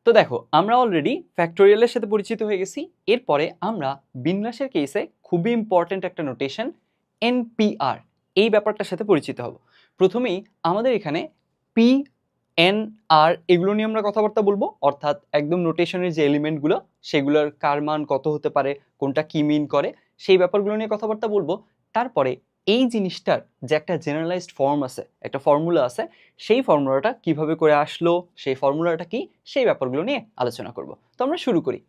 তো দেখো আমরা অলরেডি ফ্যাক্টোরিয়ালের সাথে পরিচিত হয়ে গেছি। এরপরে আমরা বিন্যাসের কেসে খুবই ইম্পর্টেন্ট একটা নোটেশন এনপিআর এই ব্যাপারটার সাথে পরিচিত হব। প্রথমেই আমাদের এখানে পি এন আর এগুলো নিয়ে আমরা কথাবার্তা বলবো, অর্থাৎ একদম নোটেশনের যে এলিমেন্টগুলো সেগুলোর কার মান কত হতে পারে, কোনটা কি মিন করে সেই ব্যাপারগুলো নিয়ে কথাবার্তা বলবো। তারপরে এই জিনিসটার যে একটা জেনারেলাইজড ফর্ম আছে, একটা ফর্মুলা আছে, সেই ফর্মুলাটা কিভাবে করে আসলো, সেই ফর্মুলাটা কি, সেই ব্যাপারগুলো নিয়ে আলোচনা করব। তো আমরা শুরু করি।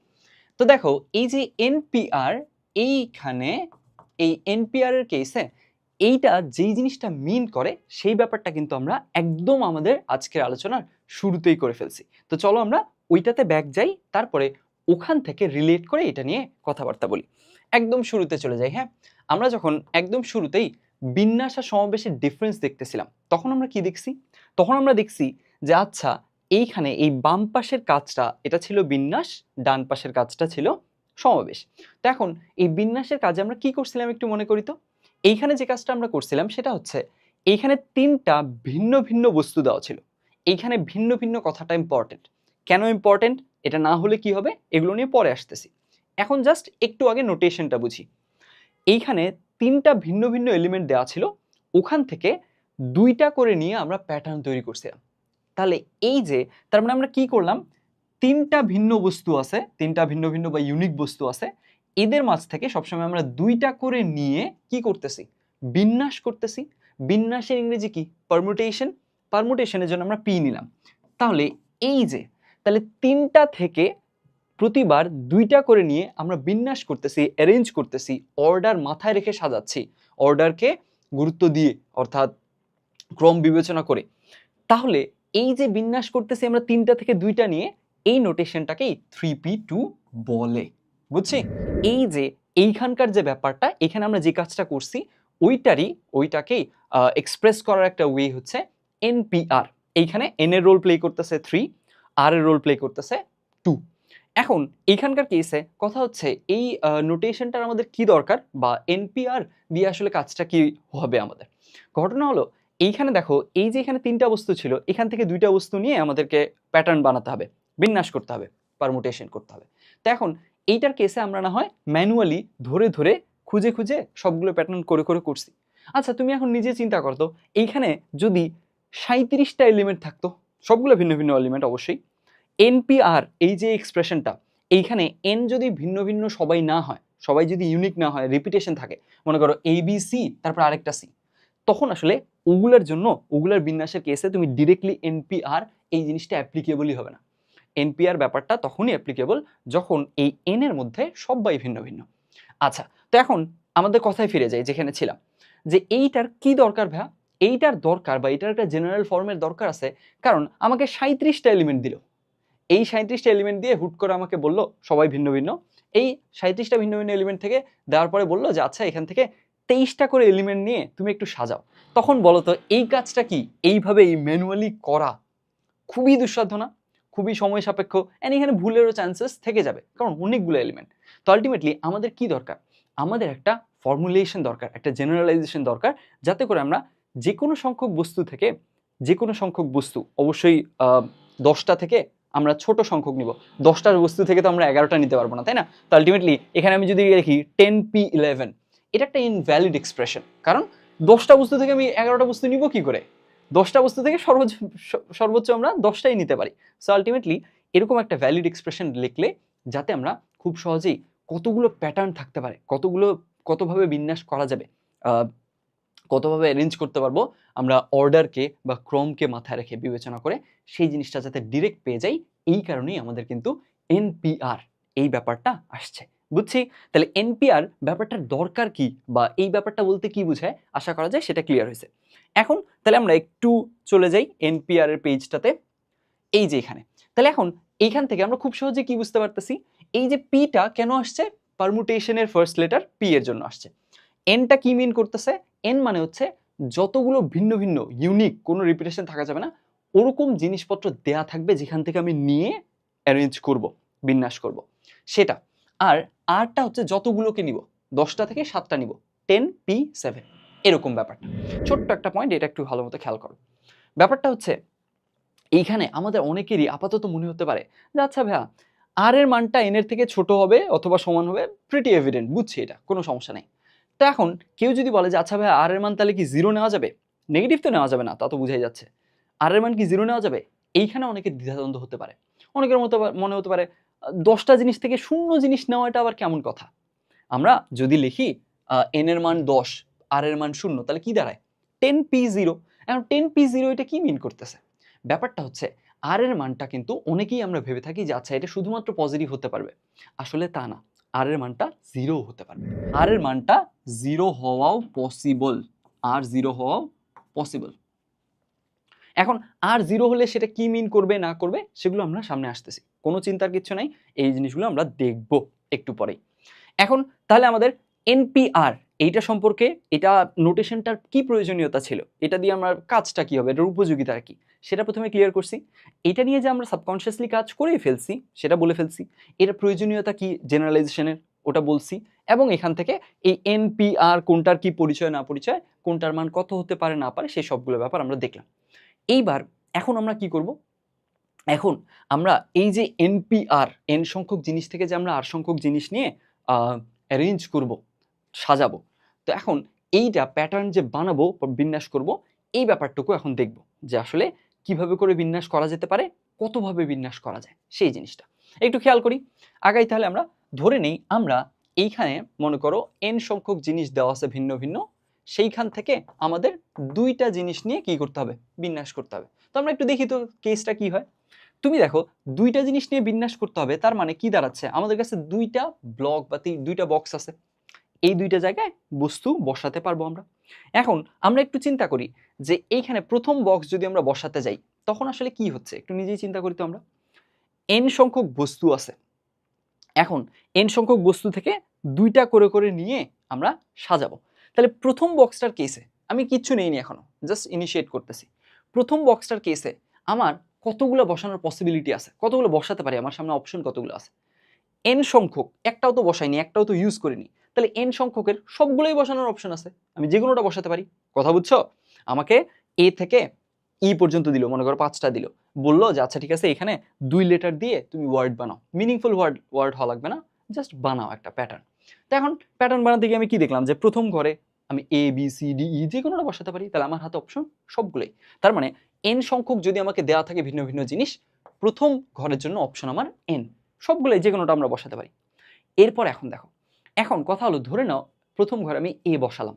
তো দেখো এই যে এনপিআর, এইখানে এই এনপিআর এর কেসে এইটা যেই জিনিসটা মিন করে সেই ব্যাপারটা কিন্তু আমরা একদম আমাদের আজকের আলোচনার শুরুতেই করে ফেলছি। তো চলো আমরা ওইটাতে ব্যাক যাই, তারপরে ওখান থেকে রিলেট করে এটা নিয়ে কথাবার্তা বলি। একদম শুরুতে চলে যাই। হ্যাঁ, আমরা যখন একদম শুরুতেই বিন্যাস আর সমাবেশের ডিফারেন্স দেখতেছিলাম তখন আমরা কি দেখছি? তখন আমরা দেখছি যে আচ্ছা এইখানে এই বাম পাশের কাজটা এটা ছিল বিন্যাস, ডান পাশের কাজটা ছিল সমাবেশ। তো এখন এই বিন্যাসের কাজে আমরা কি করছিলাম একটু মনে করি তো। এইখানে যে কাজটা আমরা করছিলাম সেটা হচ্ছে এইখানে তিনটা ভিন্ন ভিন্ন বস্তু দেওয়া ছিল। এইখানে ভিন্ন ভিন্ন কথাটা ইম্পর্টেন্ট। কেন ইম্পর্টেন্ট এটা না হলে কি হবে এগুলো নিয়ে পরে আসতেছি। এখন জাস্ট একটু আগে নোটেশনটা বুঝি। এইখানে তিনটা ভিন্ন ভিন্ন এলিমেন্ট দেওয়া ছিল, ওখান থেকে দুইটা করে নিয়ে আমরা প্যাটার্ন তৈরি করছিলাম। তাহলে এই যে তার মানে আমরা কি করলাম, তিনটা ভিন্ন বস্তু আছে, তিনটা ভিন্ন ভিন্ন বা ইউনিক বস্তু আছে, এদের মাঝ থেকে সবসময় আমরা দুইটা করে নিয়ে কি করতেছি, বিন্যাস করতেছি। বিন্যাসের ইংরেজি কি? পারমুটেশন। পারমুটেশনের জন্য আমরা পি নিলাম। তাহলে এই যে তাহলে তিনটা থেকে প্রতিবার দুইটা করে নিয়ে আমরা বিন্যাস করতেছি, অ্যারেঞ্জ করতেছি, অর্ডার মাথায় রেখে সাজাচ্ছি, অর্ডারকে গুরুত্ব দিয়ে অর্থাৎ ক্রম বিবেচনা করে। তাহলে এই যে বিন্যাস করতেছি আমরা তিনটা থেকে দুইটা নিয়ে, এই নোটেশনটাকেই 3p2 বলে। বুঝছি? এই যে এইখানকার যে ব্যাপারটা, এখানে আমরা যে কাজটা করছি ওইটাকেই এক্সপ্রেস করার একটা ওয়ে হচ্ছে এনপিআর। এইখানে এন এর রোল প্লে করতেছে 3, আর এর রোল প্লে করতেছে 2। এখন এইখানকার কেসে কথা হচ্ছে এই নোটেশনটার আমাদের কি দরকার, বা এনপিআর দিয়ে আসলে কাজটা কি হবে আমাদের। ঘটনা হলো এইখানে দেখো এই যে এখানে তিনটা বস্তু ছিল, এখান থেকে দুইটা বস্তু নিয়ে আমাদেরকে প্যাটার্ন বানাতে হবে, বিন্যাস করতে হবে, পারমুটেশন করতে হবে। তো এখন এইটার কেসে আমরা না হয় ম্যানুয়ালি ধরে ধরে খুঁজে খুঁজে সবগুলো প্যাটার্ন করে করে করছি। আচ্ছা তুমি এখন নিজে চিন্তা করতো, এইখানে যদি 37টা এলিমেন্ট থাকতো, সবগুলো ভিন্ন ভিন্ন এলিমেন্ট অবশ্যই, এনপিআর এই যে এক্সপ্রেশনটা, এইখানে এন যদি ভিন্ন ভিন্ন সবাই না হয়, সবাই যদি ইউনিক না হয়, রিপিটেশন থাকে, মনে করো এ বি সি তারপর আরেকটা সি, তখন আসলে ওগুলার জন্য ওগুলার বিন্যাসের কেসে তুমি ডিরেক্টলি এনপিআর এই জিনিসটা অ্যাপ্লিকেবলই হবে না। এনপিআর ব্যাপারটা তখনই অ্যাপ্লিকেবল যখন এই এন এর মধ্যে সবাই ভিন্ন ভিন্ন। আচ্ছা তো এখন আমাদের কথায় ফিরে যাই যেখানে ছিলাম, যে এইটার কি দরকার ভাইয়া? এইটার দরকার বা এটার একটা জেনারেল ফর্মের দরকার আছে, কারণ আমাকে 37টা এলিমেন্ট দিল। এই 37টা এলিমেন্ট দিয়ে হুট করে আমাকে বললো সবাই ভিন্ন ভিন্ন। এই 37টা ভিন্ন ভিন্ন এলিমেন্ট থেকে দেওয়ার পরে বললো যে আচ্ছা এখান থেকে 23টা করে এলিমেন্ট নিয়ে তুমি একটু সাজাও। তখন বলো তো এই কাজটা কি এইভাবে এই ম্যানুয়ালি করা খুবই দুঃসাধ্য না? খুবই সময় সাপেক্ষ, এন্ড এখানে ভুলেরও চান্সেস থেকে যাবে কারণ অনেকগুলো এলিমেন্ট। তো আলটিমেটলি আমাদের কি দরকার? আমাদের একটা ফর্মুলেশন দরকার, একটা জেনারেলাইজেশন দরকার, যাতে করে আমরা যে কোনো সংখ্যক বস্তু থেকে, যে কোনো সংখ্যক বস্তু অবশ্যই 10টা থেকে আমরা ছোট সংখ্যক নিব। 10টার বস্তু থেকে তো আমরা 11টা নিতে পারবো না, তাই না? তো আলটিমেটলি এখানে আমি যদি দেখি 10p11, এটা একটা ইনভ্যালিড এক্সপ্রেশন, কারণ 10টা বস্তু থেকে আমি 11টা বস্তু নিব কি করে? 10টা বস্তু থেকে সর্বোচ্চ আমরা 10টাই নিতে পারি। সো আলটিমেটলি এরকম একটা ভ্যালিড এক্সপ্রেশন লিখলে যাতে আমরা খুব সহজেই কতগুলো প্যাটার্ন থাকতে পারে, কতভাবে বিন্যাস করা যাবে, কতভাবে অ্যারেঞ্জ করতে পারবো আমরা অর্ডারকে বা ক্রমকে মাথায় রেখে বিবেচনা করে, সেই জিনিসটা যাতে ডিরেক্ট পেয়ে যাই, এই কারণেই আমাদের কিন্তু এনপিআর এই ব্যাপারটা আসছে। বুঝছি? তাহলে এনপিআর ব্যাপারটার দরকার কি, বা এই ব্যাপারটা বলতে কি বোঝায় আশা করা যায় সেটা ক্লিয়ার হয়েছে। এখন তাহলে আমরা একটু চলে যাই এনপিআর এর পেজটাতে, এই যে এখানে। তাহলে এখন এইখান থেকে আমরা খুব সহজে কি বুঝতে পারতেছি, এই যে পিটা কেন আসছে? পারমুটেশনের ফার্স্ট লেটার পি এর জন্য আসছে। এনটা কি মিন করতেছে? এন মানে হচ্ছে যতগুলো ভিন্ন ভিন্ন ইউনিক, কোনো রিপিটেশন থাকা যাবে না, ওরকম জিনিসপত্র দেয়া থাকবে যেখান থেকে আমি নিয়ে অ্যারেঞ্জ করব, বিন্যাস করব সেটা। আর আরটা হচ্ছে যতগুলোকে নিব, 10টা থেকে 7টা নিব, 10p7, এরকম ব্যাপারটা। ছোট্ট একটা পয়েন্ট, এটা একটু ভালো মতো খেয়াল করো। ব্যাপারটা হচ্ছে এইখানে আমাদের অনেকেরই আপাতত মনে হতে পারে যে আচ্ছা ভাইয়া আর এর মানটা এন এর থেকে ছোট হবে অথবা সমান হবে, প্রিটি এভিডেন্ট, বুঝছি, এটা কোনো সমস্যা নেই। তো এখন কেউ যদি বলে যে আচ্ছা ভাইয়া আর এর মান তাহলে কি জিরো নেওয়া যাবে, নেগেটিভ তো নেওয়া যাবে না, তা তো বুঝাই যাচ্ছে, আর এর মান কি জিরো নেওয়া যাবে, এইখানে অনেকের দ্বিধাদ্বন্দ্ব হতে পারে। অনেকের মতো মনে হতে পারে 10টা জিনিস থেকে শূন্য জিনিস নেওয়াটা আবার কেমন কথা। আমরা যদি লিখি এন এর মান 10 আর এর মান 0 তাহলে কি দাঁড়ায় 10p0। এখন 10p0 এটা কি মিন করতেছে? ব্যাপারটা হচ্ছে আর এর মানটা কিন্তু অনেকেই আমরা ভেবে থাকি যে আচ্ছা এটা শুধুমাত্র পজিটিভ হতে পারবে, আসলে তা না, আর এর মানটা 0 হতে পারবে, আর এর মানটা 0 হওয়াও পসিবল, আর 0 হওয়াও পসিবল। এখন আর 0 হলে সেটা কি মিন করবে না করবে সেগুলো আমরা সামনে আসতেছি, কোনো চিন্তার কিছু নাই, এই জিনিসগুলো আমরা দেখব একটু পরেই। এখন তাহলে আমাদের এনপিআর এইটা সম্পর্কে, এটা নোটেশনটার কি প্রয়োজনীয়তা ছিল, এটা দিয়ে আমার কাজটা কি হবে, এটার উপযোগিতা কি, সেটা প্রথমে ক্লিয়ার করছি। এটা নিয়ে যে আমরা সাবকনশিয়াসলি কাজ করেই ফেলছি সেটা বলে ফেলছি, এর প্রয়োজনীয়তা কি জেনারেলাইজেশনের ওটা বলছি, এবং এখান থেকে এই এনপিআর কোনটার কি পরিচয় না পরিচয়, কোনটার মান কত হতে পারে না পারে, সেই সবগুলো ব্যাপার আমরা দেখলাম। এইবার এখন আমরা কি করব, এখন আমরা এই যে এনপিআর এন সংখ্যক জিনিস থেকে যে আমরা আর সংখ্যক জিনিস নিয়ে অ্যারেঞ্জ করব, সাজাবো, তো এখন এইটা প্যাটার্ন যে বানাবো বিন্যাস করব, এই ব্যাপারটুকু এখন দেখব যে আসলে কিভাবে করে বিন্যাস করা যেতে পারে, কতভাবে বিন্যাস করা যায় সেই জিনিসটা একটু খেয়াল করি। আগাই তাহলে আমরা ধরে নেই আমরা এইখানে মনে করো এন সংখ্যক জিনিস দেওয়া আছে ভিন্ন ভিন্ন, সেইখান থেকে আমাদের দুইটা জিনিস নিয়ে কি করতে হবে, বিন্যাস করতে হবে। তো আমরা একটু দেখি তো কেসটা কি হয়। তুমি দেখো দুইটা জিনিস নিয়ে বিন্যাস করতে হবে, তার মানে কি দাঁড়াচ্ছে, আমাদের কাছে দুইটা ব্লক বা দুইটা বক্স আছে, এই দুইটা জায়গায় বস্তু বসাতে পারবো আমরা। এখন আমরা একটু চিন্তা করি যে এইখানে প্রথম বক্স যদি আমরা বসাতে যাই তখন আসলে কি হচ্ছে, একটু নিজেই চিন্তা করি তো। আমরা এন সংখ্যক বস্তু আছে, এখন এন সংখ্যক বস্তু থেকে দুইটা করে করে নিয়ে আমরা সাজাবো। তাহলে প্রথম বক্সটার কেসে আমি কিচ্ছু নেইনি, এখনো জাস্ট ইনিশিয়েট করতেছি। প্রথম বক্সটার কেসে আমার কতগুলো বসানোর পসিবিলিটি আছে, কতগুলো বসাতে পারি, আমার সামনে অপশন কতগুলো আছে, এন সংখ্যক, একটাও তো বসাইনি, একটাও তো ইউজ করিনি, তাহলে এন সংখ্যকের সবগুলোই বসানোর অপশন আছে, আমি যে কোনোটা বসাতে পারি। কথা বুঝছো? আমাকে এ থেকে ই পর্যন্ত দিল, মনে করো 5টা দিল, বললো যে আচ্ছা ঠিক আছে এখানে 2 লেটার দিয়ে তুমি ওয়ার্ড বানাও, মিনিংফুল ওয়ার্ড হওয়া লাগবে না, জাস্ট বানাও একটা প্যাটার্ন। তো এখন প্যাটার্ন বানাতে গিয়ে আমি কি দেখলাম যে প্রথম ঘরে আমি এ বি সি ডি ই যে কোনোটা বসাতে পারি, তাহলে আমার হাতে অপশন সবগুলোই। তার মানে এন সংখ্যক যদি আমাকে দেওয়া থাকে ভিন্ন ভিন্ন জিনিস, প্রথম ঘরের জন্য অপশন আমার এন, সবগুলোই যে কোনোটা আমরা বসাতে পারি। এরপর এখন দেখো, এখন কথা হলো ধরে নাও প্রথম ঘরে আমি এ বসালাম,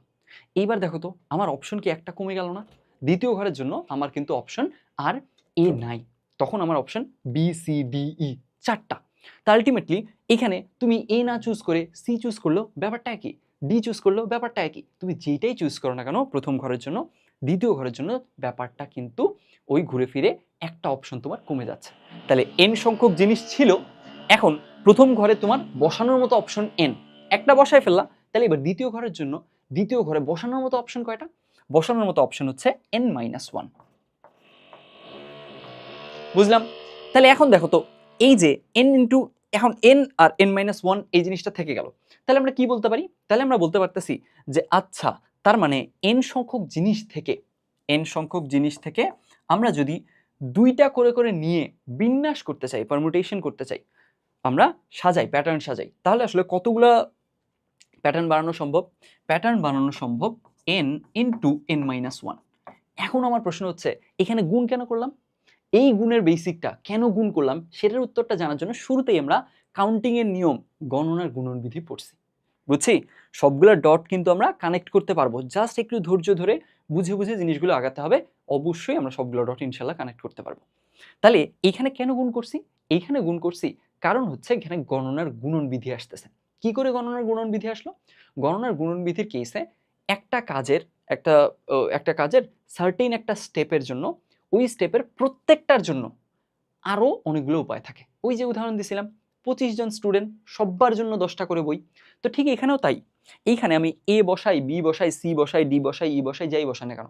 এইবার দেখো তো আমার অপশন কি একটা কমে গেল না? দ্বিতীয় ঘরের জন্য আমার কিন্তু অপশন আর এ নাই, তখন আমার option B C D E 4টা। তা আলটিমেটলি এখানে তুমি এ না চুজ করে সি চুজ করলো, ব্যাপারটা একই, ডি চুজ করলো, ব্যাপারটা একই, তুমি যেটাই চুজ করো না কেন প্রথম ঘরের জন্য দ্বিতীয় ঘরের জন্য ব্যাপারটা কিন্তু ওই ঘুরে ফিরে একটা অপশন তোমার কমে যাচ্ছে। তাহলে এন সংখ্যক জিনিস ছিল, এখন প্রথম ঘরে তোমার বসানোর মতো অপশন এন, একটা বসায় ফেললা, তাহলে এবার দ্বিতীয় ঘরের জন্য দ্বিতীয় ঘরে বসানোর মতো অপশন কয়টা, বসানোর মতো অপশন হচ্ছে n-1। বুঝলাম? তাহলে এখন দেখো তো এই যে n ইন্টু, এখন n আর n-1 এই জিনিসটা থেকে গেল, তাহলে আমরা কি বলতে পারি, তাহলে আমরা বলতে পারতেছি যে আচ্ছা তার মানে n সংখ্যক জিনিস থেকে আমরা যদি দুইটা করে করে নিয়ে বিন্যাস করতে চাই, পারমুটেশন করতে চাই, আমরা সাজাই, প্যাটার্ন সাজাই, তাহলে আসলে কতগুলা প্যাটার্ন বানানো সম্ভব, প্যাটার্ন বানানো সম্ভব n ইন্টু n-1। এখন আমার প্রশ্ন হচ্ছে এখানে গুণ কেন করলাম, এই গুণের বেসিকটা কেন গুণ করলাম সেটার উত্তরটা জানার জন্য শুরুতেই আমরা কাউন্টিং এর নিয়ম, গণনার গুণনবিধি পড়ছি, বুঝছি? সবগুলা ডট কিন্তু আমরা কানেক্ট করতে পারবো, জাস্ট একটু ধৈর্য ধরে বুঝে বুঝে জিনিসগুলো আগাতে হবে, অবশ্যই আমরা সবগুলো ডট ইনশাল্লাহ কানেক্ট করতে পারবো। তাহলে এইখানে কেন গুণ করছি, এইখানে গুণ করছি কারণ হচ্ছে এখানে গণনার গুণনবিধি আসতেছে। কি করে গণনার গুণনবিধি আসলো? গণনার গুণনবিধির কেসে একটা কাজের সার্টেন একটা স্টেপের জন্য, ওই স্টেপের প্রত্যেকটার জন্য আরো অনেকগুলো উপায় থাকে। ওই যে উদাহরণ দিছিলাম 25 জন স্টুডেন্ট, সবার জন্য 10টা করে বই, তো ঠিক এখানেও তাই। এইখানে আমি এ বসাই, বি বসাই, সি বসাই, ডি বসাই, ই বসাই, যাই বসাই না কেন,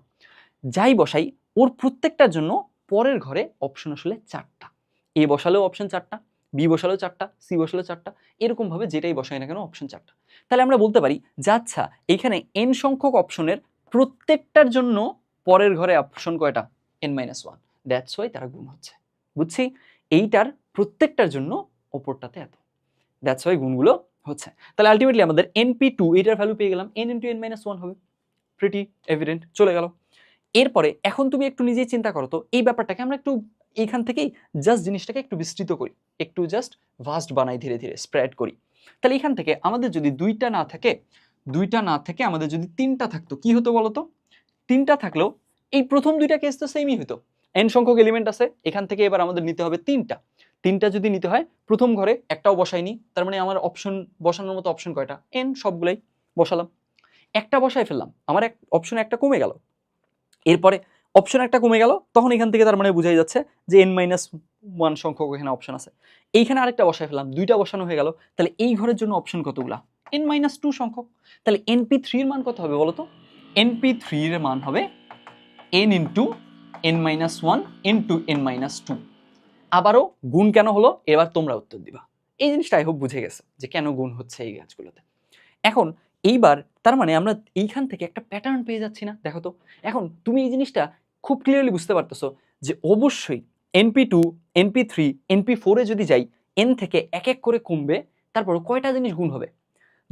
যাই বসাই ওর প্রত্যেকটার জন্য পরের ঘরে অপশন আসলে 4টা, এ বসালেও অপশন 4টা, বি বসালেও 4টা, সি বসালেও 4টা, এরকম ভাবে যেটাই বসাই না কেন অপশন 4টা। তাহলে আমরা বলতে পারি যে আচ্ছা এইখানে n সংখ্যক অপশনের প্রত্যেকটার জন্য পরের ঘরে অপশন কয়টা, n-1, দ্যাটস ওয়াই তারা গুণ হচ্ছে। বুঝছি? এইটার প্রত্যেকটার জন্য ওপরটাতে এত, দ্যাটস ওয়াই গুণগুলো হচ্ছে। তাহলে আলটিমেটলি আমাদের NP2 এটার ভ্যালু পেয়ে গেলাম, n × n-1 হবে, প্রিটি এভিডেন্ট, চলে গেল। এরপরে এখন তুমি একটু নিজেই চিন্তা করো তো, এই ব্যাপারটাকে আমরা একটু এইখান থেকেই জাস্ট জিনিসটাকে একটু বিস্তৃত করি, একটু জাস্ট ভাস্ট বানাই, ধীরে ধীরে স্প্রেড করি। তাহলে এখান থেকে আমাদের যদি দুইটা না থাকে আমাদের যদি তিনটা থাকতো, কি হতো বলতো? তিনটা থাকলেও এই প্রথম দুইটা কেস তো সেমই হতো, n সংখ্যক এলিমেন্ট আছে, এখান থেকে এবার আমাদের নিতে হবে তিনটা যদি নিতে হয়, প্রথম ঘরে একটাও বসাইনি, তার মানে আমার অপশন বসানোর মতো অপশন কয়টা? n, সবগুলাই বসালাম। একটা বসাই ফেললাম, আমার এক অপশন একটা কমে গেল, এরপরে অপশন একটা কমে গেল, তখন এখান থেকে তার মানে বোঝাই যাচ্ছে যে n-1 সংখ্যক এখানে অপশন আছে। এইখানে আরেকটা বসাই ফেললাম, দুইটা বসানো হয়ে গেল, তাহলে এই ঘরের জন্য অপশন কতগুলা? n-2 সংখ্যক। তাহলে NP3 এর মান কত হবে বলতো? NP3 এর মান হবে n × n-1 × n-2। আবারও গুণ কেন হলো এবার তোমরা উত্তর দিবা। এই জিনিসটা আই হোপ বুঝে গেছে যে কেন গুণ হচ্ছে এই গাছগুলোতে। এখন এইবার তার মানে আমরা এইখান থেকে একটা প্যাটার্ন পেয়ে যাচ্ছি না? দেখো তো, এখন তুমি এই জিনিসটা খুব ক্লিয়ারলি বুঝতে পারতেছো যে অবশ্যই NP2, NP3, NP4 এ যদি যাই, n থেকে এক এক করে কমবে, তারপর কয়টা জিনিস গুণ হবে?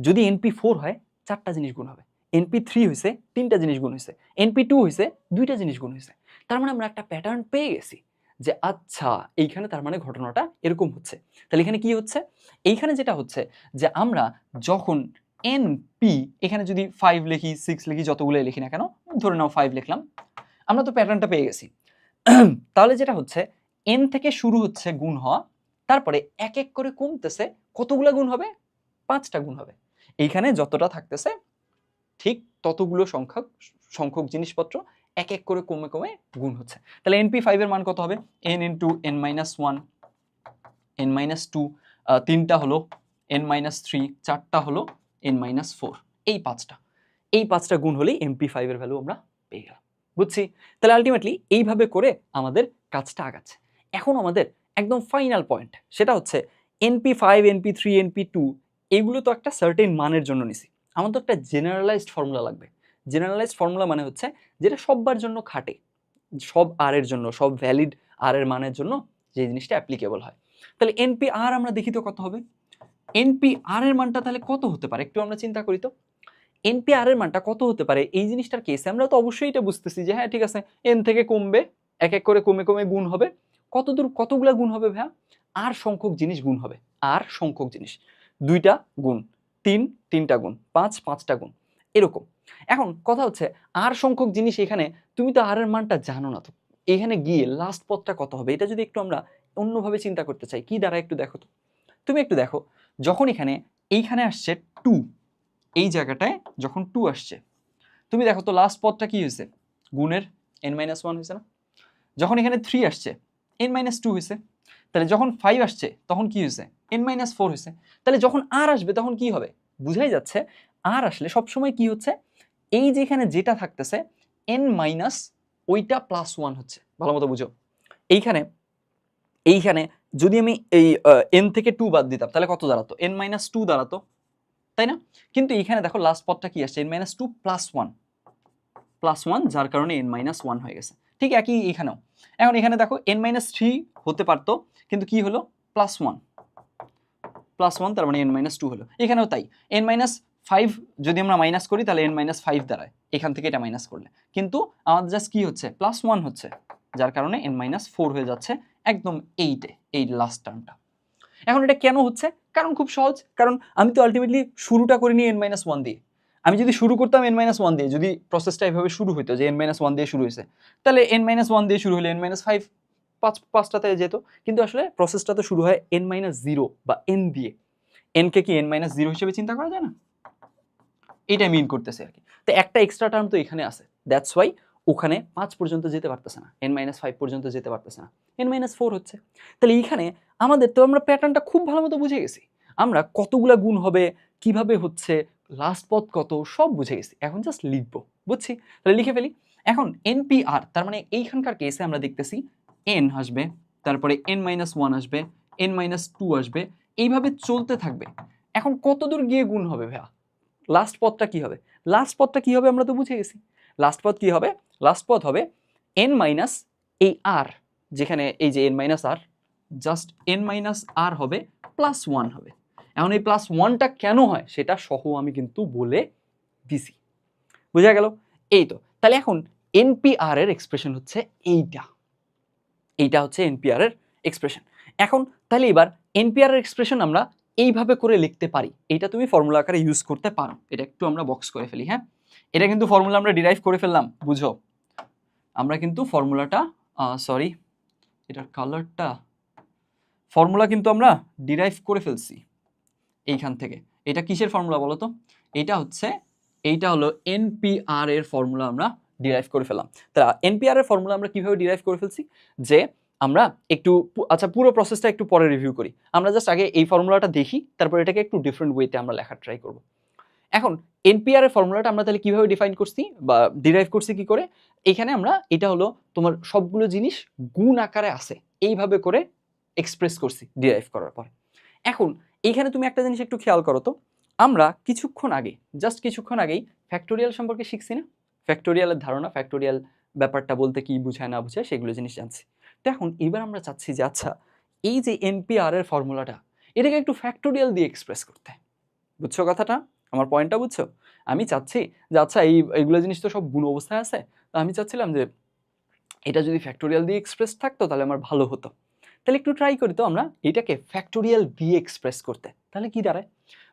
যদি NP4 হয় 4টা জিনিস গুণ হবে, NP3 হয়েছে 3টা জিনিস গুণ হয়েছে, NP2 হয়েছে 2টা জিনিস গুণ হয়েছে। তার মানে আমরা একটা প্যাটার্ন পেয়ে গেছি যে আচ্ছা এইখানে তার মানে ঘটনাটা এরকম হচ্ছে। তাহলে এখানে কি হচ্ছে? এইখানে যেটা হচ্ছে যে আমরা যখন NP এখানে যদি 5 লিখি, 6 লিখি, যতগুলো লিখি না কেন, ধরে নাও 5 লিখলাম, আমরা তো প্যাটার্নটা পেয়ে গেছি। তাহলে যেটা হচ্ছে n থেকে শুরু হচ্ছে গুণ হওয়া, তারপরে এক এক করে কমতেছে, কতগুলো গুণ হবে? 5টা গুণ হবে। এইখানে যতটা থাকতেছে ঠিক ততগুলো সংখ্যক জিনিসপত্র এক এক করে কমে কমে গুণ হচ্ছে। তাহলে NP5 এর মান কত হবে? n × n-1, n-2, তিনটা হলো n-3, চারটা হলো n-4, এই পাঁচটা গুণ হলেই MP5 এর ভ্যালু আমরা পেয়ে গেলাম। বুঝছি? তাহলে আলটিমেটলি এইভাবে করে আমাদের কাজটা আগাচ্ছে। এখন আমাদের একদম ফাইনাল পয়েন্ট, সেটা হচ্ছে NP5, NP3, NP2 এগুলো তো একটা সার্টেন মানের জন্য নিছি, আমার তো একটা জেনারেলাইজড ফর্মুলা লাগবে। জেনারেলাইজড ফর্মুলা মানে হচ্ছে যেটা সববার জন্য খাটে, সব আর এর জন্য, সব ভ্যালিড আর এর মানের জন্য যে জিনিসটা অ্যাপ্লিকেবল হয়। তাহলে NPR আমরা দেখি তো কত হবে? NPR এর মানটা তাহলে কত হতে পারে একটু আমরা চিন্তা করি তো। NPR এর মানটা কত হতে পারে এই জিনিসটার কেসে আমরা তো অবশ্যই এটা বুঝতেছি যে হ্যাঁ ঠিক আছে, n থেকে কমবে, এক এক করে কমে কমে গুণ হবে, কতগুলা গুণ হবে ভাইয়া? আর সংখ্যক জিনিস গুণ হবে, আর সংখ্যক জিনিস, 2টা গুণ, 3টা গুণ, 5টা গুণ, এরকম। এখন কথা হচ্ছে আর সংখ্যক জিনিস, এখানে তুমি তো আর এর মানটা জানো না, তো এখানে গিয়ে লাস্ট পদটা কত হবে এটা যদি একটু আমরা অন্যভাবে চিন্তা করতে চাই, কি দ্বারা একটু দেখো তো। তুমি একটু দেখো, যখন এইখানে আসছে 2, এই জায়গাটায় যখন 2 আসছে, তুমি দেখো তো লাস্ট পদটা কি হয়েছে? গুণের n-1 হয়েছে না? যখন এখানে 3 আসছে n-2 হয়েছে, তাহলে যখন 5 আসছে তখন কি হয়েছে? n-4 হয়েছে। তাহলে যখন আর আসবে তখন কি হবে? বুঝাই যাচ্ছে আর আসলে সবসময় কি হচ্ছে, এই যে এখানে যেটা থাকতেছে n মাইনাস ওইটা +1 হচ্ছে। ভালো মতো বুঝো, এইখানে যদি আমি এই n থেকে 2 বাদ দিতাম তাহলে কত দাঁড়াতো? n-2 দাঁড়াতো, তাই না? কিন্তু এখানে দেখো লাস্ট পদটা কি আসছে? n-2 +1, যার কারণে n-1 হয়ে গেছে। ঠিক একই এখানেও। এখন এখানে দেখো n-3 হতে পারতো, কিন্তু কি হলো? +1, তার মানে n-2 হলো। এখানেও তাই, n-5 যদি আমরা মাইনাস করি তাহলে n-5 দাঁড়ায়, এখান থেকে এটা মাইনাস করলে, কিন্তু আমাদের জাস্ট কি হচ্ছে? +1 হচ্ছে, যার কারণে n-4 হয়ে যাচ্ছে একদম এই লাস্ট টার্মটা। এখন এটা কেন হচ্ছে? কারণ খুব সহজ, কারণ আমি তো আলটিমেটলি শুরুটা করিনি n-1 দিয়ে। আমি যদি শুরু করতাম n-1 দিয়ে, যদি প্রসেসটা এভাবে শুরু হতো যে n-1 দিয়ে শুরু হয়েছে, তাহলে n-1 দিয়ে শুরু হলে n-5 পাঁচটাতে যেত, কিন্তু আসলে প্রসেসটা তো শুরু হয় n-0 বা n দিয়ে। n কে কি n-0 হিসেবে চিন্তা করা যায় না? এটা মিন করতেছে আর কি। তো একটা এক্সট্রা টার্ম তো এখানে আছে, দ্যাটস ওয়াই ওখানে 5 পর্যন্ত যেতে পারতেছে না, n-5 পর্যন্ত যেতে পারতেছে না, n-4 হচ্ছে। তাহলে এইখানে আমাদের তো আমরা প্যাটার্নটা খুব ভালো মতো বুঝে গেছি, আমরা কতগুলা গুণ হবে, কিভাবে হচ্ছে, লাস্ট পদ কত, সব বুঝে গেছি। এখন জাস্ট লিখবো, বুঝছি? তাহলে লিখে ফেলি। এখন NPR তার মানে এইখানকার কেসে আমরা দেখতেছি n আসবে, তারপরে n-1 আসবে, n-2 আসবে, এইভাবে চলতে থাকবে। এখন কতদূর গিয়ে গুণ হবে ভাইয়া? লাস্ট পদটা কি হবে? লাস্ট পদটা কি হবে আমরা তো বুঝে গেছি। লাস্ট পদ কি হবে? লাস্ট পদ হবে n মাইনাস এই r, যেখানে এই যে এন মাইনাস আর, জাস্ট এন মাইনাস আর হবে প্লাস ওয়ান হবে। এখন এই প্লাস ওয়ানটা কেন হয় সেটা সহ আমি কিন্তু বলে দিছি, বুঝা গেল? এই তো, তাহলে এখন এনপিআর এর এক্সপ্রেশন হচ্ছে এইটা হচ্ছে এনপিআর এর এক্সপ্রেশন। এখন তাহলে এবার এনপিআর এর এক্সপ্রেশন আমরা এইভাবে করে লিখতে পারি, এইটা তুমি ফর্মুলা আকারে ইউজ করতে পারো। এটা একটু আমরা বক্স করে ফেলি, হ্যাঁ, এটা কিন্তু ফর্মুলা আমরা ডিরাইভ করে ফেললাম, বুঝো। আমরা কিন্তু ফর্মুলাটা সরি এটার কালারটা, ফর্মুলা কিন্তু আমরা ডিরাইভ করে ফেলছি এইখান থেকে। এটা কিসের ফর্মুলা বলো তো? এইটা হলো এনপিআর এর ফর্মুলা আমরা ডিরাইভ করে ফেললাম। তা এনপিআর এর ফর্মুলা আমরা কিভাবে ডিরাইভ করে ফেলছি, যে আমরা একটু আচ্ছা পুরো প্রসেসটা একটু পরে রিভিউ করি। আমরা জাস্ট আগে এই ফর্মুলাটা দেখি, তারপর এটাকে একটু ডিফারেন্ট ওয়েতে আমরা লেখার ট্রাই করব। এখন এনপিআর এর ফর্মুলাটা আমরা তাহলে কিভাবে ডিফাইন করছি বা ডিরাইভ করছি কি করে? এখানে আমরা এটা হলো তোমার সবগুলো জিনিস গুণ আকারে আছে, এইভাবে করে এক্সপ্রেস করছি ডিরাইভ করার পর। এখন এইখানে তুমি একটা জিনিস একটু খেয়াল করো তো, আমরা জাস্ট কিছুক্ষণ আগেই ফ্যাক্টোরিয়াল সম্পর্কে শিখছি না? ফ্যাক্টোরিয়ালের ধারণা, ফ্যাক্টোরিয়াল ব্যাপারটা বলতে কি বুঝায় না বুঝায় সেগুলো জিনিস জানছি। তো এখন এবার আমরা চাচ্ছি যে আচ্ছা এই যে এনপিআর এর ফর্মুলাটা, এটাকে একটু ফ্যাক্টোরিয়াল দিয়ে এক্সপ্রেস করতে। বুঝছো কথাটা? আমার পয়েন্টটা বুঝছো? আমি চাচ্ছি যে আচ্ছা এইগুলো জিনিস তো সব গুণ অবস্থায় আছে, তো আমি চাচ্ছিলাম যে এটা যদি ফ্যাক্টোরিয়াল দিয়ে এক্সপ্রেস থাকতো তাহলে আমার ভালো হতো। তাহলে একটু ট্রাই করি তো আমরা এটাকে ফ্যাক্টোরিয়াল দিয়ে এক্সপ্রেস করতে, তাহলে কি দাঁড়ায়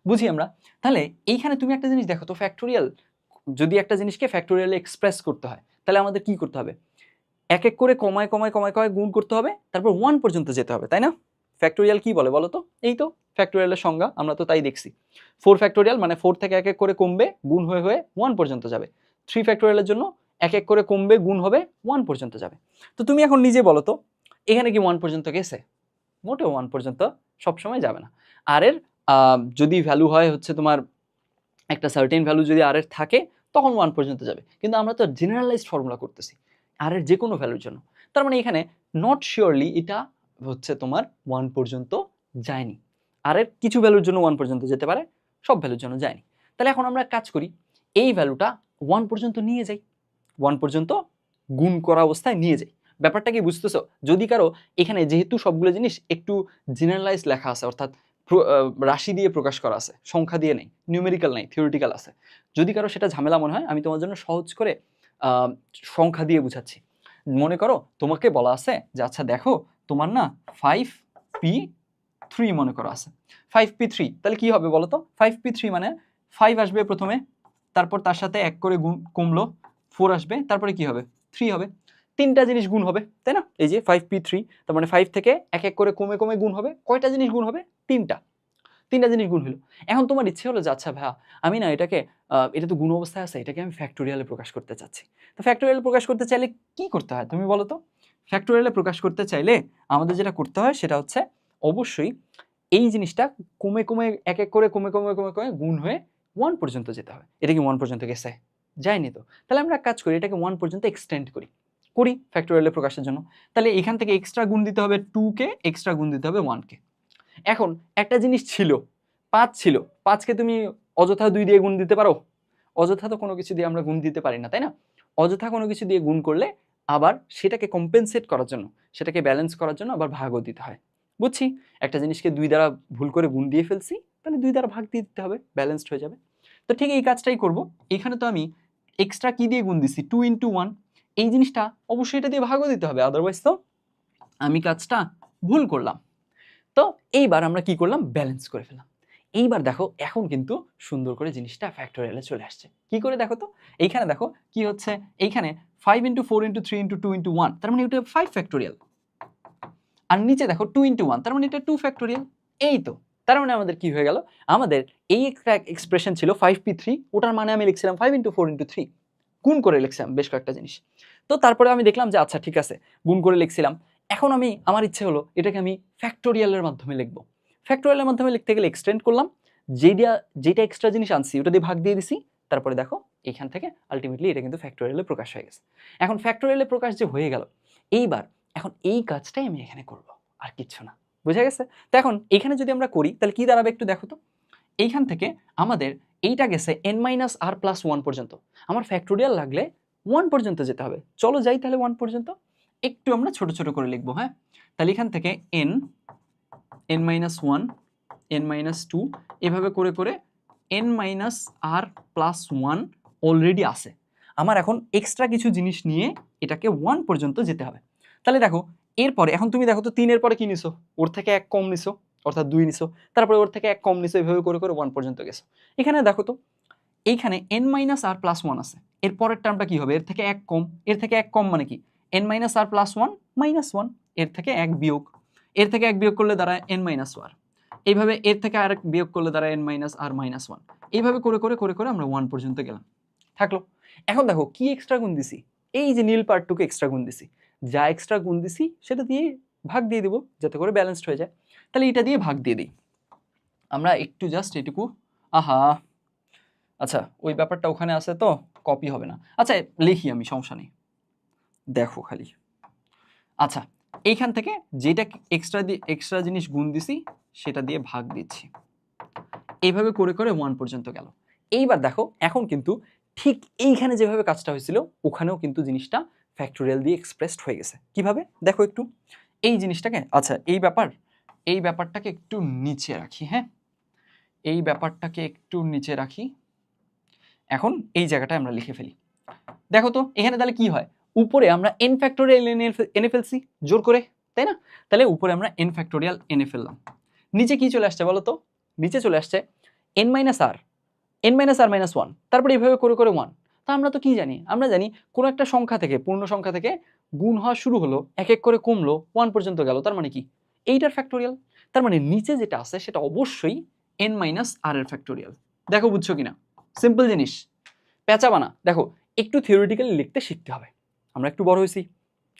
বুঝি আমরা। তাহলে এইখানে তুমি একটা জিনিস দেখো তো, ফ্যাক্টোরিয়াল যদি একটা জিনিসকে ফ্যাক্টোরিয়ালে এক্সপ্রেস করতে হয় তাহলে আমাদের কি করতে হবে? এক এক করে কমায় কমায় কমায় কমায় গুণ করতে হবে, তারপর 1 পর্যন্ত যেতে হবে, তাই না? ফ্যাক্টোরিয়াল কি বলে বলো তো? এই তো ফ্যাক্টোরিয়ালের সংজ্ঞা, আমরা তো তাই দেখছি। 4 ফ্যাক্টোরিয়াল মানে 4 থেকে এক এক করে কমবে, গুণ হয়ে হয়ে 1 পর্যন্ত যাবে। 3 ফ্যাক্টোরিয়ালের জন্য এক এক করে কমবে, গুণ হবে, 1 পর্যন্ত যাবে। তো তুমি এখন নিজে বলো তো, এখানে কি 1 পর্যন্ত গেছে? মোটেও 1 পর্যন্ত সবসময় যাবে না। আর এর যদি ভ্যালু হয় হচ্ছে তোমার একটা সার্টেন ভ্যালু যদি আর এর থাকে তখন 1 পর্যন্ত যাবে, কিন্তু আমরা তো জেনারেলাইজড ফর্মুলা করতেছি আর এর যে কোনো ভ্যালুর জন্য। তার মানে এখানে নট শিওরলি এটা হচ্ছে তোমার 1 পর্যন্ত যায়নি। আর এর কিছু ভ্যালুর জন্য 1 পর্যন্ত যেতে পারে, সব ভ্যালুর জন্য যায়নি। তাহলে এখন আমরা কাজ করি, এই ভ্যালুটা 1 পর্যন্ত নিয়ে যাই, 1 পর্যন্ত গুণ করা অবস্থায় নিয়ে যাই। ব্যাপারটা কি বুঝতেছো? যদি কারো এখানে যেহেতু সবগুলো জিনিস একটু জেনারেলাইজ লেখা আছে, অর্থাৎ রাশি দিয়ে প্রকাশ করা আছে, সংখ্যা দিয়ে নেই, নিউমেরিক্যাল নাই, থিওরিটিক্যাল আছে। যদি কারো সেটা ঝামেলা মনে হয়, আমি তোমার জন্য সহজ করে সংখ্যা দিয়ে বুঝাচ্ছি। মনে করো তোমাকে বলা আছে যে আচ্ছা দেখো তোমার না 5p3 মনে করো আছে, 5p3, তাহলে কি হবে বলো তো? 5p3 মানে 5 আসবে প্রথমে, তারপর তার সাথে এক করে গুণ কমলো, 4 আসবে, তারপরে কি হবে? 3 হবে। তিনটা জিনিস গুণ হবে, তাই না? এই যে 5p3, তার মানে 5 থেকে এক এক করে কমে কমে গুণ হবে। কয়টা জিনিস গুণ হবে? তিনটা জিনিস গুণ হলো। এখন তোমার ইচ্ছে হলো যে আচ্ছা ভাইয়া আমি না এটাকে এটা তো গুণ অবস্থায় আছে, এটাকে আমি ফ্যাক্টোরিয়ালে প্রকাশ করতে চাচ্ছি। তো ফ্যাক্টোরিয়ালে প্রকাশ করতে চাইলে কি করতে হয় তুমি বলো তো? ফ্যাক্টোরিয়ালে প্রকাশ করতে চাইলে আমাদের যেটা করতে হয় সেটা হচ্ছে অবশ্যই এই জিনিসটা কমে কমে এক এক করে কমে কমে কমে কমে গুণ হয়ে 1 পর্যন্ত যেতে হবে। এটা কি 1 পর্যন্ত গেছে? যায়নি তো। তাহলে আমরা এক কাজ করি, এটাকে 1 পর্যন্ত এক্সটেন্ড করি ফ্যাক্টোরিয়ালে প্রকাশের জন্য। তাহলে এখান থেকে এক্সট্রা গুণ দিতে হবে 2 কে, এক্সট্রা গুণ দিতে হবে 1 কে। এখন একটা জিনিস ছিল 5 ছিল, 5 কে তুমি অযথা 2 দিয়ে গুণ দিতে পারো? অযথা তো কোনো কিছু দিয়ে আমরা গুণ দিতে পারি না, তাই না? অযথা কোনো কিছু দিয়ে গুণ করলে আবার সেটাকে কম্পেনসেট করার জন্য, সেটাকে ব্যালেন্স করার জন্য আবার ভাগও দিতে হয়। বুঝছি, একটা জিনিসকে 2 দ্বারা ভুল করে গুণ দিয়ে ফেলছি, তাহলে 2 দ্বারা ভাগ দিয়ে দিতে হবে, ব্যালেন্সড হয়ে যাবে। তো ঠিক এই কাজটাই করব। এখানে তো আমি এক্সট্রা কি দিয়ে গুণ দিছি? 2 × 1। এই জিনিসটা অবশ্যই এটা দিয়ে ভাগও দিতে হবে, আদারওয়াইজ তো আমি কাজটা ভুল করলাম। তো এইবার আমরা কি করলাম? ব্যালেন্স করে ফেললাম। এইবার দেখো এখন কিন্তু সুন্দর করে জিনিসটা ফ্যাক্টোরিয়ালে চলে আসছে। কি করে দেখো তো? এইখানে দেখো কি হচ্ছে, এইখানে 5 × 4 × 3 × 2 × 1, তার মানে এটা 5 ফ্যাক্টোরিয়াল। আর নিচে দেখো 2 × 1, তার মানে এটা 2 ফ্যাক্টোরিয়াল। এই তো, তার মানে আমাদের কি হয়ে গেল? আমাদের এই একটা এক্সপ্রেশন ছিল 5p3, ওটার মানে আমি লিখছিলাম 5 × 4 × 3, গুণ করে লিখছিলাম বেশ কয়েকটা জিনিস। তো তারপরে আমি দেখলাম যে আচ্ছা ঠিক আছে, গুণ করে লিখছিলাম। এখন আমার ইচ্ছে হলো এটাকে আমি ফ্যাক্টোরিয়ালের মাধ্যমে লিখবো। ফ্যাক্টোরিয়ালের মাধ্যমে লিখতে গেলে এক্সটেন্ড করলাম, যেটা এক্সট্রা জিনিস আনছি ওটা দিয়ে ভাগ দিয়ে দিছি, তারপরে দেখো এখান থেকে আলটিমেটলি এটা কিন্তু ফ্যাক্টোরিয়ালে প্রকাশ হয়ে গেছে। এখন ফ্যাক্টোরিয়ালে প্রকাশ যে হয়ে গেল, এইবার এখন এই কাজটাই আমি এখানে করব, আর কিচ্ছু না। বুঝা গেছে? তো এখন এখানে যদি আমরা করি তাহলে কি দাঁড়াবে একটু দেখো তো। এইখান থেকে আমাদের এইটা গেছে n-r+1 পর্যন্ত। আমার ফ্যাক্টোরিয়াল লাগলে 1 পর্যন্ত যেতে হবে। চলো যাই তাহলে 1 পর্যন্ত। একটু আমরা ছোট ছোট করে লিখবো। হ্যাঁ, তাহলে এখান থেকে n n-1 n-2 এভাবে করে করে n-r+1 অলরেডি আছে। আমার এখন এক্সট্রা কিছু জিনিস নিয়ে এটাকে 1 পর্যন্ত যেতে হবে। তাহলে দেখো এরপরে এখন তুমি দেখো তো 3 এর পরে কি নিছো, ওর থেকে 1 কম নিছো অর্থাৎ 2 নিছো, তারপরে ওর থেকে 1 কম নিছো, এভাবে করে করে 1 পর্যন্ত গেছো। এখানে দেখো তো এইখানে n-r+1 আছে, এর পরের টার্মটা কি হবে, এর থেকে 1 কম, এর থেকে 1 কম মানে কি n-r+1 -1, এর থেকে 1 বিয়োগ, এর থেকে 1 বিয়োগ করলে দাঁড়ায় n-r, এইভাবে এর থেকে আরেক বিয়োগ করলে দাঁড়ায় n-r-1, এইভাবে করে করে করে করে আমরা 1 পর্যন্ত গেলাম। থাকলো। এখন দেখো কি এক্সট্রা গুণ দিছি, এই যে নীল পার্টটুকু এক্সট্রা গুণ দিছি, যা এক্সট্রা গুণ দিছি সেটা দিয়ে ভাগ দিয়ে দিব যাতে করে ব্যালেন্সড হয়ে যায়। তাহলে এটা দিয়ে ভাগ দিয়ে দিই আমরা একটু, জাস্ট এটুকু। আহা, আচ্ছা ওই ব্যাপারটা ওখানে আছে তো কপি হবে না, আচ্ছা লিখি আমি, সমস্যা নেই, দেখো খালি। আচ্ছা এইখান থেকে যেটা এক্সট্রা জিনিস গুণ দিছি সেটা দিয়ে ভাগ দিচ্ছি, এইভাবে করে করে 1 পর্যন্ত গেল। এইবার দেখো এখন কিন্তু ঠিক এইখানে যেভাবে কাজটা হয়েছিল ওখানেও কিন্তু জিনিসটা ফ্যাক্টোরিয়াল দিয়ে এক্সপ্রেসড হয়ে গেছে। কিভাবে দেখো একটু, এই জিনিসটাকে, আচ্ছা এই ব্যাপারটাকে একটু নিচে রাখি। হ্যাঁ, এই ব্যাপারটাকে একটু নিচে রাখি, এখন এই জায়গাটায় আমরা লিখে ফেলি। দেখো তো এখানে তাহলে কি হয়, উপরে আমরা n ফ্যাক্টোরিয়াল এনে ফেলছি জোর করে, তাই না? তাহলে উপরে আমরা n ফ্যাক্টোরিয়াল এনে ফেললাম, নিচে কি চলে আসছে বলো তো, নিচে চলে আসছে n-r-1, তারপরে এইভাবে করে করে 1। তা আমরা তো কি জানি, আমরা জানি কোনো একটা সংখ্যা থেকে, পূর্ণ সংখ্যা থেকে গুণ হওয়া শুরু হলো, এক এক করে কমলো, 1 পর্যন্ত গেল, তার মানে কি এইটার ফ্যাক্টোরিয়াল। তার মানে নিচে যেটা আছে সেটা অবশ্যই n-r এর ফ্যাক্টোরিয়াল। দেখো বুঝছো কিনা, সিম্পল জিনিস, পেঁচা বানা। দেখো একটু থিওরিটিক্যালি লিখতে শিখতে হবে, আমরা একটু বড় হয়েছি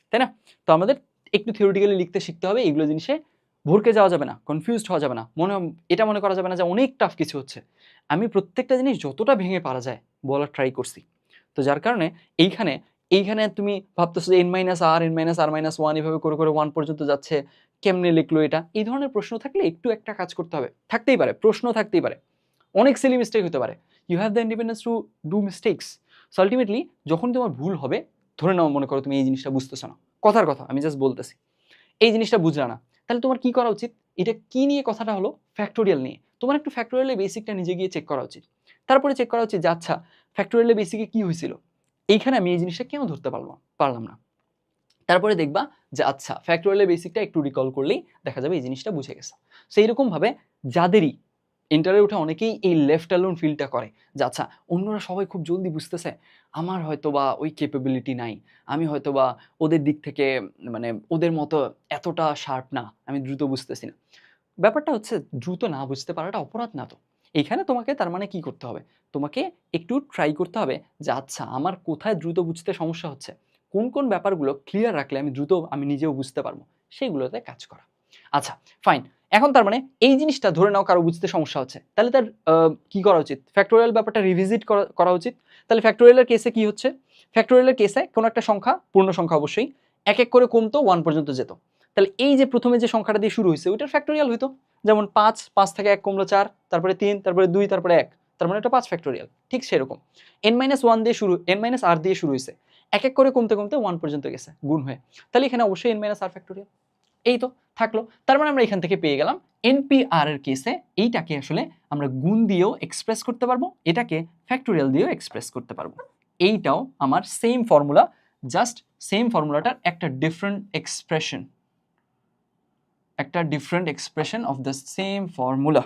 তাই না, তো আমাদের একটু থিওরিটিক্যালি লিখতে শিখতে হবে, এইগুলো জিনিসে ভরকে যাওয়া যাবে না, কনফিউজড হওয়া যাবে না, এটা মনে করা যাবে না যে অনেক টাফ কিছু হচ্ছে। আমি প্রত্যেকটা জিনিস যতটা ভেঙে পারা যায় বলার ট্রাই করছি, তো যার কারণে এইখানে তুমি ভাবতেছো যে n-r n-r-1 এভাবে করে করে 1 পর্যন্ত যাচ্ছে, কেমনে লিখলো এটা, এই ধরনের প্রশ্ন থাকলে একটু একটা কাজ করতে হবে, থাকতেই পারে প্রশ্ন, থাকতেই পারে, অনেক সিলি মিস্টেক হতে পারে, you have the independence to do mistakes. So ultimately যখন তোমার ভুল হবে, ধরে নাও মনে করো তুমি এই জিনিসটা বুঝতেছো না, কথার কথা আমি জাস্ট বলতেছি, এই জিনিসটা বুঝলা না, তাহলে তোমার কি করা উচিত, এটা কি নিয়ে কথাটা হলো, ফ্যাক্টোরিয়াল নিয়ে, তোমার একটু ফ্যাক্টোরিয়ালের বেসিকটা নিজে গিয়ে চেক করা উচিত, তারপরে চেক করা উচিত যে আচ্ছা ফ্যাক্টোরিয়ালের বেসিকে কি হয়েছিল, এইখানে আমি এই জিনিসটা কেন ধরতে পারলাম না, তারপরে দেখবা যে আচ্ছা ফ্যাক্টোরিয়ালের বেসিকটা একটু রিকল করলেই দেখা যাবে এই জিনিসটা বুঝে গেছে। সেই রকম ভাবে যাদেরই ইন্টারে উঠে অনেকেই এই লেফট অ্যালোন ফিলটা করে যে আচ্ছা অন্যরা সবাই খুব জলদি বুঝতেছে, আমার হয়তো বা ওই ক্যাপাবিলিটি নাই, আমি হয়তো বা ওদের দিক থেকে মানে ওদের মতো এতটা শার্প না, আমি দ্রুত বুঝতেছি না। ব্যাপারটা হচ্ছে দ্রুত না বুঝতে পারাটা অপরাধ না তো, এইখানে তোমাকে তার মানে কি করতে হবে, তোমাকে একটু ট্রাই করতে হবে যে আচ্ছা আমার কোথায় দ্রুত বুঝতে সমস্যা হচ্ছে, কোন কোন ব্যাপারগুলো ক্লিয়ার রাখলে আমি দ্রুত আমি নিজেও বুঝতে পারবো, সেইগুলোতে কাজ করা। আচ্ছা ফাইন, এখন তার মানে এই জিনিসটা ধরে নাও কারো বুঝতে সমস্যা হচ্ছে, তাহলে তার কি করা উচিত, ফ্যাক্টোরিয়াল ব্যাপারটা রিভিজিট করা উচিত। তাহলে ফ্যাক্টোরিয়ালের কেসে কি হচ্ছে, ফ্যাক্টোরিয়ালের কেসে কোনো একটা সংখ্যা, পূর্ণ সংখ্যা অবশ্যই, এক এক করে কমতো 1 পর্যন্ত যেত, তাহলে এই যে প্রথমে যে সংখ্যাটা দিয়ে শুরু হয়েছে ওইটার ফ্যাক্টোরিয়াল হইতো, যেমন 5 থেকে 1 কমলো 4, তারপরে 3, তারপরে 2, তারপরে 1, তার মানে এটা 5 ফ্যাক্টোরিয়াল। ঠিক সেরকম n-1 দিয়ে শুরু, n-r দিয়ে শুরু হয়েছে, এক এক করে কমতে কমতে 1 পর্যন্ত গেছে গুণ হয়ে, তাহলে এখানে অবশ্যই n-r ফ্যাক্টোরিয়াল। এই তো থাকলো, তার মানে আমরা এখান থেকে পেয়ে গেলাম npr এর কেসে এইটাকে আসলে আমরা গুণ দিয়েও এক্সপ্রেস করতে পারবো, এটাকে ফ্যাক্টোরিয়াল দিয়েও এক্সপ্রেস করতে পারবো। এইটাও আমার সেম ফর্মুলা, জাস্ট সেম ফর্মুলাটার একটা different expression of the same formula.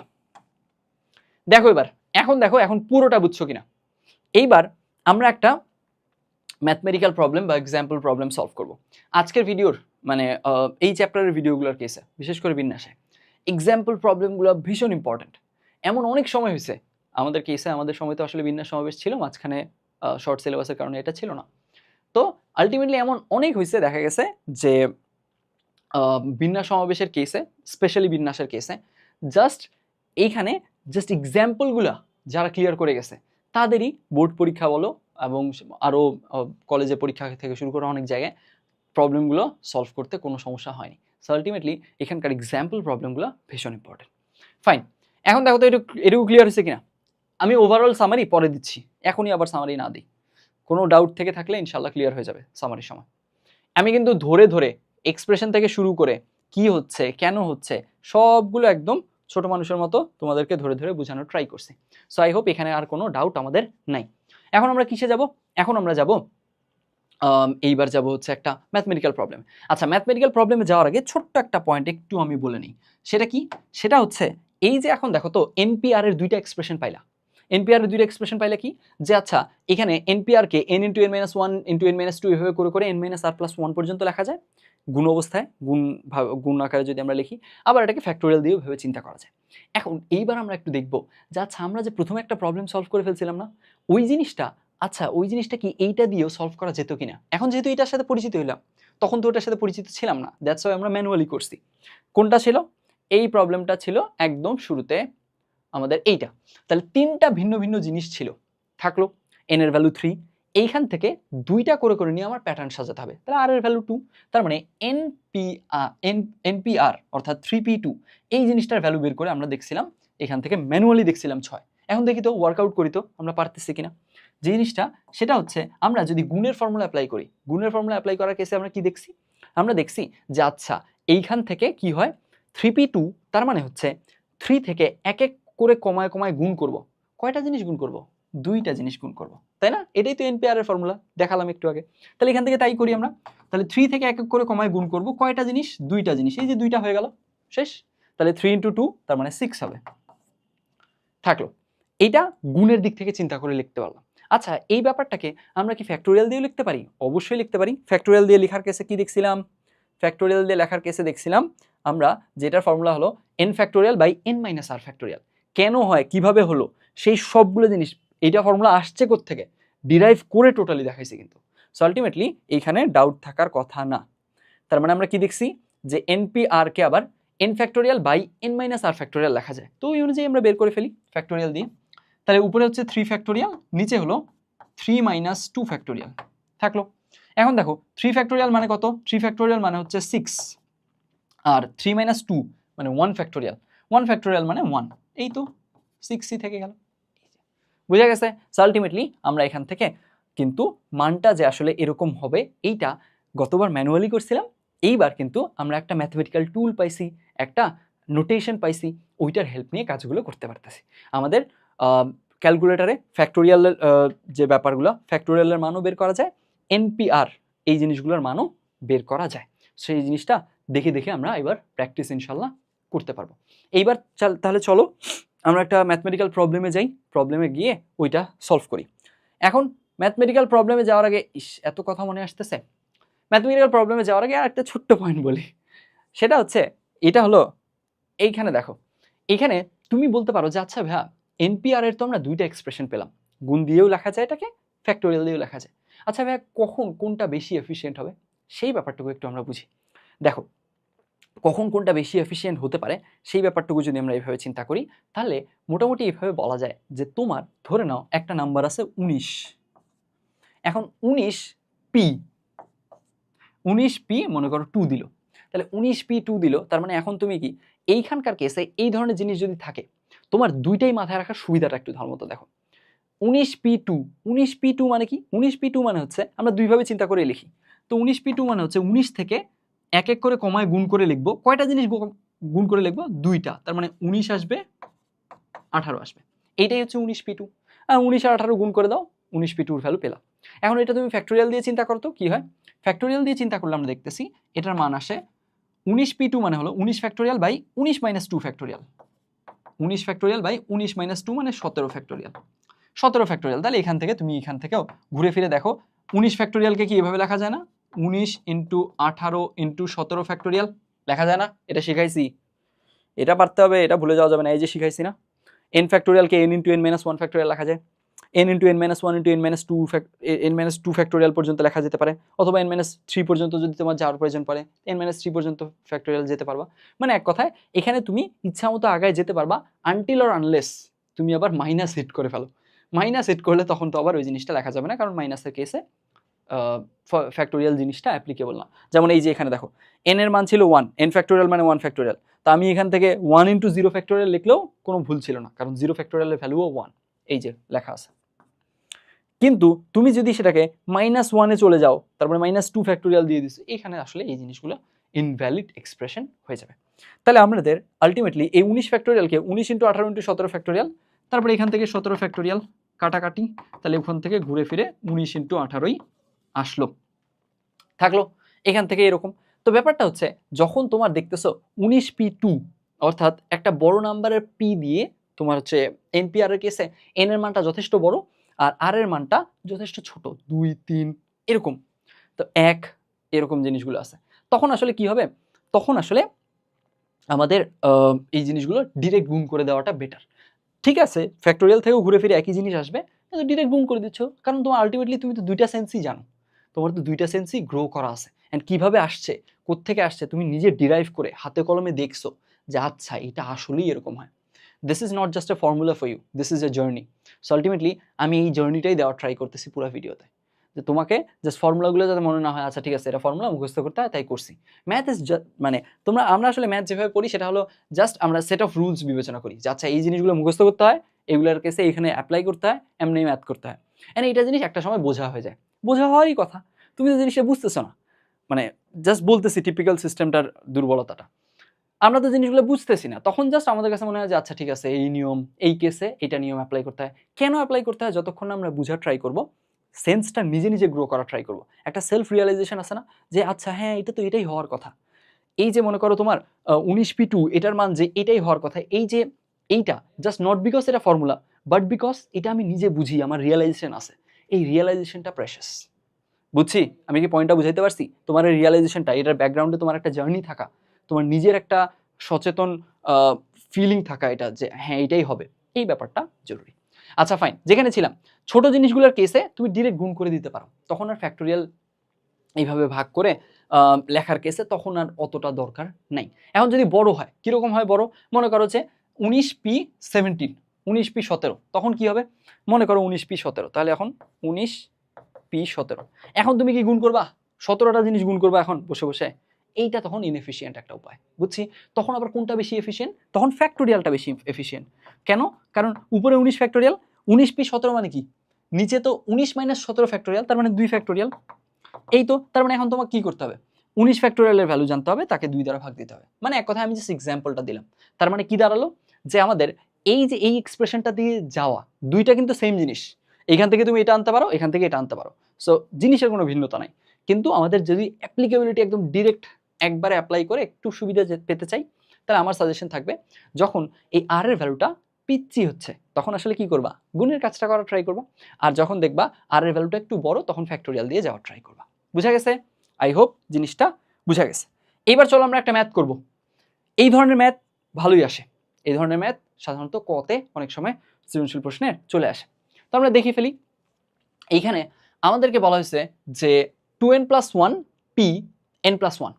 দেখো এখন পুরোটা বুঝছো কিনা। এইবার আমরা একটা ম্যাথমেটিক্যাল প্রবলেম বা এক্সাম্পল প্রবলেম সলভ করব আজকের ভিডিওর, মানে এই চ্যাপ্টারের ভিডিওগুলোর কেসে, বিশেষ করে বিন্যাসে এক্সাম্পল প্রবলেমগুলো ভীষণ ইম্পর্টেন্ট। এমন অনেক সময় হয়েছে আমাদের কেসে, আমাদের সময় তো আসলে বিন্যাস সমাবেশ ছিল, মাঝখানে শর্ট সিলেবাসের কারণে এটা ছিল না, তো আলটিমেটলি এমন অনেক হয়েছে দেখা গেছে যে বিন্যাস সমাবেশের কেসে, স্পেশালি বিন্যাসের কেসে এইখানে জাস্ট এক্সাম্পলগুলো যারা ক্লিয়ার করে গেছে তাদেরই বোর্ড পরীক্ষা বলো এবং আরও কলেজে পরীক্ষা থেকে শুরু করে অনেক জায়গায় প্রবলেমগুলো সলভ করতে কোনো সমস্যা হয়নি। সো আলটিমেটলি এখানকার এক্সাম্পল প্রবলেমগুলো ভীষণ ইম্পর্টেন্ট। ফাইন, এখন দেখো তো এটুকু ক্লিয়ার হয়েছে কিনা। আমি ওভারঅল সামারি পরে দিচ্ছি, এখনই আবার সামারি না দিই, কোনো ডাউট থেকে থাকলে ইনশাল্লাহ ক্লিয়ার হয়ে যাবে সামারির সময়। আমি কিন্তু ধরে ধরে এক্সপ্রেশন থেকে শুরু করে কি হচ্ছে কেন হচ্ছে সবগুলো একদম ছোট মানুষের মতো তোমাদেরকে ধরে ধরে বোঝানোর ট্রাই করছি। সো আই হোপ এখানে আর কোনো ডাউট আমাদের নাই। এখন আমরা কিসে যাব? এখন আমরা যাব এইবার যাব হচ্ছে একটা ম্যাথমেটিক্যাল প্রবলেম। আচ্ছা, ম্যাথমেটিক্যাল প্রবলেমে যাওয়ার আগে ছোট্ট একটা পয়েন্ট একটু আমি বলে নিই। সেটা কি? সেটা হচ্ছে এই যে এখন দেখো তো এনপিআর এর দুইটা এক্সপ্রেশন পাইলা। এনপিআর এর দুইটা এক্সপ্রেশন পাইলা কি? যে আচ্ছা এখানে এনপিআর কে n into n minus one into n minus two এভাবে করে করে n minus r plus one পর্যন্ত লেখা যায় গুণ অবস্থায়, গুণ আকারে যদি আমরা লিখি, আবার এটাকে ফ্যাক্টোরিয়াল দিয়েও ভেবে চিন্তা করা যায়। এখন এইবার আমরা একটু দেখব যে আচ্ছা আমরা যে প্রথমে একটা প্রবলেম সলভ করে ফেলছিলাম না, ওই জিনিসটা আচ্ছা ওই জিনিসটা কি এইটা দিয়েও সলভ করা যেত কিনা। এখন যেহেতু এটার সাথে পরিচিত হইলাম, তখন তো ওটার সাথে পরিচিত ছিলাম না, দ্যাটস ওয়াই আমরা ম্যানুয়ালি করছি। কোনটা ছিল? এই প্রবলেমটা ছিল একদম শুরুতে আমাদের এইটা। তাহলে তিনটা ভিন্ন ভিন্ন জিনিস ছিল, থাকলো n এর ভ্যালু 3, এইখান থেকে দুইটা করে করে নিয়ে আমার প্যাটার্ন সাজাতে হবে। তাহলে r এর ভ্যালু 2, তার মানে npr অর্থাৎ 3p2 এই জিনিসটার ভ্যালু বের করে আমরা দেখছিলাম এখান থেকে ম্যানুয়ালি দেখছিলাম 6। এখন দেখি তো ওয়ার্কআউট করি তো আমরা পারতেছি কিনা। যে জিনিসটা সেটা হচ্ছে আমরা যদি গুণের ফর্মুলা অ্যাপ্লাই করি, গুণের ফর্মুলা অ্যাপ্লাই করার কেসে আমরা কি দেখছি? আমরা দেখছি যে আচ্ছা এইখান থেকে কি হয় 3p2 তার মানে হচ্ছে 3 থেকে এক এক করে কমায় কমায় গুণ করব। কয়টা জিনিস গুণ করব? দুইটা জিনিস গুণ করব, তাই না? এটাই তো এনপিআর এর ফর্মুলা, দেখালাম একটু আগে। তাহলে এখান থেকে তাই করি আমরা। তাহলে 3 থেকে এক এক করে কমায় গুণ করব কয়টা জিনিস? দুইটা জিনিস। এই যে দুইটা হয়ে গেল, শেষ। তাহলে 3 ইন্টু 2 তার মানে 6 হবে, থাকলো। এইটা গুণের দিক থেকে চিন্তা করে লিখতে পারলাম। আচ্ছা এই ব্যাপারটাকে আমরা কি ফ্যাক্টোরিয়াল দিয়ে লিখতে পারি? অবশ্যই লিখতে পারি। ফ্যাক্টোরিয়াল দিয়ে লেখার কেসে কি দেখছিলাম? ফ্যাক্টোরিয়াল দিয়ে লেখার কেসে দেখছিলাম আমরা যেটার ফর্মুলা হলো n factorial by n minus r factorial. কেন হয়, কিভাবে হলো, সেই সবগুলো জিনিস এইটা ফর্মুলা আসছে কোত্থেকে ডিরাইভ করে টোটালি দেখাইছি কিন্তু। সো আলটিমেটলি এইখানে ডাউট থাকার কথা না। তার মানে আমরা কি দেখছি যে npr কে আবার n factorial by n minus r factorial লেখা যায়। তো ওই অনুযায়ী আমরা বের করে ফেলি ফ্যাক্টোরিয়াল দিয়ে। তাহলে উপরে হচ্ছে 3 ফ্যাক্টোরিয়াল, নিচে হলো 3 মাইনাস 2 ফ্যাক্টোরিয়াল, থাকলো। এখন দেখো 3 ফ্যাক্টোরিয়াল মানে কত? 3 ফ্যাক্টোরিয়াল মানে হচ্ছে 6, আর 3 মাইনাস 2 মানে 1 ফ্যাক্টোরিয়াল। 1 ফ্যাক্টোরিয়াল মানে 1, এই তো 6ই থেকে গেল। বুঝা গেছে? সো আলটিমেটলি আমরা এখান থেকে কিন্তু মানটা যে আসলে এরকম হবে এইটা গতবার ম্যানুয়ালি করছিলাম, এইবার কিন্তু আমরা একটা ম্যাথমেটিক্যাল টুল পাইছি, একটা নোটেশন পাইছি, ওইটার হেল্প নিয়ে কাজগুলো করতে পারতেছি। আমাদের ক্যালকুলেটারে ফ্যাক্টোরিয়ালের যে ব্যাপারগুলো, ফ্যাক্টোরিয়ালের মানও বের করা যায়, এনপিআর এই জিনিসগুলোর মানও বের করা যায়। সেই জিনিসটা দেখে দেখে আমরা এবার প্র্যাকটিস ইনশাল্লাহ করতে পারবো। এইবার তাহলে চলো আমরা একটা ম্যাথমেটিক্যাল প্রবলেমে যাই, প্রবলেমে গিয়ে ওইটা সলভ করি। এখন ম্যাথমেটিক্যাল প্রবলেমে যাওয়ার আগে এত কথা মনে আসতেছে, ম্যাথমেটিক্যাল প্রবলেমে যাওয়ার আগে আর একটা ছোট্ট পয়েন্ট বলি। সেটা হচ্ছে এটা হলো এইখানে দেখো, এইখানে তুমি বলতে পারো যে আচ্ছা ভাইয়া এনপিআর এর তো আমরা দুইটা এক্সপ্রেশন পেলাম, গুণ দিয়েও লেখা যায় এটাকে, ফ্যাক্টোরিয়াল দিয়েও লেখা যায়। আচ্ছা ভাইয়া কখন কোনটা বেশি এফিশিয়েন্ট হবে সেই ব্যাপারটুকু একটু আমরা বুঝি। দেখো কখন কোনটা বেশি এফিশিয়েন্ট হতে পারে সেই ব্যাপারটুকু যদি আমরা এইভাবে চিন্তা করি, তাহলে মোটামুটি এইভাবে বলা যায় যে তোমার ধরে নাও একটা নাম্বার আছে 19, এখন 19p মনে করো 2 দিল, তাহলে 19p 2 দিল, তার মানে এখন তুমি কি এইখানকার কেসে এই ধরনের জিনিস যদি থাকে তোমার দুইটাই মাথায় রাখার সুবিধাটা একটু ভালো মতো দেখো। 19p2 মানে কি? 19p2 মানে হচ্ছে আমরা দুইভাবে চিন্তা করে লিখি। তো 19p2 মানে হচ্ছে 19 থেকে এক এক করে কমায় গুণ করে লিখবো, কয়টা জিনিস গুণ করে লিখবো? দুইটা, তার মানে 19 আসবে 18 আসবে, এইটাই হচ্ছে 19p2। আর 19 আর 18 গুণ করে দাও, 19p2 এর ভ্যালু পেলাম। এখন এটা তুমি ফ্যাক্টোরিয়াল দিয়ে চিন্তা করো তো কি হয়। ফ্যাক্টোরিয়াল দিয়ে চিন্তা করলে আমরা দেখতেছি এটার মান আসে 19p2 মানে হলো 19 factorial by 19 minus 2 factorial, 19 factorial by 19 minus 2 মানে 17 ফ্যাক্টোরিয়াল, 17 ফ্যাক্টোরিয়াল। তাহলে এখান থেকে তুমি এখান থেকেও ঘুরে ফিরে দেখো 19 ফ্যাক্টোরিয়ালকে কি এভাবে লেখা যায় না? 19 ইন্টু 18 ইন্টু 17 ফ্যাক্টোরিয়াল লেখা যায় না? এটা শিখাইছি, এটা পারতে হবে, এটা ভুলে যাওয়া যাবে না। এই যে শিখাইছি না, n ফ্যাক্টোরিয়ালকে n into n minus 1 factorial লেখা যায়, n into n minus 1 into n minus 2 factorial পর্যন্ত লেখা যেতে পারে, অথবা n মাইনাস 3 পর্যন্ত যদি তোমার যাওয়ার প্রয়োজন পড়ে n মাইনাস 3 পর্যন্ত ফ্যাক্টোরিয়াল যেতে পারবা। মানে এক কথায় এখানে তুমি ইচ্ছা মতো আগায় যেতে পারবা আনটিল অর আনলেস তুমি আবার মাইনাস হিট করে ফেলো। মাইনাস হিট করলে তখন তো আবার ওই জিনিসটা লেখা যাবে না, কারণ মাইনাসের কেসে ফ্যাক্টোরিয়াল জিনিসটা অ্যাপ্লিকেবল না। যেমন এই যে এখানে দেখো n এর মান ছিল 1, n ফ্যাক্টোরিয়াল মানে 1 ফ্যাক্টোরিয়াল, তা আমি এখান থেকে 1 ইন্টু 0 ফ্যাক্টোরিয়াল লিখলেও কোনো ভুল ছিল না, কারণ 0 ফ্যাক্টোরিয়ালের ভ্যালুও 1, এই যে লেখা আছে। কিন্তু তুমি যদি সেটাকে -1-এ চলে যাও, তারপরে -2 ফ্যাক্টোরিয়াল দিয়ে দিচ্ছ, এখানে আসলে এই জিনিসগুলো ইনভ্যালিড এক্সপ্রেশন হয়ে যাবে। তাহলে আমাদের আলটিমেটলি এই 19 ফ্যাক্টোরিয়ালকে 19 × 18 × 17 ফ্যাক্টোরিয়াল, তারপরে এখান থেকে 17 ফ্যাক্টোরিয়াল কাটাকাটি, তাহলে ওখান থেকে ঘুরে ফিরে 19 × 18ই আসলো, থাকলো এখান থেকে এরকম। তো ব্যাপারটা হচ্ছে যখন তোমার দেখতেছো 19p2 অর্থাৎ একটা বড় নাম্বারের পি দিয়ে তোমার হচ্ছে এনপিআর এর কেসে এন এর মানটা যথেষ্ট বড় আর আর এর মানটা যথেষ্ট ছোট, 2 3 এরকম, তো 1 এরকম জিনিসগুলো আছে, তখন আসলে কি হবে, তখন আসলে আমাদের এই জিনিসগুলো ডিরেক্ট গুণ করে দেওয়াটা বেটার। ঠিক আছে, ফ্যাক্টোরিয়াল থেকেও ঘুরে ফিরে একই জিনিস আসবে, কিন্তু ডিরেক্ট গুণ করে দিচ্ছ, কারণ তোমার আলটিমেটলি তুমি তো দুইটা সেন্সই জানো, তোমার তো দুইটা সেন্সই গ্রো করা আছে, অ্যান্ড কীভাবে আসছে, কোত্থেকে আসছে তুমি নিজে ডিরাইভ করে হাতে কলমে দেখছো যে আচ্ছা এটা আসলেই এরকম হয়। This is not just a formula for you, this is a journey. So ultimately আমি এই জার্নিটাই দেওয়ার ট্রাই করতেছি পুরো ভিডিওতে, যে তোমাকে জাস্ট ফর্মুলাগুলো যাতে মনে না হয় আচ্ছা ঠিক আছে এটা ফর্মুলা মুখস্থ করতে হয় তাই করছি। ম্যাথ ইজ মানে আমরা আসলে ম্যাথ যেভাবে পড়ি সেটা হলো জাস্ট আমরা সেট অফ রুলস বিবেচনা করি যে আচ্ছা এই জিনিসগুলো মুখস্থ করতে হয়, এগুলোর কেসে এখানে অ্যাপ্লাই করতে হয়, এমনি ম্যাথ করতে হয়, এন্ড এইটা জিনিস একটা সময় বোঝা হয়ে যায়, বোঝা হওয়ারই কথা, তুমি তো জিনিসটা বুঝতেছো না, মানে জাস্ট বলতেছি টিপিক্যাল সিস্টেমটার দুর্বলতাটা, আমরা তো জিনিসগুলো বুঝতেছি না, তখন জাস্ট আমাদের কাছে মনে হয় যে আচ্ছা ঠিক আছে এই নিয়ম, এই কেসে এটা নিয়ম অ্যাপ্লাই করতে হয়। কেন অ্যাপ্লাই করতে হয়, যতক্ষণ না আমরা বুঝার ট্রাই করব, সেন্সটা নিজে নিজে গ্রো করা ট্রাই করব, একটা সেলফ রিয়ালাইজেশন আছে না যে আচ্ছা হ্যাঁ এটা তো এটাই হওয়ার কথা। এই যে মনে করো তোমার 19p2 এটার মান যে এটাই হওয়ার কথা, এই যে এইটা জাস্ট নট বিকজ এটা ফর্মুলা, বাট বিকজ এটা আমি নিজে বুঝি, আমার রিয়ালাইজেশন আছে, এই রিয়ালাইজেশনটা প্রেশাস। বুঝছি আমি কি পয়েন্টটা বুঝাইতে পারছি, তোমার এই রিয়ালাইজেশনটা, এটার ব্যাকগ্রাউন্ডে তোমার একটা জার্নি থাকা, তোমার নিজের একটা সচেতন ফিলিং থাকা, এটা যে হ্যাঁ এটাই হবে, এই ব্যাপারটা জরুরি। আচ্ছা ফাইন, যেখানে ছিলাম, ছোট জিনিসগুলোর কেসে তুমি ডিরেক্ট গুণ করে দিতে পারো, তখন আর ফ্যাক্টোরিয়াল এইভাবে ভাগ করে লেখার কেসে তখন আর অতটা দরকার নাই। এখন যদি বড় হয়, কীরকম হয় বড়, মনে করো যে 19p17, 19p17, তখন কি হবে, মনে করো 19p17, তাহলে এখন 19p17, এখন তুমি কি গুণ করবা, 17টা জিনিস গুণ করবা এখন বসে বসে, এইটা তখন ইনএফিশিয়েন্ট একটা উপায়, বুঝছি। তখন আবার কোনটা বেশি এফিশিয়েন্ট, তখন ফ্যাক্টোরিয়ালটা বেশি এফিশিয়েন্ট। কেন, কারণ উপরে 19 ফ্যাক্টোরিয়াল, 19p17 মানে কি, নিচে তো 19 - 17 ফ্যাক্টোরিয়াল, তার মানে 2 ফ্যাক্টোরিয়াল, এই তো, তার মানে এখন তোমাকে কি করতে হবে, 19 ফ্যাক্টোরিয়ালের ভ্যালু জানতে হবে, তাকে 2 দ্বারা ভাগ দিতে হবে, মানে এক কথায় আমি জাস্ট এক্সাম্পলটা দিলাম, তার মানে কি দাঁড়ালো, যে আমাদের এই যে এই এক্সপ্রেশনটা দিয়ে যাওয়া, দুইটা কিন্তু সেম জিনিস, এখান থেকে তুমি এটা আনতে পারো, এখান থেকে এটা আনতে পারো, সো জিনিসের কোনো ভিন্নতা নাই, কিন্তু আমাদের যদি অ্যাপ্লিকেবিলিটি একদম ডিরেক্ট একবারে অ্যাপ্লাই করে একটু সুবিধা পেতে চাই, তাহলে আমার সাজেশন থাকবে যখন এই আর এর ভ্যালুটা পিচ্ছি হচ্ছে, তখন আসলে কি করবা, গুণের কাজটা করার ট্রাই করবা, আর যখন দেখবা আর এর ভ্যালুটা একটু বড়, তখন ফ্যাক্টোরিয়াল দিয়ে যাওয়ার ট্রাই করবা। বুঝা গেছে, আই হোপ জিনিসটা বুঝা গেছে। এইবার চলো আমরা একটা ম্যাথ করব, এই ধরনের ম্যাথ ভালোই আসে, এই ধরনের ম্যাথ সাধারণত কতে অনেক সময় সৃজনশীল প্রশ্নে চলে আসে। তো আমরা দেখে ফেলি, এইখানে আমাদেরকে বলা হয়েছে যে 2n+1 p(n+1),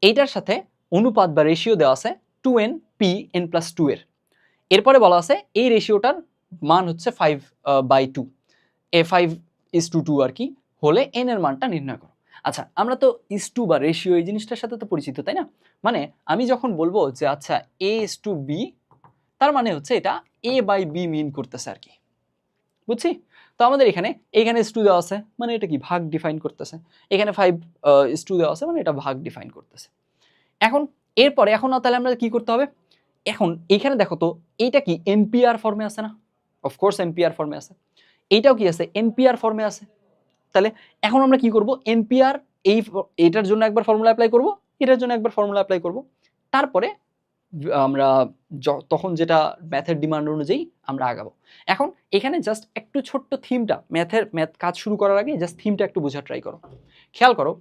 এইটার সাথে অনুপাত বা রেশিও দেওয়া আছে 2n p(n+2) এর, এরপরে বলা আছে এই রেশিওটার মান হচ্ছে 5/2, এ 5:2 আর কি হলে n এর মানটা নির্ণয় করো। আচ্ছা আমরা তো ইস টু বা রেশিও এই জিনিসটার সাথে তো পরিচিত, তাই না, মানে আমি যখন বলবো যে আচ্ছা a:b, তার মানে হচ্ছে এটা a/b মিন করতেছে আর কি, বুঝছি। তো আমাদের এখানে is2 দেওয়া আছে, মানে এটা কি ভাগ ডিফাইন করতেছে, এখানে 5:2 দেওয়া আছে, মানে এটা ভাগ ডিফাইন করতেছে। এখন এরপরে এখন তাহলে আমরা কি করতে হবে, এখন এইখানে দেখো তো এইটা কি এমপিআর ফর্মে আছে না, অফকোর্স এমপিআর ফর্মে আছে, এইটাও কি আছে এমপিআর ফর্মে আছে, তাহলে এখন আমরা কি করব, এমপিআর এইটার জন্য একবার ফর্মুলা অ্যাপ্লাই করব, এটার জন্য একবার ফর্মুলা অ্যাপ্লাই করব, তারপরে আমরা তখন যেটা ম্যাথের ডিমান্ড অনুযায়ী আমরা আগাবো। এখন এখানে জাস্ট একটু ছোট্ট থিমটা, ম্যাথ কাজ শুরু করার আগে জাস্ট থিমটা একটু বোঝার ট্রাই করো। খেয়াল করো,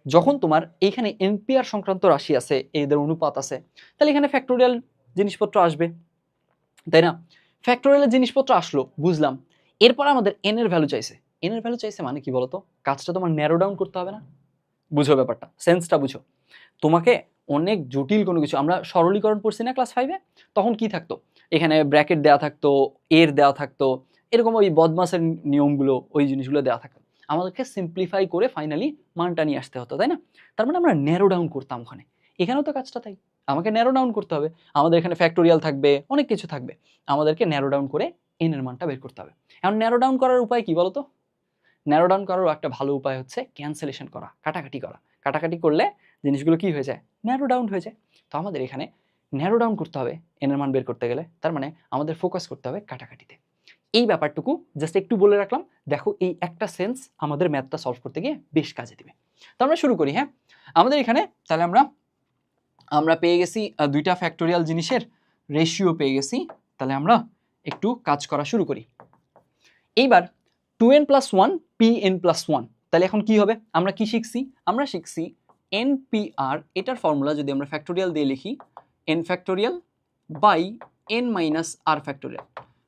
যখন তোমার এইখানে এনপিআর সংক্রান্ত রাশি আছে, এদের অনুপাত আছে, তাহলে এখানে ফ্যাক্টোরিয়াল জিনিসপত্র আসবে, তাই না, ফ্যাক্টোরিয়ালের জিনিসপত্র আসলো বুঝলাম, এরপর আমাদের এন এর ভ্যালু চাইছে, এন এর ভ্যালু চাইছে মানে কি বলতো, কাজটা তোমার ন্যারো ডাউন করতে হবে না, বুঝো ব্যাপারটা, সেন্সটা বুঝো। তোমাকে অনেক জটিল কোনো কিছু, আমরা সরলীকরণ পড়ছি না ক্লাস 5-এ, তখন কি থাকতো, এখানে ব্র্যাকেট দেওয়া থাকতো, এর দেওয়া থাকতো, এরকম ওই বদমাসের নিয়মগুলো, ওই জিনিসগুলো দেওয়া থাকতো, আমাদেরকে সিম্পলিফাই করে ফাইনালি মানটা নিয়ে আসতে হতো, তাই না, তার মানে আমরা ন্যারো ডাউন করতাম ওখানে, এখানেও তো কাজটা তাই, আমাকে ন্যারো ডাউন করতে হবে, আমাদের এখানে ফ্যাক্টোরিয়াল থাকবে, অনেক কিছু থাকবে, আমাদেরকে ন্যারো ডাউন করে এন এর মানটা বের করতে হবে। এখন ন্যারো ডাউন করার উপায় কি বলতো, ন্যারো ডাউন করারও একটা ভালো উপায় হচ্ছে ক্যান্সেলেশন করা, কাটাকাটি করা। কাটাকাটি করলে জিনিসগুলো কি হয়ে যায়, ন্যারো ডাউন হয়ে যায়। তো আমাদের এখানে ন্যারো ডাউন করতে হবে এন এর মান বের করতে গেলে, তার মানে আমাদের ফোকাস করতে হবে কাটাকাটিতে। এই ব্যাপারটুকু জাস্ট একটু বলে রাখলাম, দেখো এই একটা সেন্স আমাদের ম্যাথটা সলভ করতে গিয়ে বেশ কাজে দিবে। তো আমরা শুরু করি। হ্যাঁ, আমাদের এখানে তাহলে আমরা পেয়ে গেছি দুইটা ফ্যাক্টোরিয়াল জিনিসের রেশিও পেয়ে গেছি। তাহলে আমরা একটু কাজ করা শুরু করি। এইবার 2n + 1 pn + 1, তাহলে এখন কি হবে, আমরা কি শিখছি, আমরা শিখছি npr, এটার ফর্মুলা যদি আমরা ফ্যাক্টোরিয়াল দিয়ে লিখি n factorial by n - r factorial.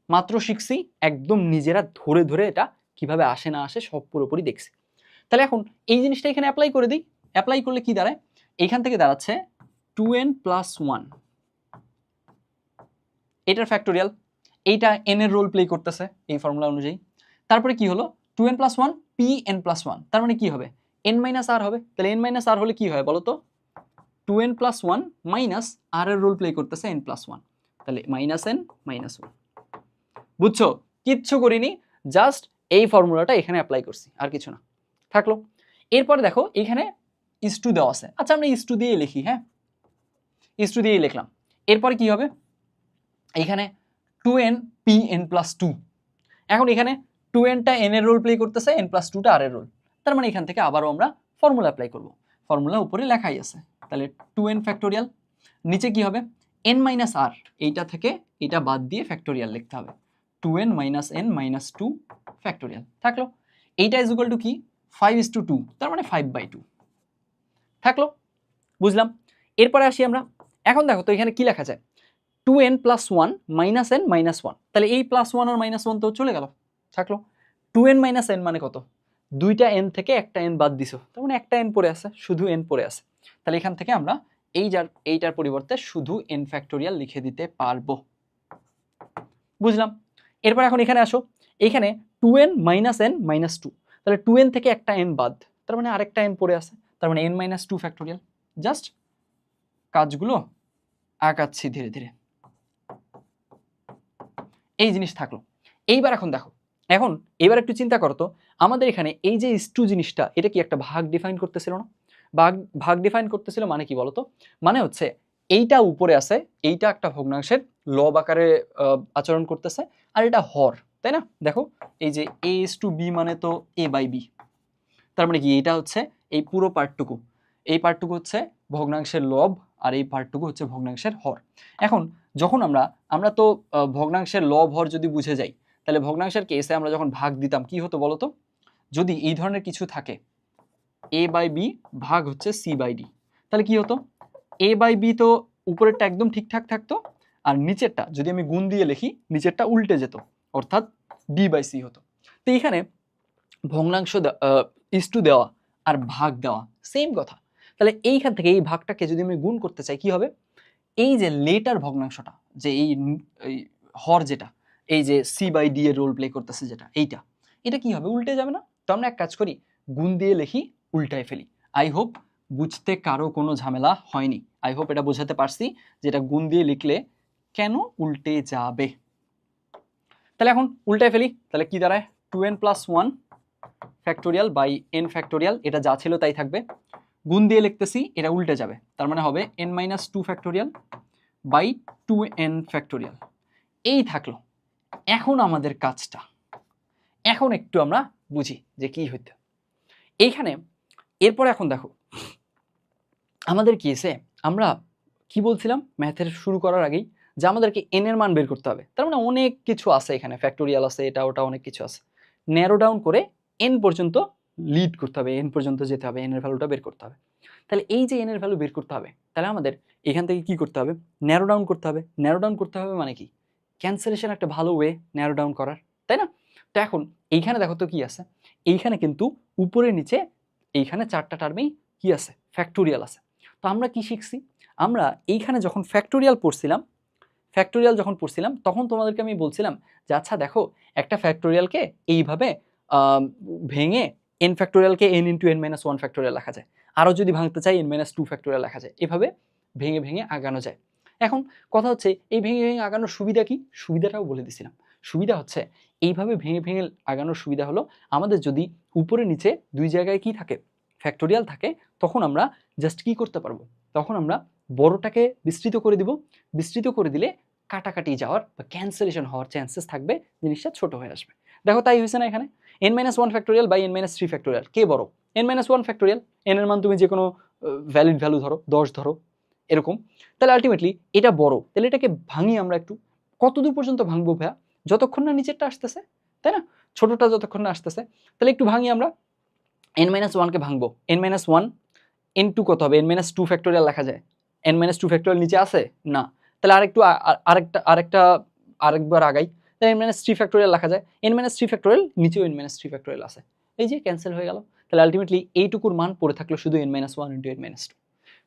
মাত্র শিখছি, একদম নিজেরা ধরে ধরে এটা কিভাবে আসে না আসে সব পুরোপুরি দেখছি। তাহলে এখন এই জিনিসটা এখানে অ্যাপ্লাই করে দিই। অ্যাপ্লাই করলে কি দাঁড়ায়, এইখান থেকে দাঁড়াচ্ছে 2n + 1, এটার ফ্যাক্টোরিয়াল, এইটা n এর রোল প্লে করতেছে এই ফর্মুলা অনুযায়ী। তারপরে কি হলো 2n + 1 pn + 1, তার মানে কি হবে n - r হবে। তাহলে n - r হলে কি হয় বলো তো, 2n + 1 মাইনাস r এর রোল প্লে করতেছে n + 1, তাহলে -n - 1। বুঝছো, কিচ্ছু করিনি, জাস্ট এই ফর্মুলাটা এখানে অ্যাপ্লাই করছি, আর কিছু না। থাকলো। এরপরে দেখো এখানে ইস টু দেওয়া আছে, আচ্ছা আমরা ইস টু দিয়ে লিখি। হ্যাঁ, ইস টু দিয়েই লিখলাম। এরপরে কি হবে, এখানে 2n pn + 2, এখন এখানে 2nটা n এর রোল প্লে করতেছে, n + 2টা r এর রোল, তার মানে এখান থেকে আবারও আমরা ফর্মুলা অ্যাপ্লাই করব। ফর্মুলা উপরে লেখাই আছে, তাহলে 2n ফ্যাক্টোরিয়াল, নিচে কি হবে n - r, এইটা থেকে এটা বাদ দিয়ে ফ্যাক্টোরিয়াল লিখতে হবে, 2n - n - 2 ফ্যাক্টোরিয়াল। থাকলো। এইটা ইজ ইকুয়াল টু কি 5:2, তার মানে 5/2 থাকলো। বুঝলাম। এরপরে আসি আমরা, এখন দেখো তো এখানে কি লেখা যায়, 2n + 1 - n - 1, তাহলে এই +1 আর -1 তো চলে গেল, থাকলো। 2n - n মানে কত, দুইটা n থেকে একটা n বাদ দিছো, তার মানে একটা n পড়ে আছে, শুধু n পড়ে আছে। তাহলে এখান থেকে আমরা এইটার পরিবর্তে শুধু n ফ্যাক্টোরিয়াল লিখে দিতে পারবো। বুঝলাম। এরপর এখন এখানে আসো, এখানে 2n - n - 2, তাহলে 2n থেকে একটা n বাদ, তার মানে আরেকটা n পড়ে আছে, তার মানে n - 2 ফ্যাক্টোরিয়াল। জাস্ট কাজগুলো আগাচ্ছি ধীরে ধীরে, এই জিনিস থাকলো। এইবার এখন দেখো, এবার একটু চিন্তা করো তো, আমাদের এখানে এই যে ইস টু জিনিসটা, এটা কি একটা ভাগ ডিফাইন করতেছিল না? ভাগ ডিফাইন করতেছিল মানে কি বলতো, মানে হচ্ছে এইটা উপরে আছে, এইটা একটা ভগ্নাংশের লব আকারে আচরণ করতেছে, আর এটা হর, তাই না? দেখো এই যে a:b মানে তো a/b, তার মানে কি এটা হচ্ছে এই পুরো পার্টটুকু, এই পার্টটুকু হচ্ছে ভগ্নাংশের লব, আর এই পার্টটুকু হচ্ছে ভগ্নাংশের হর। এখন যখন আমরা তো ভগ্নাংশের লব হর যদি বুঝে যাই, তাহলে ভগ্নাংশের কেসে আমরা যখন ভাগ দিতাম কি হতো বলতো, যদি এই ধরনের কিছু থাকে a/b ভাগ হচ্ছে c/d, তাহলে কি হতো, a/b তো উপরেরটা একদম ঠিকঠাক থাকতো, আর নিচেরটা যদি আমি গুণ দিয়ে লিখি নিচেরটা উল্টে যেত, অর্থাৎ d/c হতো। তো এখানে ভগ্নাংশ ইস টু দেওয়া আর ভাগ দেওয়া সেম কথা। তাহলে এইখান থেকে এই ভাগটাকে যদি আমি গুণ করতে চাই কি হবে, এই যে লেটার ভগ্নাংশটা, যে এই হর যেটা, এই যে c/d এর রোল প্লে করতেছে যেটা, এটা কি হবে, উল্টে যাবে না? তো আমরা এক কাজ করি, গুণ দিয়ে লিখি, উল্টায় ফেলি। আই হোপ বুঝতে কারো কোনো ঝামেলা হয়নি, আই হোপ এটা বোঝাতে পারছি যেটা গুণ দিয়ে লিখলে কেন উল্টে যাবে। তাহলে এখন উল্টায় ফেলি, তাহলে কি দাঁড়ায় 2n + 1 factorial by n factorial, এটা যা ছিল তাই থাকবে, গুণ দিয়ে লিখতেছি এটা উল্টে যাবে, তার মানে হবে n - 2 factorial by 2n factorial. এই থাকলো। এখন আমাদের কাজটা, এখন একটু আমরা বুঝি যে কি হইতে এইখানে। এরপর এখন দেখো আমাদের কি এসে, আমরা কি বলছিলাম ম্যাথের শুরু করার আগেই, যে আমাদেরকে n এর মান বের করতে হবে, তার মানে অনেক কিছু আছে এখানে, ফ্যাক্টোরিয়াল আছে, এটা ওটা অনেক কিছু আছে, ন্যারো ডাউন করে n পর্যন্ত লিড করতে হবে, n পর্যন্ত যেতে হবে, n এর ভ্যালুটা বের করতে হবে। তাহলে এই যে n এর ভ্যালু বের করতে হবে, তাহলে আমাদের এখান থেকে কি করতে হবে, ন্যারো ডাউন করতে হবে। ন্যারো ডাউন করতে হবে মানে কি, ক্যান্সেলেশন একটা ভালো ওয়ে ন্যারো ডাউন করার, তাই না? তো এখন এইখানে দেখো তো কি আছে, এইখানে কিন্তু উপরে নিচে এইখানে চারটা টার্মেই কি আছে, ফ্যাক্টোরিয়াল আছে। তো আমরা কি শিখছি, আমরা এইখানে যখন ফ্যাক্টোরিয়াল পড়ছিলাম তখন তোমাদেরকে আমি বলছিলাম যে আচ্ছা দেখো একটা ফ্যাক্টোরিয়ালকে এইভাবে ভেঙে n ফ্যাক্টোরিয়ালকে n × n - 1 ফ্যাক্টোরিয়াল লেখা যায়, আরও যদি ভাঙতে চাই n - 2 ফ্যাক্টোরিয়াল লেখা যায়, এভাবে ভেঙে ভেঙে আগানো যায়। এখন কথা হচ্ছে এই ভেঙে ভেঙে আগানোর সুবিধা কি, সুবিধাটাও বলে দিছিলাম। সুবিধা হচ্ছে এইভাবে ভেঙে ভেঙে আগানোর সুবিধা হলো আমাদের যদি উপরে নিচে দুই জায়গায় কি থাকে ফ্যাক্টোরিয়াল থাকে তখন আমরা জাস্ট কি করতে পারবো, তখন আমরা বড়টাকে বিস্তৃত করে দিব, বিস্তৃত করে দিলে কাটাকাটি যাওয়ার বা ক্যান্সেলেশন হওয়ার চান্সেস থাকবে, জিনিসটা ছোট হয়ে আসবে। দেখো তাই হয়েছে না এখানে, n-1 factorial by n-3 factorial কে বড়? n-1 factorial. n এর মান তুমি যে কোনো ভ্যালিড ভ্যালু ধরো, 10 ধরো, এরকম। তাহলে আলটিমেটলি এটা বড়, তাহলে এটাকে ভাঙি আমরা একটু। কতদূর পর্যন্ত ভাঙবো ভাইয়া? যতক্ষণ না নিচেরটা আসতেছে, তাই না? ছোটটা যতক্ষণ না আসতেছে, তাহলে একটু ভাঙি আমরা। n-1 কে ভাঙবো, n-1 n2 কত হবে? n-2 ফ্যাক্টোরিয়াল লেখা যায়। n-2 ফ্যাক্টোরিয়াল নিচে আছে না, তাহলে আরেকবার আগাই, তাহলে n-3 ফ্যাক্টোরিয়াল লেখা যায়। n-3 ফ্যাক্টোরিয়াল নিচেও n-3 ফ্যাক্টোরিয়াল আছে, এই যে ক্যান্সেল হয়ে গেল। তাহলে আলটিমেটলি এইটুকুর মান পড়ে থাকলো শুধু n-1 ইন্টু n-2।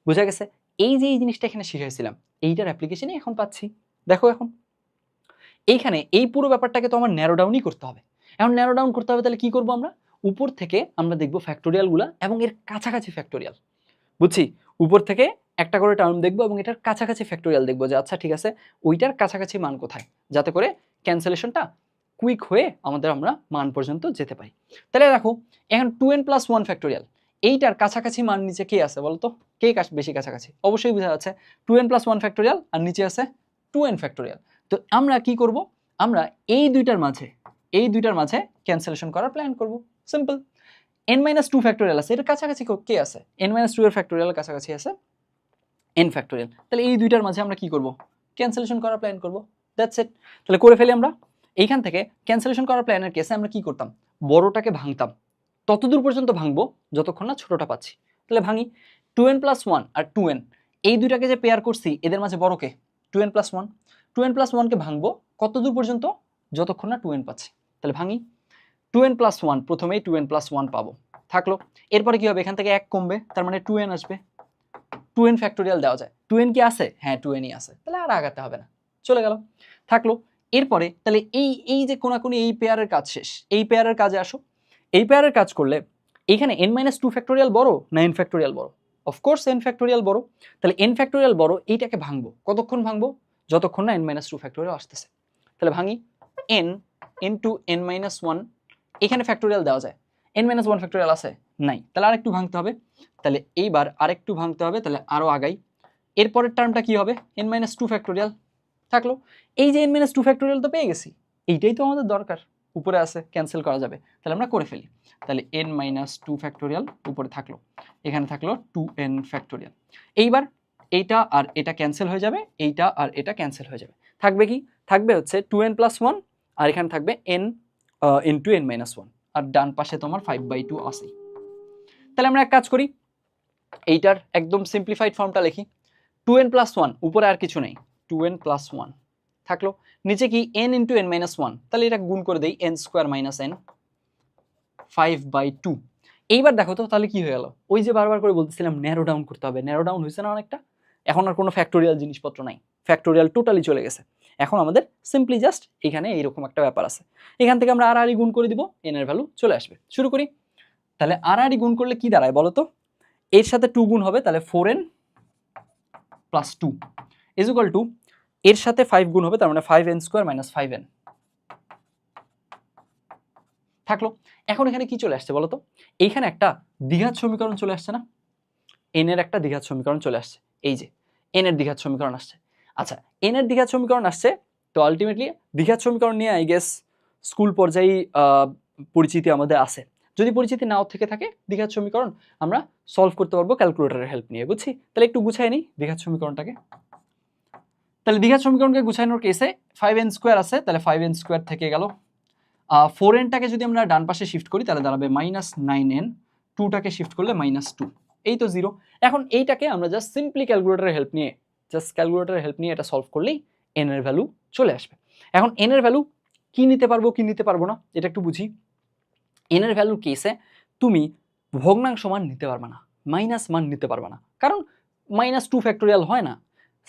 বোঝা গেছে? এই যে এই জিনিসটা এখানে শিখাইছিলাম, এইটার অ্যাপ্লিকেশনই এখন পাচ্ছি। দেখো এখন এইখানে এই পুরো ব্যাপারটাকে তো আমার ন্যারো ডাউনই করতে হবে। এখন ন্যারো ডাউন করতে হবে, তাহলে কি করবো আমরা? উপর থেকে আমরা দেখবো ফ্যাক্টোরিয়ালগুলা এবং এর কাছাকাছি ফ্যাক্টোরিয়াল, বুঝছি? উপর থেকে একটা করে টার্ম দেখবো এবং এটার কাছাকাছি ফ্যাক্টোরিয়াল দেখবো, যে আচ্ছা ঠিক আছে ওইটার কাছাকাছি মান কোথায়, যাতে করে ক্যান্সেলেশনটা কুইক হয়ে আমরা মান পর্যন্ত যেতে পারি। তাহলে দেখো এখন 2n+1 ফ্যাক্টোরিয়াল, এইটার কাছাকাছি মান নিচে কে আছে বলতো? কে বেশি কাছাকাছি? অবশ্যই বোঝা যাচ্ছে 2n+1 ফ্যাক্টোরিয়াল আর নিচে আছে 2n ফ্যাক্টোরিয়াল। তো আমরা কি করব? আমরা এই দুইটার মাঝে ক্যান্সেলেশন করার প্ল্যান করব। সিম্পল। n-2 ফ্যাক্টোরিয়াল আছে, এর কাছাকাছি কে আছে? n-2 এর ফ্যাক্টোরিয়ালের কাছাকাছি আছে n ফ্যাক্টোরিয়াল। তাহলে এই দুইটার মাঝে আমরা কি করব? ক্যান্সেলেশন করার প্ল্যান করব। That's it. তাহলে করে ফেলি আমরা। এইখান থেকে ক্যান্সেলেশন করার প্ল্যানের কেসে আমরা কি করতাম? বড়টাকে ভাঙতাম, ততদূর পর্যন্ত ভাঙবো যতক্ষণ না ছোটটা পাচ্ছি। তাহলে ভাঙি। 2n+1 আর 2n, এই দুইটাকে যে পেয়ার করছি এদের মাঝে বড় কে? 2n+1। 2n+1 কে ভাঙবো কতদূর পর্যন্ত? যতক্ষণ না 2n পাচ্ছি। তাহলে ভাঙি। 2n+1, প্রথমেই 2n+1 পাবো, থাকলো। এরপরে কি হবে? এখান থেকে 1 কমবে, তার মানে 2n আসবে। 2n ফ্যাক্টোরিয়াল দেওয়া যায়। 2n কি আছে? হ্যাঁ 2n ই আছে, তাহলে আর আগাতে হবে না, চলে গেল, থাকলো। এরপরে তাহলে এই যে কোনাকুনি এই পেয়ারের কাজ শেষ, এই পেয়ারের কাজে আসো। এই পেয়ারের কাজ করলে এইখানে n-2 ফ্যাক্টোরিয়াল বড় না n ফ্যাক্টোরিয়াল বড়? অফকোর্স n ফ্যাক্টোরিয়াল বড়। তাহলে n ফ্যাক্টোরিয়াল বড়, এইটাকে ভাঙবো কতক্ষণ ভাঙবো? যতক্ষণ না n-2 ফ্যাক্টোরিয়াল আসতেছে। তাহলে ভাঙি। n ইন্টু n-1, এখানে ফ্যাক্টোরিয়াল দেওয়া যায়, n-1 ফ্যাক্টোরিয়াল আছে? নাই, তাহলে আরেকটু ভাঙতে হবে। তাহলে এইবার আরেকটু ভাঙতে হবে, তাহলে আরও আগাই। এরপরের টার্মটা কি হবে? n-2 ফ্যাক্টোরিয়াল থাকলো। এই যে n-2 ফ্যাক্টোরিয়াল তো পেয়ে গেছি, এইটাই তো আমাদের দরকার, উপরে আছে, ক্যান্সেল করা যাবে, তাহলে আমরা করে ফেলি। তাহলে n-2 ফ্যাক্টোরিয়াল উপরে থাকলো, এখানে থাকলো 2n ফ্যাক্টোরিয়াল। এইবার এইটা আর এটা ক্যান্সেল হয়ে যাবে, এইটা আর এটা ক্যান্সেল হয়ে যাবে, থাকবে কি? থাকবে হচ্ছে 2n+1 আর এখানে থাকবে n ইন্টু n-1, আর ডান পাশে তোমার 5/2 আছে। তাহলে আমরা এক কাজ করি, এইটার একদম সিম্পলিফাইড ফর্মটা লিখি। 2n+1, উপরে আর কিছু নেই, 2n+1 থাকলো, নিচে কি? n ইন্টু n-1, তাহলে এটা গুণ করে দেই, n² - n 5/2। এইবার দেখো তো তাহলে কি হয়ে গেল? ওই যে বারবার করে বলতেছিলাম ন্যারো ডাউন করতে হবে, ন্যারো ডাউন হয়েছে না অনেকটা। এখন আর কোনো ফ্যাক্টোরিয়াল জিনিসপত্র নাই, ফ্যাক্টোরিয়াল টোটালি চলে গেছে। এখন আমাদের সিম্পলি জাস্ট এখানে এইরকম একটা ব্যাপার আছে, এখান থেকে আমরা আর গুণ করে দিব, n এর ভ্যালু চলে আসবে। শুরু করি। তাহলে আর গুণ করলে কি দাঁড়ায় বলো তো? এর সাথে 2 গুণ হবে, তাহলে 4n + 2 ইজ ইকুয়াল টু, এর সাথে 5 গুণ হবে, তার মানে 5n² - 5n থাকলো। এখন এখানে কি চলে আসছে বলো তো? এইখানে একটা দ্বিঘাত সমীকরণ চলে আসছে না? n এর একটা দ্বিঘাত সমীকরণ চলে আসছে, এই যে n এর দ্বিঘাত সমীকরণ আসছে। আচ্ছা, n এর দ্বিঘাত সমীকরণ আসছে, তো আলটিমেটলি দ্বিঘাত সমীকরণ নিয়ে আই গেস স্কুল পর্যায়ে পরিচিতি আমাদের আছে। যদি পরিচিতি নাও থেকে থাকে, দ্বিঘাত সমীকরণ আমরা সলভ করতে পারবো ক্যালকুলেটরের হেল্প নিয়ে, বুঝছি? তাহলে একটু গুছাই নিই দ্বিঘাত সমীকরণটাকে। তাহলে দ্বিঘাত সমীকরণকে গুছানোর কেসে 5n² আছে, তাহলে 5n² থেকে গেল। 4nটাকে যদি আমরা ডান পাশে শিফট করি তাহলে দাঁড়াবে -9n, 2টাকে শিফট করলে -2, এই তো 0। এখন এইটাকে আমরা জাস্ট সিম্পলি ক্যালকুলেটরের হেল্প নিয়ে এটা সলভ করলেই n এর ভ্যালু চলে আসবে। এখন n এর ভ্যালু কি নিতে পারবো কি নিতে পারবো না এটা একটু বুঝি। n এর ভ্যালুর কেসে তুমি ভগ্নাংশ মান নিতে পারবে না, মাইনাস মান নিতে পারবে না, কারণ -2 ফ্যাক্টোরিয়াল হয় না,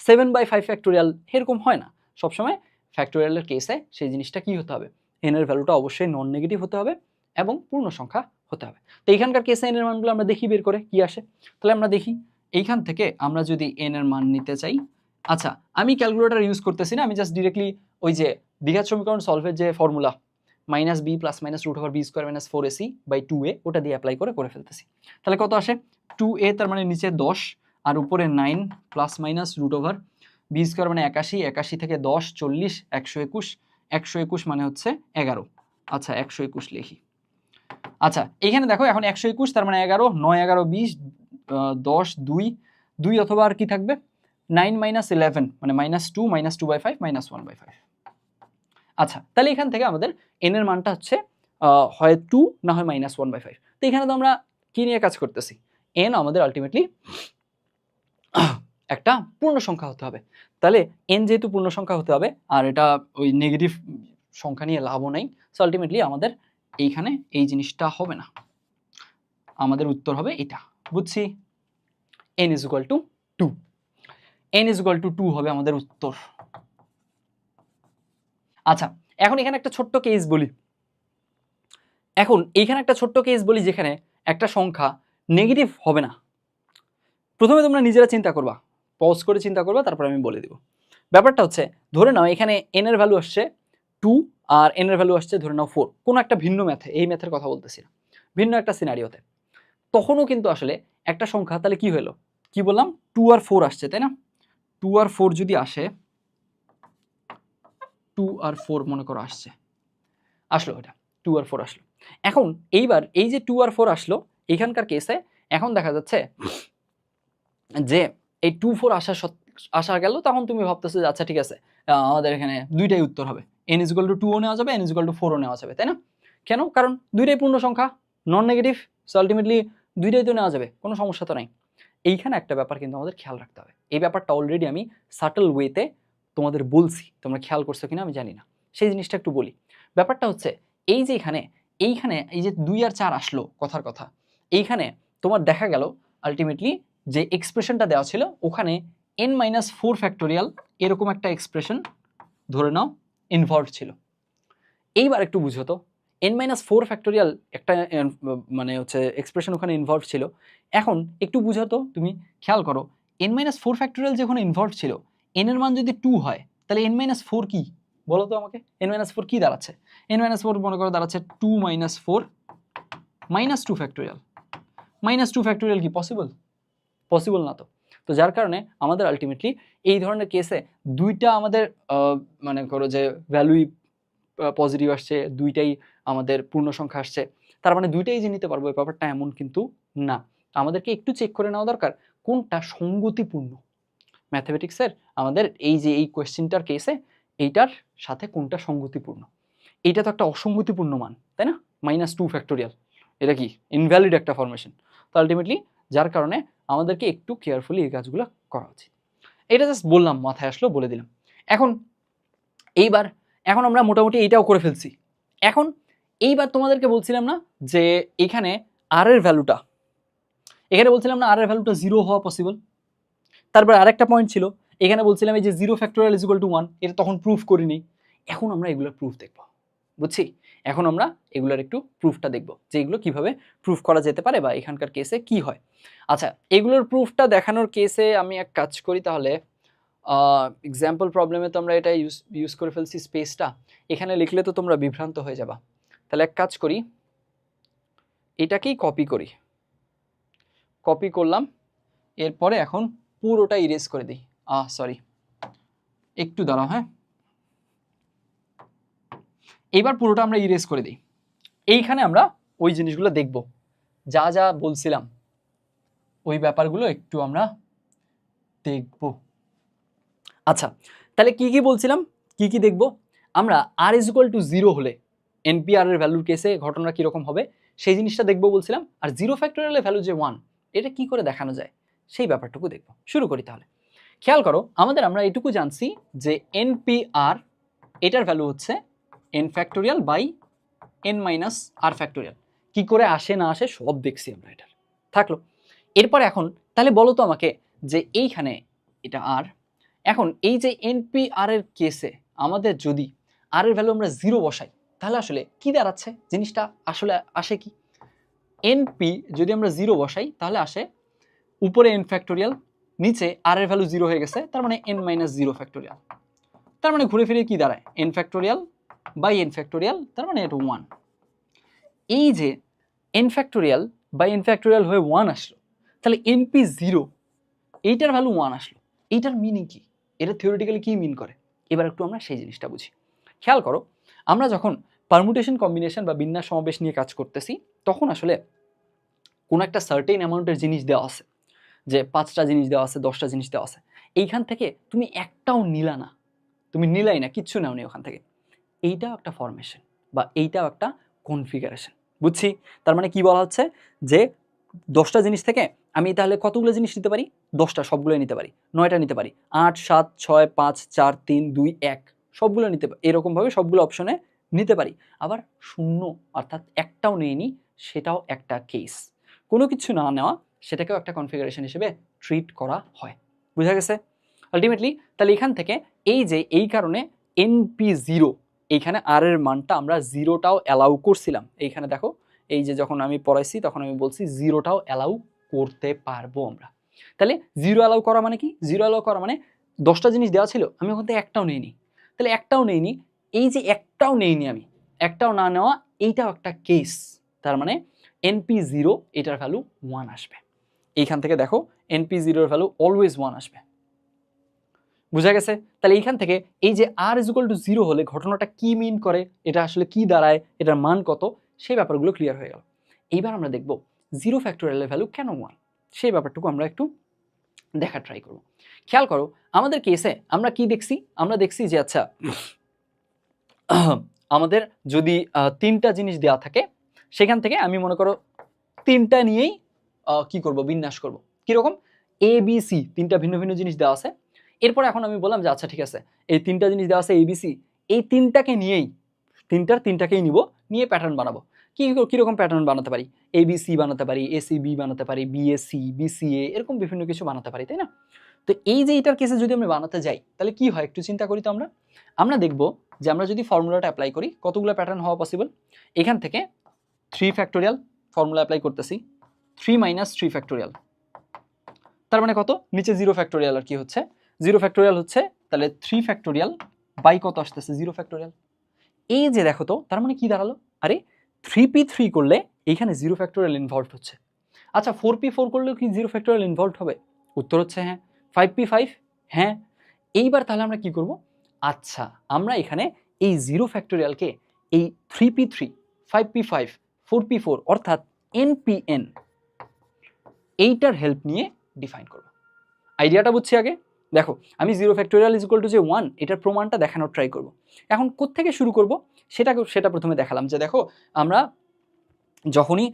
7/5 ফ্যাক্টোরিয়াল এরকম হয় না। সবসময় ফ্যাক্টোরিয়ালের কেসে সেই জিনিসটা কি হতে হবে? n এর ভ্যালুটা অবশ্যই নন নেগেটিভ হতে হবে এবং পূর্ণ সংখ্যা হতে হবে। তো এইখানকার কেসে n এর মানগুলো আমরা দেখি বের করে কি আসে। তাহলে আমরা দেখি এইখান থেকে আমরা যদি n এর মান নিতে চাই, আচ্ছা আমি ক্যালকুলেটর ইউজ করতেছি না, আমি জাস্ট ডিরেক্টলি ওই যে দ্বিঘাত সমীকরণ সলভের যে formula -b + -√b² - 4ac / 2a ওটা দিয়ে অ্যাপ্লাই করে ফেলতেছি। তাহলে কত আসে 2a, তার মানে নিচে 10 আর উপরে 9 ± √b² মানে 81, 81 থেকে 10 40 121, 121 মানে হচ্ছে 11। আচ্ছা 121 লিখি। আচ্ছা এখানে দেখো এখন 121, তার মানে 11, 9 11 20, 10 2 2 অথবা আর কি থাকবে 9 - 11 মানে -2 -2/5 -1/5। আচ্ছা তাহলে এখান থেকে আমাদের n এর মানটা হচ্ছে হয় 2 না হয় -1/5। তো এখানে তো আমরা কি নিয়ে কাজ করতেছি, n আমাদের আলটিমেটলি একটা পূর্ণ সংখ্যা হতে হবে। তাহলে n যেহেতু পূর্ণ সংখ্যা হতে হবে আর এটা ওই নেগেটিভ সংখ্যা নিয়ে লাভও নাই, সো আলটিমেটলি আমাদের এইখানে এই জিনিসটা হবে না, আমাদের উত্তর হবে এটা। বুঝছি, n = 2, n = 2 হবে আমাদের উত্তর। আচ্ছা এখন এখানে একটা ছোট্ট কেস বলি, যেখানে একটা সংখ্যা নেগেটিভ হবে না। প্রথমে তোমরা নিজেরা চিন্তা করবা, পজ করে চিন্তা করবা, তারপর আমি বলে দিব। ব্যাপারটা হচ্ছে ধরে নাও এখানে n এর ভ্যালু আসছে 2 আর n এর ভ্যালু আসছে ধরে নাও 4, কোনো একটা ভিন্ন ম্যাথে, এই ম্যাথের কথা বলতেছি না, ভিন্ন একটা সিনারিওতে। তখনও কিন্তু আসলে একটা সংখ্যা তাহলে কি হলো, কি বললাম 2 আর 4 আসছে, তাই না? 2 আর 4 যদি আসে, 2 আর 4 মনে করো আসলো এটা 2 আর 4 আসলো। এখন এইবার এই যে 2 আর 4 আসলো এখানকার কেসে এখন দেখা যাচ্ছে যে এই 2 4 আসা গেল, তখন তুমি ভাবতেছো যে আচ্ছা ঠিক আছে আমাদের এখানে দুইটাই উত্তর হবে, n = 2 ও নেওয়া যাবে, n = 4 ও নেওয়া যাবে, তাই না? কেন? কারণ দুইটাই পূর্ণ সংখ্যা, নন নেগেটিভ, সো আলটিমেটলি দুইটাই তো নেওয়া যাবে, কোনো সমস্যা তো নাই। এইখানে একটা ব্যাপার কিন্তু আমাদের খেয়াল রাখতে হবে, এই ব্যাপারটা অলরেডি আমি সাটল ওয়েতে তোমাদের বলছি, তোমরা খেয়াল করছো কিনা আমি জানি না, সেই জিনিসটা একটু বলি। ব্যাপারটা হচ্ছে এই যে এইখানে এই যে 2 আর 4 আসলো কথার কথা, এইখানে তোমার দেখা গেল আলটিমেটলি যে এক্সপ্রেশনটা দেওয়া ছিল ওখানে n - 4 ফ্যাক্টোরিয়াল এরকম একটা এক্সপ্রেশন ধরে নাও ইনভলভ ছিল। এইবার একটু বুঝো তো, n - 4 ফ্যাক্টোরিয়াল একটা মানে হচ্ছে এক্সপ্রেশন ওখানে ইনভলভ ছিল। এখন একটু বুঝো তো, তুমি খেয়াল করো n - 4 ফ্যাক্টোরিয়াল যখন ইনভলভ ছিল, n এর মান যদি 2 হয় তাহলে n - 4 কি বলো তো আমাকে, n - 4 কি দাঁড়াচ্ছে? n - 4 মনে করো দাঁড়াচ্ছে 2 - 4 -2 ফ্যাক্টোরিয়াল। -2 ফ্যাক্টোরিয়াল কি পসিবল না তো। তো যার কারণে আমাদের আলটিমেটলি এই ধরনের কেসে দুইটা আমাদের মানে করো যে ভ্যালুই পজিটিভ আসছে, দুইটাই আমাদের পূর্ণ সংখ্যা আসছে, তার মানে দুইটাই যে নিতে পারবো এই ব্যাপারটা এমন কিন্তু না। আমাদেরকে একটু চেক করে নেওয়া দরকার কোনটা সঙ্গতিপূর্ণ। ম্যাথমেটিক্সের আমাদের এই যে এই কোয়েশ্চেনটার কেসে এইটার সাথে কোনটা সঙ্গতিপূর্ণ। এইটা তো একটা অসঙ্গতিপূর্ণ মান, তাই না? -2 ফ্যাক্টোরিয়াল, এটা কি ইনভ্যালিড একটা ফরমেশন। তো আলটিমেটলি যার কারণে আমাদেরকে একটু কেয়ারফুলি এই কাজগুলো করা উচিত। এটা জাস্ট বললাম, মাথায় আসলো বলে দিলাম। এখন আমরা মোটামুটি এইটাও করে ফেলছি। এখন এইবার তোমাদেরকে বলছিলাম না যে এখানে আর এর ভ্যালুটা, বলছিলাম না আর এর ভ্যালুটা 0 হওয়া পসিবল। তারপর আরেকটা পয়েন্ট ছিল, এখানে বলছিলাম এই যে 0 ফ্যাক্টোরিয়াল = 1, এটা তখন প্রুফ করিনি। এখন আমরা এগুলোর প্রুফ দেখব, বুঝছি? এখন আমরা এগুলোর একটু প্রুফটা দেখব যে এগুলো কিভাবে প্রুফ করা যেতে পারে বা এখানকার কেসে কি হয়। আচ্ছা এগুলোর প্রুফটা দেখানোর কেসে আমি এক কাজ করি, তাহলে এক্সাম্পল প্রবলেমে তো আমরা এটা ইউজ করে ফেলছি স্পেসটা, এখানে লিখলে তো তোমরা বিভ্রান্ত হয়ে যাবা। তাহলে এক কাজ করি, এটাকেই কপি করলাম, এরপরে এখন পুরোটা ইরেজ করে দিই। সরি একটু দাঁড়াও, হ্যাঁ এইবার পুরোটা আমরা ইরেজ করে দিই। এইখানে আমরা ওই জিনিসগুলো দেখব, যা যা বলছিলাম ওই ব্যাপারগুলো একটু আমরা দেখব। আচ্ছা তাহলে কি কি বলছিলাম, কি কি দেখব আমরা? r = 0 হলে NPR এর ভ্যালুর কেসে ঘটনা কিরকম হবে সেই জিনিসটা দেখব বলছিলাম। আর 0 ফ্যাক্টোরিয়ালের ভ্যালু যে 1, এটা কি করে দেখানো যায় সেই ব্যাপারটুকু দেখব। শুরু করি তাহলে। খেয়াল করো আমরা এটুকু জানছি যে NPR এটার ভ্যালু হচ্ছে n factorial by n - r factorial. কি করে আসে না আসে সব দেখছি আমরা, এটার থাকলো। এরপর এখন তাহলে বলো তো আমাকে যে এইখানে এটা r, এখন এই যে NPR এর কেসে আমাদের যদি r এর ভ্যালু আমরা 0 বসাই তাহলে আসলে কি দাঁড়াচ্ছে, জিনিসটা আসলে আসে কি? NP যদি আমরা 0 বসাই তাহলে আসে উপরে n ফ্যাক্টোরিয়াল, নিচে r এর ভ্যালু 0 হয়ে গেছে, তার মানে n - 0 ফ্যাক্টোরিয়াল। তার মানে ঘুরে ফিরে কি দাঁড়ায় n factorial by n factorial, তার মানে এটা 1। এই যে n factorial by n factorial হয়ে 1 আসলো, তাহলে np0 এইটার ভ্যালু 1 আসলো, এইটার মিনিং কি, এটা থিওরিটিক্যালি কি মিন করে, এবার একটু আমরা সেই জিনিসটা বুঝি। খেয়াল করো, আমরা যখন পারমুটেশন কম্বিনেশন বা বিন্যাস সমাবেশ নিয়ে কাজ করতেছি, তখন আসলে কোনো একটা সার্টেন অ্যামাউন্টের জিনিস দেওয়া আছে, যে 5টা জিনিস দেওয়া আছে, 10টা জিনিস দেওয়া আছে, এইখান থেকে তুমি একটাও নিলা না, তুমি নিলাই না, কিচ্ছু নাও নি ওখান থেকে, এইটাও একটা ফরমেশন বা এইটাও একটা কনফিগারেশন, বুঝছি? তার মানে কি বলা হচ্ছে যে 10টা জিনিস থেকে আমি তাহলে কতগুলো জিনিস নিতে পারি, 10টা সবগুলো নিতে পারি, 9টা নিতে পারি, 8 7 6 5 4 3 2 1 সবগুলো নিতে পারি, এরকমভাবে সবগুলো অপশনে নিতে পারি। আবার শূন্য অর্থাৎ একটাও নেইনি, সেটাও একটা কেস। কোনো কিছু না নেওয়া সেটাকেও একটা কনফিগারেশন হিসেবে ট্রিট করা হয়, বুঝা গেছে? আলটিমেটলি তাহলে এখান থেকে এই যে এই কারণে np0 এইখানে আর এর মানটা আমরা জিরোটাও অ্যালাউ করছিলাম, এইখানে দেখো এই যে যখন আমি পড়াইছি তখন আমি বলছি জিরোটাও অ্যালাউ করতে পারবো আমরা। তাহলে জিরো অ্যালাউ করা মানে কি, জিরো অ্যালাউ করা মানে 10টা জিনিস দেওয়া ছিল, আমি ওখান থেকে একটাও নেইনি, তাহলে একটাও নেইনি, এই যে একটাও নেইনি আমি, একটাও না নেওয়া এইটাও একটা কেস, তার মানে np0 এটার ভ্যালু 1 আসবে। এইখান থেকে দেখো np0 এর ভ্যালু অলওয়েজ 1 আসবে, বুঝা গেছে? তাহলে এইখান থেকে এই যে r = 0 হলে ঘটনাটা কি মিন করে, এটা আসলে কি দাঁড়ায়, এটার মান কত, সেই ব্যাপারগুলো ক্লিয়ার হয়ে গেল। এইবার আমরা দেখব 0 ফ্যাক্টোরিয়ালের ভ্যালু কেন 1, সেই ব্যাপারটুকু আমরা একটু দেখা ট্রাই করব। খেয়াল করো আমাদের কেসে আমরা কি দেখছি, আমরা দেখছি যে আচ্ছা আমাদের যদি 3টা জিনিস দেওয়া থাকে, সেখান থেকে আমি মনে করো 3টা নিয়েই কি করব, বিন্যাস করব। কিরকম, এ বি সি 3টা ভিন্ন ভিন্ন জিনিস দেওয়া আছে, এরপর এখন আমি বললাম যে আচ্ছা ঠিক আছে এই 3টা জিনিস দেওয়া আছে এবিসি, এই 3টাকে নিয়েই 3টাকেই নিব, নিয়ে প্যাটার্ন বানাবো। কীরকম প্যাটার্ন বানাতে পারি, এবিসি বানাতে পারি, এসিবি বানাতে পারি, বিএসসি বিসিএ, এরকম বিভিন্ন কিছু বানাতে পারি, তাই না? তো এই যে এটার কেসে যদি আমরা বানাতে যাই তাহলে কি হয় একটু চিন্তা করি তো। আমরা দেখব যে আমরা যদি ফর্মুলাটা অ্যাপ্লাই করি কতগুলো প্যাটার্ন হওয়া পসিবল। এখান থেকে 3 ফ্যাক্টোরিয়াল ফর্মুলা অ্যাপ্লাই করতেছি, 3 - 3 ফ্যাক্টোরিয়াল, তার মানে কত, নিচে 0 ফ্যাক্টোরিয়াল, আর কি হচ্ছে 0 ফ্যাক্টোরিয়াল হচ্ছে, তাহলে 3 ফ্যাক্টোরিয়াল বাই কত আসতেছে 0 ফ্যাক্টোরিয়াল। এই যে দেখো তো, তার মানে কি দাঁড়ালো, আরে 3p3 করলে এইখানে 0 ফ্যাক্টোরিয়াল ইনভলভ হচ্ছে। আচ্ছা 4p4 করলেও কি 0 ফ্যাক্টোরিয়াল ইনভলভ হবে, উত্তর হচ্ছে হ্যাঁ। 5p5 হ্যাঁ। এইবার তাহলে আমরা কি করব, আচ্ছা আমরা এখানে এই 0 ফ্যাক্টোরিয়ালকে এই 3p3 5p5 4p4 অর্থাৎ npn এইটার হেল্প নিয়ে ডিফাইন করব। আইডিয়াটা বুঝছি আগে। দেখো আমি 0 ফ্যাক্টোরিয়াল = যে 1 এটার প্রমাণটা দেখানোর ট্রাই করব। এখন কোত্থেকে শুরু করব সেটা প্রথমে দেখালাম, যে দেখো আমরা যখনই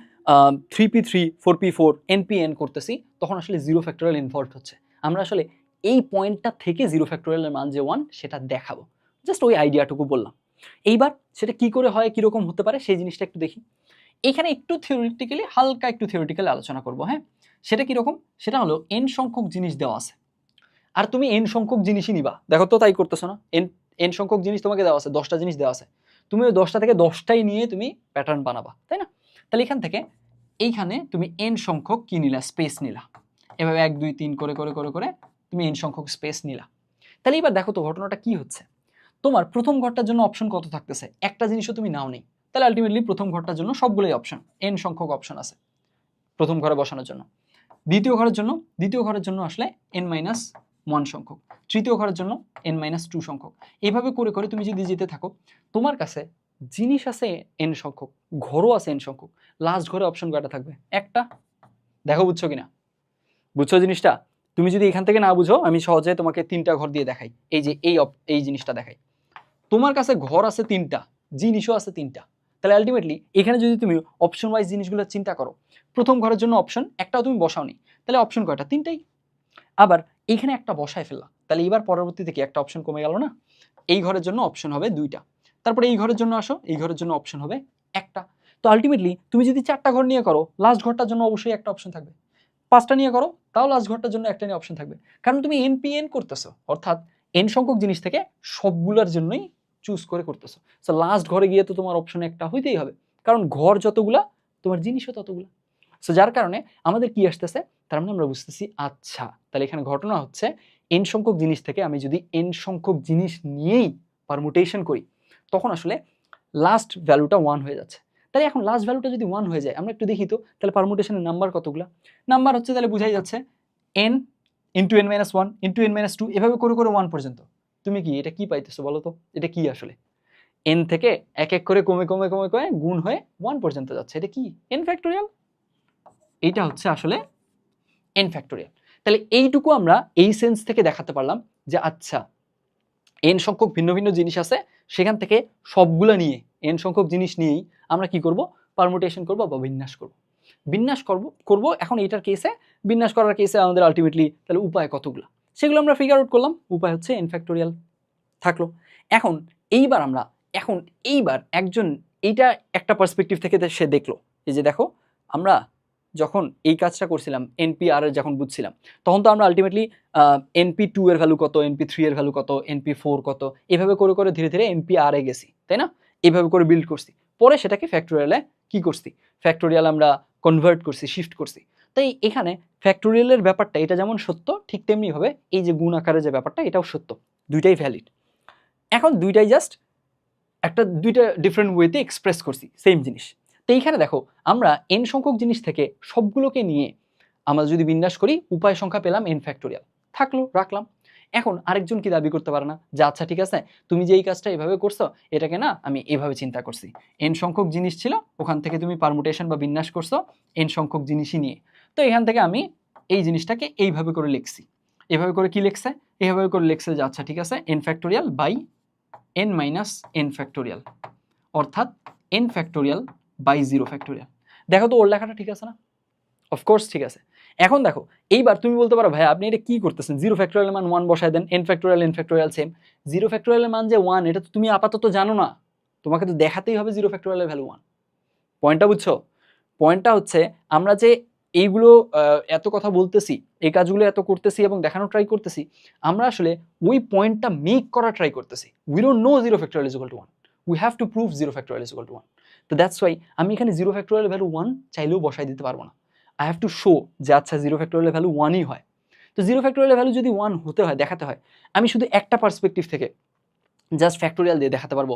3p3 4p4 npn করতেছি তখন আসলে 0 ফ্যাক্টোরিয়াল ইনভলভ হচ্ছে। আমরা আসলে এই পয়েন্টটা থেকে 0 ফ্যাক্টোরিয়ালের মান যে 1 সেটা দেখাবো, জাস্ট ওই আইডিয়াটুকু বললাম। এইবার সেটা কি করে হয়, কীরকম হতে পারে সেই জিনিসটা একটু দেখি। এখানে একটু থিওরিটিক্যালি, হালকা একটু থিওরিটিক্যালি আলোচনা করব, হ্যাঁ। সেটা কীরকম, সেটা হলো n সংখ্যক জিনিস দেওয়া আছে, আর তুমি n সংখ্যক জিনিসই নিবা। দেখো তো তাই করতেছো না, n সংখ্যক জিনিস তোমাকে দেওয়া আছে, 10টা জিনিস দেওয়া আছে, তুমি ওই 10টা থেকে 10টাই নিয়ে তুমি প্যাটার্ন বানাবা, তাই না? তাহলে এখান থেকে এইখানে তুমি n সংখ্যক কি নিলা, স্পেস নিলা, এভাবে 1 2 3 করে করে করে করে তুমি n সংখ্যক স্পেস নিলা। তাহলে এবার দেখো তো ঘটনাটা কি হচ্ছে, তোমার প্রথম ঘরটার জন্য অপশন কত থাকতেছে, একটা জিনিসও তুমি নাও নেই, তাহলে আলটিমেটলি প্রথম ঘরটার জন্য সবগুলোই অপশন, n সংখ্যক অপশন আছে প্রথম ঘরে বসানোর জন্য। দ্বিতীয় ঘরের জন্য আসলে n-1 সংখ্যক, তৃতীয় ঘরের জন্য n-2 সংখ্যক। এইভাবে করে করে তুমি যদি যেতে থাকো, তোমার কাছে জিনিস আছে n সংখ্যক, ঘরও আছে n সংখ্যক, লাস্ট ঘরে অপশন কয়টা থাকবে, একটা। দেখো বুঝছো কিনা, বুঝছো জিনিসটা? তুমি যদি এখান থেকে না বুঝো, আমি সহজে তোমাকে 3টা ঘর দিয়ে দেখাই। এই যে এই জিনিসটা দেখাই, তোমার কাছে ঘর আছে 3টা, জিনিসও আছে 3টা, তাহলে আলটিমেটলি এখানে যদি তুমি অপশন ওয়াইজ জিনিসগুলো চিন্তা করো, প্রথম ঘরের জন্য অপশন একটাও তুমি বসাওনি, তাহলে অপশন কয়টা, 3টাই। আবার এইখানে একটা বসায় ফেললা, তাহলে এবার পরবর্তীতে কি একটা অপশন কমে গেল না? এই ঘরের জন্য অপশন হবে 2টা, তারপরে এই ঘরের জন্য আসো, এই ঘরের জন্য অপশন হবে একটা। তো আলটিমেটলি তুমি যদি 4টা ঘর নিয়ে করো, লাস্ট ঘরটার জন্য অবশ্যই একটা অপশন থাকবে। 5টা নিয়ে করো, তাও লাস্ট ঘরটার জন্য একটা নিয়ে অপশন থাকবে, কারণ তুমি npn করতেছো, অর্থাৎ n সংখ্যক জিনিস থেকে সবগুলোর জন্যই চুজ করে করতেছো। সো লাস্ট ঘরে গিয়ে তো তোমার অপশন একটা হইতেই হবে, কারণ ঘর যতগুলা তোমার জিনিসও ততগুলা। সো যার কারণে আমাদের কি আসতেছে, তার মানে আমরা বুঝতেছি আচ্ছা তাহলে এখানে ঘটনা হচ্ছে n সংখ্যক জিনিস থেকে আমি যদি n সংখ্যক জিনিস নিয়েই পারমুটেশন করি তখন আসলে লাস্ট ভ্যালুটা 1 হয়ে যাচ্ছে। তাহলে এখন লাস্ট ভ্যালুটা যদি 1 হয়ে যায়, আমরা একটু দেখি তো তাহলে পারমুটেশনের নাম্বার কতগুলো। নাম্বার হচ্ছে তাহলে বোঝাই যাচ্ছে n into n minus 1 into n minus 2 এভাবে করে করে 1 পর্যন্ত। তুমি কি এটা কি পাইতেছো বলো তো, এটা কি আসলে? n থেকে এক এক করে কমে কমে কমে কমে গুণ হয়ে 1 পর্যন্ত যাচ্ছে, এটা কি n ফ্যাক্টোরিয়াল। এইটা হচ্ছে আসলে n ফ্যাক্টোরিয়াল। তাহলে এইটুকু আমরা এই সেন্স থেকে দেখাতে পারলাম যে আচ্ছা n সংখ্যক ভিন্ন ভিন্ন জিনিস আছে, সেখান থেকে সবগুলা নিয়ে n সংখ্যক জিনিস নিয়েই আমরা কি করব, পারমুটেশন করব বা বিন্যাস করব। বিন্যাস করব এখন এইটার কেসে, বিন্যাস করার কেসে আমাদের আলটিমেটলি তাহলে উপায় কতগুলো সেগুলো আমরা ফিগার আউট করলাম। উপায় হচ্ছে n ফ্যাক্টোরিয়াল থাকলো। এখন এইবার একজন এইটা একটা পার্সপেক্টিভ থেকে সে দেখলো, এই যে দেখো আমরা যখন এই কাজটা করছিলাম NP-r এর যখন বুঝছিলাম তখন তো আমরা আলটিমেটলি NP2 এর ভ্যালু কত, NP3 এর ভ্যালু কত, NP4 কত, এভাবে করে করে ধীরে ধীরে NP-r এ গেছি, তাই না? এইভাবে করে বিল্ড করছি, পরে সেটাকে ফ্যাক্টোরিয়ালে কি করছি, ফ্যাক্টোরিয়াল আমরা কনভার্ট করছি, শিফট করছি। তাই এখানে ফ্যাক্টোরিয়ালের ব্যাপারটা এটা যেমন সত্য ঠিক তেমনিভাবে এই যে গুণ আকারে যে ব্যাপারটা এটাও সত্য, দুইটাই ভ্যালিড। এখন দুইটাই জাস্ট দুইটা ডিফারেন্ট ওয়েতে এক্সপ্রেস করছি সেম জিনিস। তো এইখানে দেখো আমরা n সংখ্যক জিনিস থেকে সবগুলোকে নিয়ে আমরা যদি বিন্যাস করি উপায় সংখ্যা পেলাম n ফ্যাক্টোরিয়াল, থাকলো রাখলাম। এখন আরেকজন কি দাবি করতে পারে না যে আচ্ছা ঠিক আছে তুমি যে এই কাজটা এভাবে করছো এটাকে না আমি এভাবে চিন্তা করছি, n সংখ্যক জিনিস ছিল ওখান থেকে তুমি পারমুটেশন বা বিন্যাস করছো n সংখ্যক জিনিসই নিয়ে, তো এখান থেকে আমি এই জিনিসটাকে এইভাবে করে লিখছি। এভাবে করে কি লিখছে, এইভাবে করে লিখছে যে আচ্ছা ঠিক আছে n factorial by n minus n factorial, অর্থাৎ n ফ্যাক্টোরিয়াল বাই 0 ফ্যাক্টোরিয়াল। দেখো তো ওর লেখাটা ঠিক আছে না? অফকোর্স ঠিক আছে। এখন দেখো এইবার তুমি বলতে পারো ভাই আপনি এটা কি করতেছেন, 0 ফ্যাক্টোরিয়ালের মান 1 বসায় দেন, n ফ্যাক্টোরিয়াল সেম। 0 ফ্যাক্টোরিয়ালের মান যে 1 এটা তো তুমি আপাতত জানো না, তোমাকে তো দেখাতেই হবে 0 ফ্যাক্টোরিয়ালের ভ্যালু 1। পয়েন্টটা বুঝছো? পয়েন্টটা হচ্ছে আমরা যে এইগুলো এত কথা বলতেছি, এই কাজগুলো এত করতেছি এবং দেখানোর ট্রাই করতেছি, আমরা আসলে ওই পয়েন্টটা মেক করা ট্রাই করতেছি। We don't know 0 factorial is equal to 1, we have to prove 0 factorial is equal to 1। তো দ্যাটস ওয়াই আমি এখানে 0 ফ্যাক্টোরিয়াল ভ্যালু 1 চাইলেও বসাই দিতে পারবো না। আই হ্যাভ টু শো যে আচ্ছা 0 ফ্যাক্টোরিয়াল ভ্যালু 1ই হয়। তো 0 ফ্যাক্টোরিয়াল ভ্যালু যদি 1 হতে হয়, দেখাতে হয়, আমি শুধু একটা পার্সপেক্টিভ থেকে জাস্ট ফ্যাক্টোরিয়াল দিয়ে দেখাতে পারবো?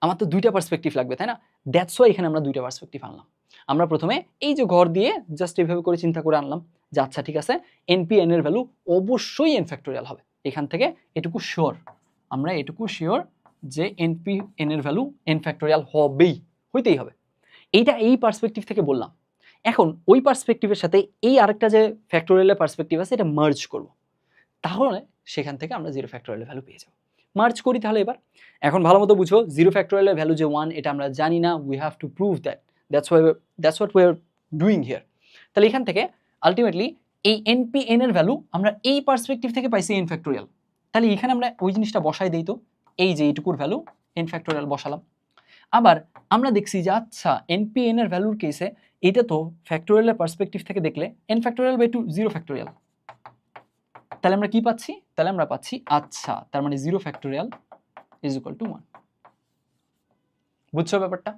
আমার তো দুইটা পার্সপেক্টিভ লাগবে, তাই না? দ্যাটস ওয়াই এখানে আমরা দুইটা পার্সপেক্টিভ আনলাম। আমরা প্রথমে এই যে ঘর দিয়ে জাস্ট এইভাবে করে চিন্তা করে আনলাম যে আচ্ছা ঠিক আছে NP-n এর ভ্যালু অবশ্যই n ফ্যাক্টোরিয়াল হবে, এখান থেকে এটুকু শিওর, আমরা এটুকু শিওর যে NP-n এর ভ্যালু n ফ্যাক্টোরিয়াল হবেই, হইতেই হবে। এইটা এই পার্সপেক্টিভ থেকে বললাম। এখন ওই পার্সপেক্টিভের সাথে এই আরেকটা যে ফ্যাক্টোরিয়ালের পার্সপেক্টিভ আছে এটা মার্জ করব, তাহলে সেখান থেকে আমরা 0 ফ্যাক্টোরিয়ালের ভ্যালু পেয়ে যাব। মার্জ করি তাহলে এবার। এখন ভালো মতো বুঝো 0 ফ্যাক্টোরিয়ালের ভ্যালু যে 1 এটা আমরা জানি না, we have to prove that, that's what we are doing here. তাহলে এখান থেকে আলটিমেটলি এই NP-n এর ভ্যালু আমরা এই পার্সপেক্টিভ থেকে পাইছি n ফ্যাক্টোরিয়াল। তাহলে এখানে আমরা ওই জিনিসটা বসাই দেই তো, এই যে এইটুকুর ভ্যালু n ফ্যাক্টোরিয়াল বসালাম। আবার আমরা দেখছি যে আচ্ছা NP-n এর ভ্যালুর কেসে এটা তো ফ্যাক্টোরিয়ালের পার্সপেক্টিভ থেকে দেখলে n ফ্যাক্টোরিয়াল বাই 2 0 ফ্যাক্টোরিয়াল। তাহলে আমরা কি পাচ্ছি, তাহলে আমরা পাচ্ছি আচ্ছা তার মানে 0 ফ্যাক্টোরিয়াল ইজ ইকুয়াল টু 1। বুঝছো ব্যাপারটা?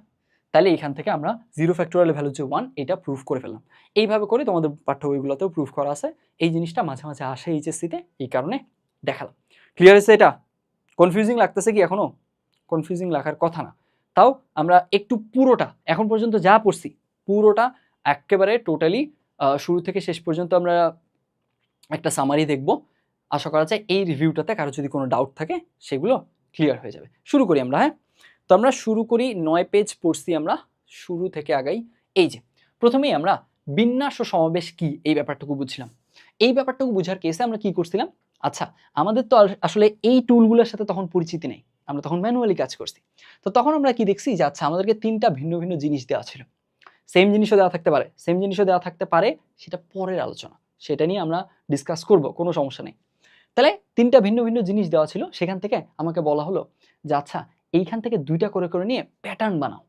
তাহলে এখান থেকে আমরা 0 ফ্যাক্টোরিয়াল ভ্যালু যে 1 এটা প্রুফ করে ফেললাম। এইভাবে করে তোমাদের পাঠ্য বইগুলোতেও প্রুফ করা আছে। এই জিনিসটা মাঝে মাঝে আসে এইচএসসিতে, এই কারণে দেখালাম। ক্লিয়ার হয়েছে? এটা কনফিউজিং লাগতেছে কি এখনো? কনফিউজিং লাগার কথা না। তাও আমরা একটু পুরোটা এখন পর্যন্ত যা পড়ছি পুরোটা একেবারে টোটালি শুরু থেকে শেষ পর্যন্ত আমরা একটা সামারি দেখব। আশা করা যায় এই রিভিউটাতে কারো যদি কোনো ডাউট থাকে সেগুলো ক্লিয়ার হয়ে যাবে। শুরু করি আমরা। হ্যাঁ, তো আমরা শুরু করি, 9 পেজ পড়ছি আমরা, শুরু থেকে আগাই। এই যে প্রথমেই আমরা বিন্যাস ও সমাবেশ কি এই ব্যাপারটুকু বুঝছিলাম। এই ব্যাপারটুকু বুঝার কেসে আমরা কি করছিলাম, আচ্ছা আমাদের তো আসলে এই টুলগুলোর সাথে তখন পরিচিতি নেই, আমরা তখন ম্যানুয়ালি কাজ করছি। তো তখন আমরা কি দেখছি যে আচ্ছা আমাদেরকে 3টা ভিন্ন ভিন্ন জিনিস দেওয়া ছিল। সেম জিনিসও দেওয়া থাকতে পারে, সেম জিনিসও দেওয়া থাকতে পারে, সেটা পরের আলোচনা, সেটা নিয়ে আমরা ডিসকাস করব, কোনো সমস্যা নেই। তাহলে 3টা ভিন্ন ভিন্ন জিনিস দেওয়া ছিল, সেখান থেকে আমাকে বলা হলো যে আচ্ছা এইখান থেকে 2টা করে করে নিয়ে প্যাটার্ন বানাও।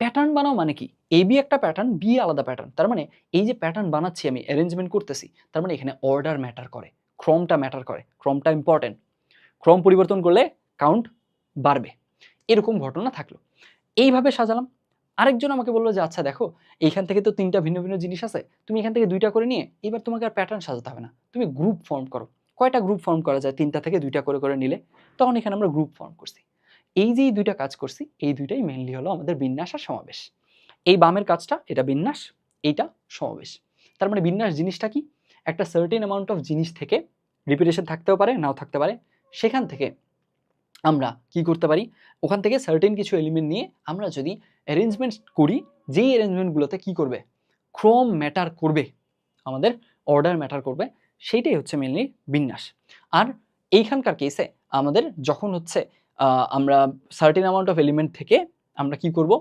প্যাটার্ন বানাও মানে কি, এ বি একটা প্যাটার্ন, বি আলাদা প্যাটার্ন। তার মানে এই যে প্যাটার্ন বানাচ্ছি আমি, অ্যারেঞ্জমেন্ট করতেছি, তার মানে এখানে অর্ডার ম্যাটার করে, ক্রমটা ম্যাটার করে, ক্রমটা ইম্পর্টেন্ট। ক্রম পরিবর্তন করলে কাউন্ট বাড়বে, এরকম ঘটনা থাকলো। এইভাবে সাজালাম। আরেকজন আমাকে বললো যে আচ্ছা দেখো এইখান থেকে তো 3টা ভিন্ন ভিন্ন জিনিস আছে, তুমি এখান থেকে 2টা করে নিয়ে এবার তোমাকে আর প্যাটার্ন সাজাতে হবে না, তুমি গ্রুপ ফর্ম করো। কয়টা গ্রুপ ফর্ম করা যায়, 3টা থেকে 2টা করে করে নিলে, তখন এখানে আমরা গ্রুপ ফর্ম করছি। এই যে 2টা কাজ করছি, এই 2টাই মেইনলি হলো আমাদের বিন্যাস আর সমাবেশ। এই বামের কাজটা এটা বিন্যাস, এইটা সমাবেশ। তার মানে বিন্যাস জিনিসটা কি, একটা সার্টেন অ্যামাউন্ট অফ জিনিস থেকে রিপিটেশন থাকতেও পারে, নাও থাকতে পারে, সেখান থেকে আমরা কি করতে পারি, ওখান থেকে সার্টেন কিছু এলিমেন্ট নিয়ে আমরা যদি অ্যারেঞ্জমেন্ট করি, যেই অ্যারেঞ্জমেন্টগুলোতে কি করবে, ক্রম ম্যাটার করবে, আমাদের অর্ডার ম্যাটার করবে, সেইটাই হচ্ছে মেনলি বিন্যাস। আর এইখানকার কেসে আমাদের যখন হচ্ছে আমরা সার্টেন অ্যামাউন্ট অফ এলিমেন্ট থেকে আমরা কি করব,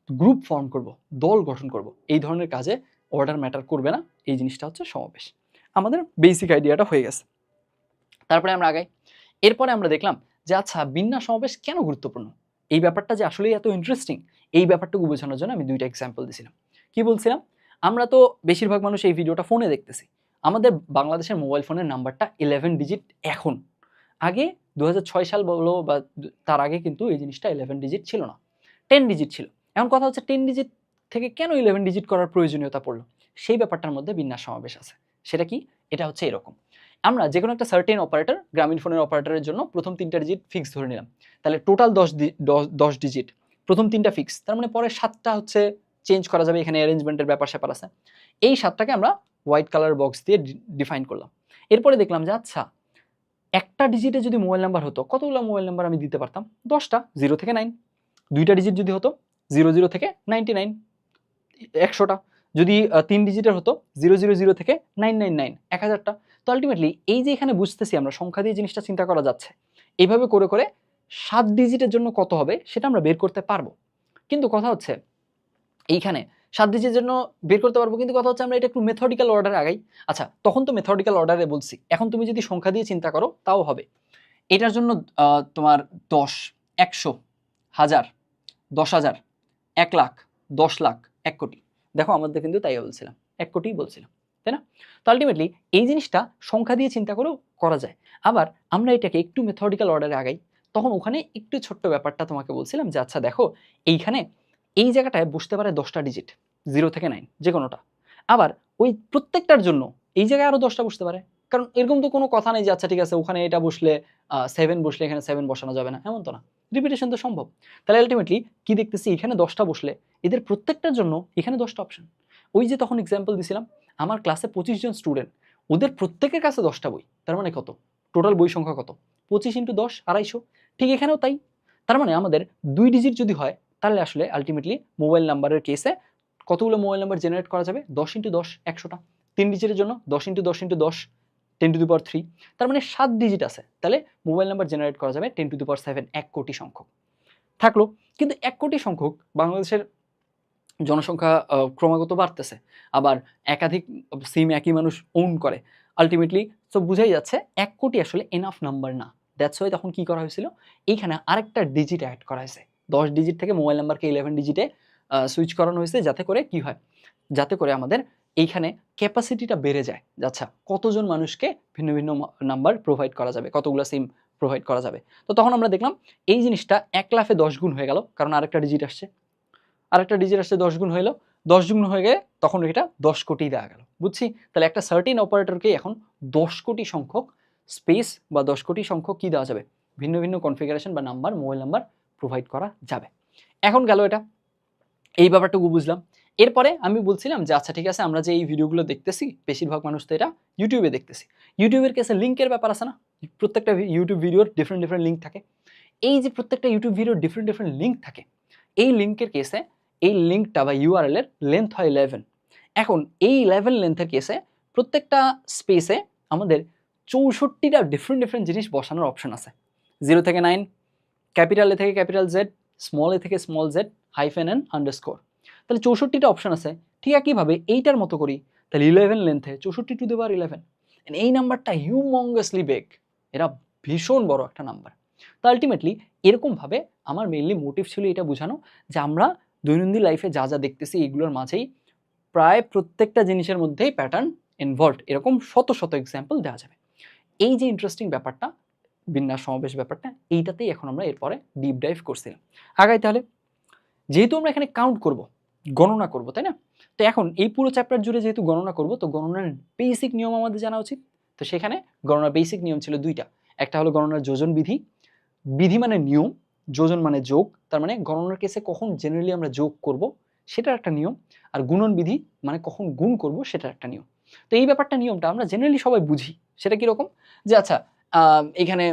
গ্রুপ ফর্ম করব, দল গঠন করব, এই ধরনের কাজে অর্ডার ম্যাটার করবে না, এই জিনিসটা হচ্ছে সমাবেশ। আমাদের বেসিক আইডিয়াটা হয়ে গেছে। তারপরে আমরা আগাই। এরপরে আমরা দেখলাম যে আচ্ছা বিন্যাস সমাবেশ কেন গুরুত্বপূর্ণ, এই ব্যাপারটা যে আসলেই এত ইন্টারেস্টিং, এই ব্যাপারটুকু বোঝানোর জন্য আমি 2টা এক্সাম্পল দিয়েছিলাম। কি বলছিলাম, আমরা তো বেশিরভাগ মানুষ এই ভিডিওটা ফোনে দেখতেছি, আমাদের বাংলাদেশের মোবাইল ফোনের নাম্বারটা 11 ডিজিট এখন। আগে 2006 সাল বলো বা তার আগে কিন্তু এই জিনিসটা 11 ডিজিট ছিল না, 10 ডিজিট ছিল। এখন কথা হচ্ছে 10 ডিজিট থেকে কেন 11 ডিজিট করার প্রয়োজনীয়তা পড়লো, সেই ব্যাপারটার মধ্যে বিন্যাস সমাবেশ আছে। সেটা কি, এটা হচ্ছে এরকম, আমরা যে কোনো একটা সার্টেন অপারেটর, গ্রামীণ ফোনের অপারেটরের জন্য প্রথম 3টা ডিজিট ফিক্স ধরে নিলাম, তাহলে টোটাল 10 ডিজিট, প্রথম 3টা ফিক্স, তার মানে পরে 7টা হচ্ছে চেঞ্জ করা যাবে, এখানে অ্যারেঞ্জমেন্টের ব্যাপার স্যাপার আছে। এই 7টাকে আমরা হোয়াইট কালার বক্স দিয়ে ডিফাইন করলাম। এরপরে দেখলাম যে আচ্ছা একটা ডিজিটে যদি মোবাইল নাম্বার হতো, কতগুলো মোবাইল নাম্বার আমি দিতে পারতাম, 10টা, 0 থেকে 9। 2টা ডিজিট যদি হতো, 00 থেকে 99, 100টা। যদি 3 ডিজিটের হতো, 000 থেকে 999, 1000টা। তো আলটিমেটলি এই যে এখানে বুঝতেছি আমরা সংখ্যা দিয়ে জিনিসটা চিন্তা করা যাচ্ছে, এইভাবে করে করে 7 ডিজিটের জন্য কত হবে সেটা আমরা বের করতে পারবো। কিন্তু কথা হচ্ছে এইখানে 7 ডিজিটের জন্য বের করতে পারবো, কিন্তু কথা হচ্ছে আমরা এটা একটু মেথডিক্যাল অর্ডারে আগাই। আচ্ছা তখন তো মেথডিক্যাল অর্ডারে বলছি, এখন তুমি যদি সংখ্যা দিয়ে চিন্তা করো তাও হবে। এটার জন্য তোমার 10, 100, 1000, 10,000, 1 লাখ, 10 লাখ, 1 কোটি। দেখো আমাদের কিন্তু তাই বলছিলাম, 1 কোটি বলছিলাম, তাই না? তো আলটিমেটলি এই জিনিসটা সংখ্যা দিয়ে চিন্তা করেও করা যায়। আবার আমরা এটাকে একটু মেথডিক্যাল অর্ডারে আগাই, তখন ওখানে একটু ছোট্ট ব্যাপারটা তোমাকে বলছিলাম যে আচ্ছা দেখো এইখানে এই জায়গাটায় বসতে পারে 10টা ডিজিট, 0 থেকে 9 যে কোনোটা। আবার ওই প্রত্যেকটার জন্য এই জায়গায় আরো 10টা বসতে পারে, কারণ এরকম তো কোনো কথা নেই যে আচ্ছা ঠিক আছে ওখানে এটা বসলে 7 বসলে এখানে 7 বসানো যাবে না, এমন তো না, রিপিটেশন তো সম্ভব। তাহলে আলটিমেটলি কি দেখতেছি, এখানে 10টা বসলে এদের প্রত্যেকটার জন্য এখানে 10টা অপশন। ওই যে তখন এক্সাম্পল দিছিলাম, আমার ক্লাসে 25 জন স্টুডেন্ট, ওদের প্রত্যেকের কাছে 10টা বই, তার মানে কত, টোটাল বই সংখ্যা কত, 25 × 10, 250। ঠিক এখানেও তাই, তার মানে আমাদের 2 ডিজিট যদি হয় তাহলে আসলে আলটিমেটলি মোবাইল নাম্বারের কেসে কতগুলো মোবাইল নাম্বার জেনারেট করা যাবে, 10 × 10, 100টা। 3 ডিজিটের জন্য 10 × 10 × 10, 10⁻3, তার মানে 7 ডিজিট আছে, তাহলে মোবাইল নাম্বার জেনারেট করা যাবে 10⁻7, 1 কোটি সংখ্যক থাকলো। কিন্তু 1 কোটি সংখ্যক বাংলাদেশের জনসংখ্যা ক্রমাগত বাড়তেছে, আবার একাধিক সিম একই মানুষ ওন করে, আলটিমেটলি তো বুঝাই যাচ্ছে 1 কোটি আসলে এনাফ নাম্বার না। দ্যাটস ওয়াই তখন কি করা হয়েছিল, এইখানে আরেকটা ডিজিট অ্যাড করা হয়েছে, 10 ডিজিট থেকে মোবাইল নাম্বারকে 11 ডিজিটে সুইচ করানো হয়েছে, যাতে করে কি হয়, যাতে করে আমাদের এইখানে ক্যাপাসিটিটা বেড়ে যায়। আচ্ছা কতজন মানুষকে ভিন্ন ভিন্ন নাম্বার প্রোভাইড করা যাবে, কতগুলো সিম প্রোভাইড করা যাবে। তো তখন আমরা দেখলাম এই জিনিসটা 1 লাফে 10 গুণ হয়ে গেল, কারণ আরেকটা ডিজিট আসছে, 10 গুণ হইলো, 10 গুণ হয়ে গেলে তখন এটা 10 কোটি দেওয়া গেল, বুঝছি? তাহলে একটা সার্টেন অপারেটরকে এখন 10 কোটি সংখ্যক স্পেস বা 10 কোটি সংখ্যক কি দেওয়া যাবে, ভিন্ন ভিন্ন কনফিগারেশন বা নাম্বার, মোবাইল নাম্বার প্রোভাইড করা যাবে। এখন গেল এটা, এই ব্যাপারটুকু বুঝলাম। এরপরে আমি বলছিলাম যে আচ্ছা ঠিক আছে, আমরা যে এই ভিডিওগুলো দেখতেছি বেশিরভাগ মানুষ তো এটা ইউটিউবে দেখতেছি, ইউটিউবের কেসে লিঙ্কের ব্যাপার আছে না, প্রত্যেকটা ইউটিউব ভিডিওর ডিফারেন্ট লিঙ্ক থাকে। এই যে প্রত্যেকটা ইউটিউব ভিডিওর ডিফারেন্ট লিঙ্ক থাকে, এই লিঙ্কের কেসে এই লিঙ্কটা বা ইউআরএল এর লেন্থ হয় 11। এখন এই 11 লেন্থের কেসে প্রত্যেকটা স্পেসে আমাদের 64টা ডিফারেন্ট জিনিস বসানোর অপশন আছে, 0 থেকে 9, ক্যাপিটাল এ থেকে ক্যাপিটাল জেড, স্মল এ থেকে small Z, hyphen N underscore. তাহলে 64টা অপশন আছে। ঠিক একইভাবে এইটার মতো করি, তাহলে 11 লেন্থে 64⁻11, এই নাম্বারটা হিউমঙ্গাসলি বেগ, এটা ভীষণ বড় একটা নাম্বার। তো আলটিমেটলি এরকমভাবে আমার মেইনলি মোটিভ ছিল এটা বোঝানো যে আমরা দৈনন্দিন লাইফে যা যা দেখতেছি এগুলোর মাঝেই প্রায় প্রত্যেকটা জিনিসের মধ্যেই প্যাটার্ন ইনভলভড, এরকম শত শত এক্সাম্পল দেওয়া যাবে। এই যে ইন্টারেস্টিং ব্যাপারটা, বিন্যাস সমাবেশ ব্যাপারটা, এইটাতেই এখন আমরা এরপরে ডিপ ডাইভ করছিলাম। আগাই তাহলে, যেহেতু আমরা এখানে কাউন্ট করব, গণনা করব, তাই না? তো এখন এই পুরো চ্যাপ্টার জুড়ে যেহেতু গণনা করব, তো গণনার বেসিক নিয়ম আমাদের জানা উচিত। তো সেখানে গণনার বেসিক নিয়ম ছিল দুইটা, একটা হলো গণনার যোজন বিধি, বিধি মানে নিয়ম, যোজন মানে যোগ, তার মানে গণনার কেসে কখন জেনারেলি আমরা যোগ করব সেটার একটা নিয়ম, আর গুণন বিধি মানে কখন গুণ করব সেটার একটা নিয়ম। তো এই ব্যাপারটা নিয়মটা আমরা জেনারেলি সবাই বুঝি। সেটা কিরকম, যে আচ্ছা এখানে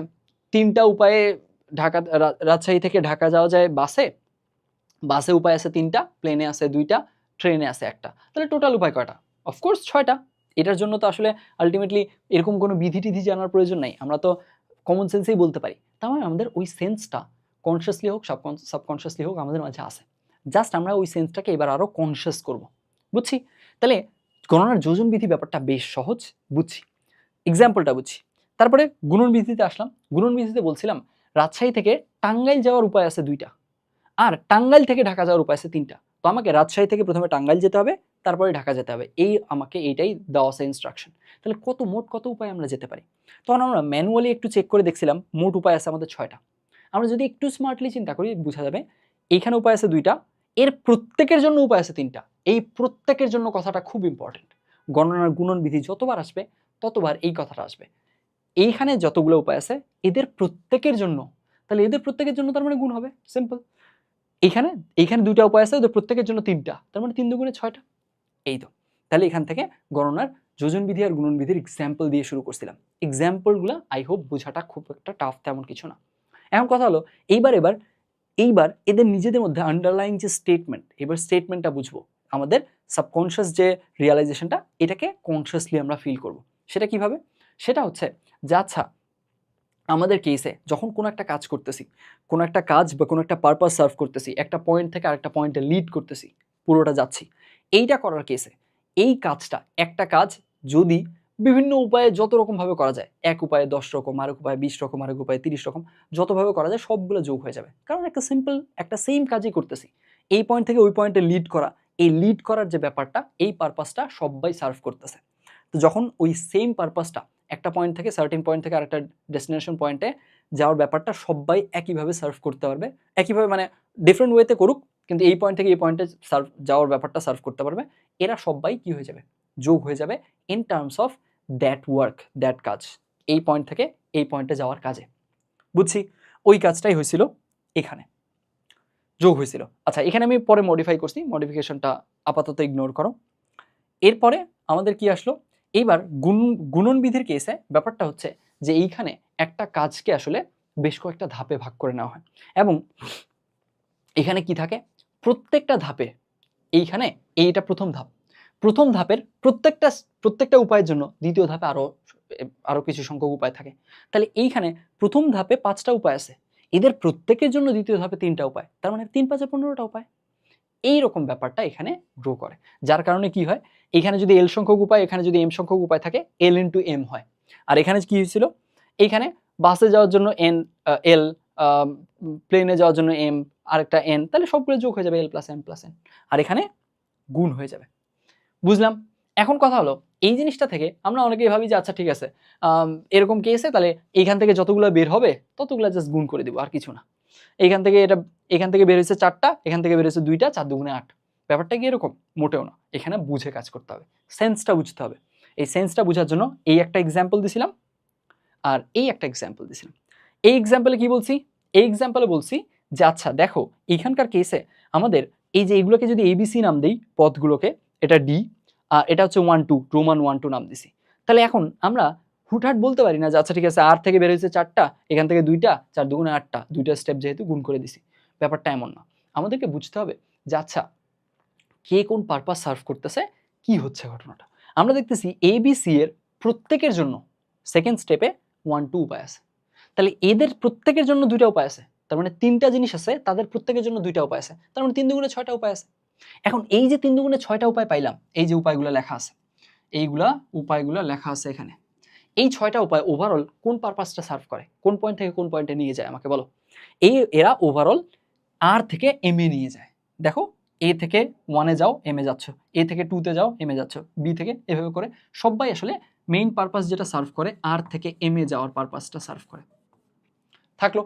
3টা উপায়ে ঢাকা রাজশাহী থেকে ঢাকা যাওয়া যায় বাসে, বাসে উপায় আছে 3টা, প্লেনে আছে 2টা, ট্রেনে আছে 1টা, তাহলে টোটাল উপায় কয়টা? অফকোর্স 6টা। এটার জন্য তো আসলে আলটিমেটলি এরকম কোনো বিধি টিধি জানার প্রয়োজন নাই, আমরা তো কমন সেন্সেই বলতে পারি। তার মানে আমাদের ওই সেন্সটা কনসিয়াসলি হোক সাবকনসিয়াসলি হোক আমাদের মাঝে আছে, জাস্ট আমরা ওই সেন্সটাকে এবার আরও কনসিয়াস করব। বুঝছি? তাহলে গণনার যোজন বিধি ব্যাপারটা বেশ সহজ, বুঝছি, এক্সাম্পলটা বুঝছি। তারপরে গুণন বিধিতে আসলাম। গুণন বিধিতে বলছিলাম রাজশাহী থেকে টাঙ্গাইল যাওয়ার উপায় আছে 2টা, আর টাঙ্গাইল থেকে ঢাকা যাওয়ার উপায় আছে 3টা। তো আমাকে রাজশাহী থেকে প্রথমে টাঙ্গাইল যেতে হবে, তারপরে ঢাকা যেতে হবে, এই আমাকে এইটাই দেওয়া আছে ইনস্ট্রাকশন। তাহলে মোট কত উপায় আমরা যেতে পারি? তখন আমরা ম্যানুয়ালি একটু চেক করে দেখছিলাম, মোট উপায় আছে আমাদের 6টা। আমরা যদি একটু স্মার্টলি চিন্তা করি বোঝা যাবে এইখানে উপায় আছে 2টা, এর প্রত্যেকের জন্য উপায় আছে 3টা। এই প্রত্যেকের জন্য কথাটা খুব ইম্পর্টেন্ট। গণনার গুণন বিধি যতবার আসবে ততবার এই কথাটা আসবে। এইখানে যতগুলো উপায় আছে এদের প্রত্যেকের জন্য, তাহলে এদের প্রত্যেকের জন্য তার মানে গুণ হবে, সিম্পল। এইখানে 2টা উপায় আছে, ওদের প্রত্যেকের জন্য 3টা, তার মানে 3 দুগুণে 6টা। এই তো, তাহলে এখান থেকে গণনার যোজন বিধি আর গুণন বিধির এক্সাম্পল দিয়ে শুরু করছিলাম। এক্সাম্পলগুলো আই হোপ বোঝাটা খুব একটা টাফ তেমন কিছু না। এখন কথা হলো এইবার এদের নিজেদের মধ্যে আন্ডারলাইং যে স্টেটমেন্ট, এবার স্টেটমেন্টটা বুঝবো, আমাদের সাবকনশিয়াস যে রিয়ালাইজেশনটা এটাকে কনসিয়াসলি আমরা ফিল করব। সেটা কিভাবে? সেটা হচ্ছে যে আচ্ছা আমাদের কেসে যখন কোনো একটা কাজ করতেছি, কোনো একটা কাজ বা কোনো একটা পারপাস সার্ভ করতেছি, একটা পয়েন্ট থেকে আরেকটা পয়েন্টে লিড করতেছি, পুরোটা যাচ্ছি, এইটা করার কেসে এই কাজটা একটা কাজ যদি বিভিন্ন উপায়ে যত রকমভাবে করা যায়, এক উপায়ে 10 রকম, আরেক উপায়ে 20 রকম, আরেক উপায়ে 30 রকম, যতভাবে করা যায় সবগুলো যোগ হয়ে যাবে, কারণ একটা সিম্পল একটা সেম কাজই করতেছি। এই পয়েন্ট থেকে ওই পয়েন্টে লিড করা, এই লিড করার যে ব্যাপারটা, এই পারপাসটা সবাই সার্ভ করতেছে। তো যখন ওই সেম পারপাসটা একটা পয়েন্ট থেকে সার্টেন পয়েন্ট থেকে আরেকটা ডেস্টিনেশন পয়েন্টে যাওয়ার ব্যাপারটা সবাই একইভাবে সার্ভ করতে পারবে, একইভাবে মানে ডিফারেন্ট ওয়েতে করুক, কিন্তু এই পয়েন্ট থেকে এই পয়েন্টে সার্ভ যাওয়ার ব্যাপারটা সার্ভ করতে পারবে, এরা সবাই কি হয়ে যাবে? যোগ হয়ে যাবে in terms of that work, that কাজ, এই পয়েন্ট থেকে এই পয়েন্টে যাওয়ার কাজে। বুঝছি? ওই কাজটাই হয়েছিল এখানে, যোগ হয়েছিল। আচ্ছা এখানে আমি পরে মডিফাই করছি, মডিফিকেশনটা আপাতত ইগনোর করো। এরপরে আমাদের কি আসলো? এইবার গুণন বিধির কেসে ব্যাপারটা হচ্ছে যে এইখানে একটা কাজকে আসলে বেশ কয়েকটা ধাপে ভাগ করে নেওয়া হয়, এবং এখানে কি থাকে? প্রত্যেকটা ধাপে এইখানে এইটা প্রথম ধাপের প্রত্যেকটা উপায়ের জন্য দ্বিতীয় ধাপে আরো কিছু সংখ্যক উপায় থাকে। তাহলে এইখানে প্রথম ধাপে 5টা উপায় আছে, এদের প্রত্যেকের জন্য দ্বিতীয় ধাপে 3টা উপায়, তার মানে 3 5 15টা উপায়। এইরকম ব্যাপারটা এখানে গ্রো করে, যার কারণে কি হয়, এখানে যদি এল সংখ্যক উপায়, এখানে যদি এম সংখ্যক উপায় থাকে, এল ইন্টু এম হয়। আর এখানে কি হয়েছিল? এইখানে বাসে যাওয়ার জন্য এল, প্লেনে যাওয়ার জন্য এম, আরেকটা এন, তাহলে সবগুলো যোগ হয়ে যাবে এল প্লাস এম প্লাস এন, আর এখানে গুণ হয়ে যাবে। বুঝলাম? এখন কথা হলো এই জিনিসটা থেকে আমরা অনেকেই ভাবি যে আচ্ছা ঠিক আছে, এরকম কেসে তাহলে এইখান থেকে যতগুলো বের হবে ততগুলো জাস্ট গুণ করে দিব, আর কিছু না। এখান থেকে বের হয়েছে 4টা, এখান থেকে বের হয়েছে 2টা, 4 দুগুণে 8। ব্যাপারটা কি এরকম? মোটেও না। এখানে বুঝে কাজ করতে হবে, সেন্সটা বুঝতে হবে। এই সেন্সটা বোঝার জন্য এই একটা এক্সাম্পল দিছিলাম, আর এই একটা এক্সাম্পল দিছিলাম। এই এক্সাম্পলে কি বলছি? এই এক্সাম্পলে বলছি যে আচ্ছা দেখো এখানকার কেসে আমাদের এই যে এইগুলোকে যদি এবিসি নাম দেই পদগুলোকে, এটা ডি আর এটা হচ্ছে 1 2, রোমান 1 2 নাম দিছি, তাহলে এখন আমরা হুটহাট বলতে পারি না যে আচ্ছা ঠিক আছে আর থেকে বের হয়েছে 4টা, এখান থেকে 2টা, 4 দুগুণে 8টা, 2টা স্টেপ যেহেতু গুণ করে দিছি। ব্যাপারটা এমন না, আমাদেরকে বুঝতে হবে যে আচ্ছা কে কোন পারপাস সার্ভ করতেছে, কি হচ্ছে ঘটনাটা। আমরা দেখতেছি এবিসি এর প্রত্যেকের জন্য সেকেন্ড স্টেপে 1 2 উপায় আছে, তাহলে এদের প্রত্যেকের জন্য 2টা উপায় আছে, তার মানে 3টা জিনিস আছে, তাদের প্রত্যেকের জন্য 2টা উপায় আছে, তার মানে 3 দুগুণে 6টা উপায় আছে। এখন এই যে 3 দুগুণে 6টা উপায় পাইলাম, এই যে উপায়গুলো লেখা আছে, উপায়গুলো লেখা আছে এখানে, এই 6টা উপায় ওভারঅল কোন পারপাসটা সার্ভ করে, কোন পয়েন্ট থেকে কোন পয়েন্টে নিয়ে যায় আমাকে বলো। এরা ওভারঅল আর থেকে এম এ নিয়ে যায়। দেখো এ থেকে 1-এ যাও এম এ যাচ্ছ, এ থেকে 2-তে যাও এম এ যাচ্ছ, বি থেকে, এভাবে করে সবাই আসলে মেইন পারপাস যেটা সার্ভ করে আর থেকে এম এ যাওয়ার পারপাসটা সার্ভ করে। থাকলো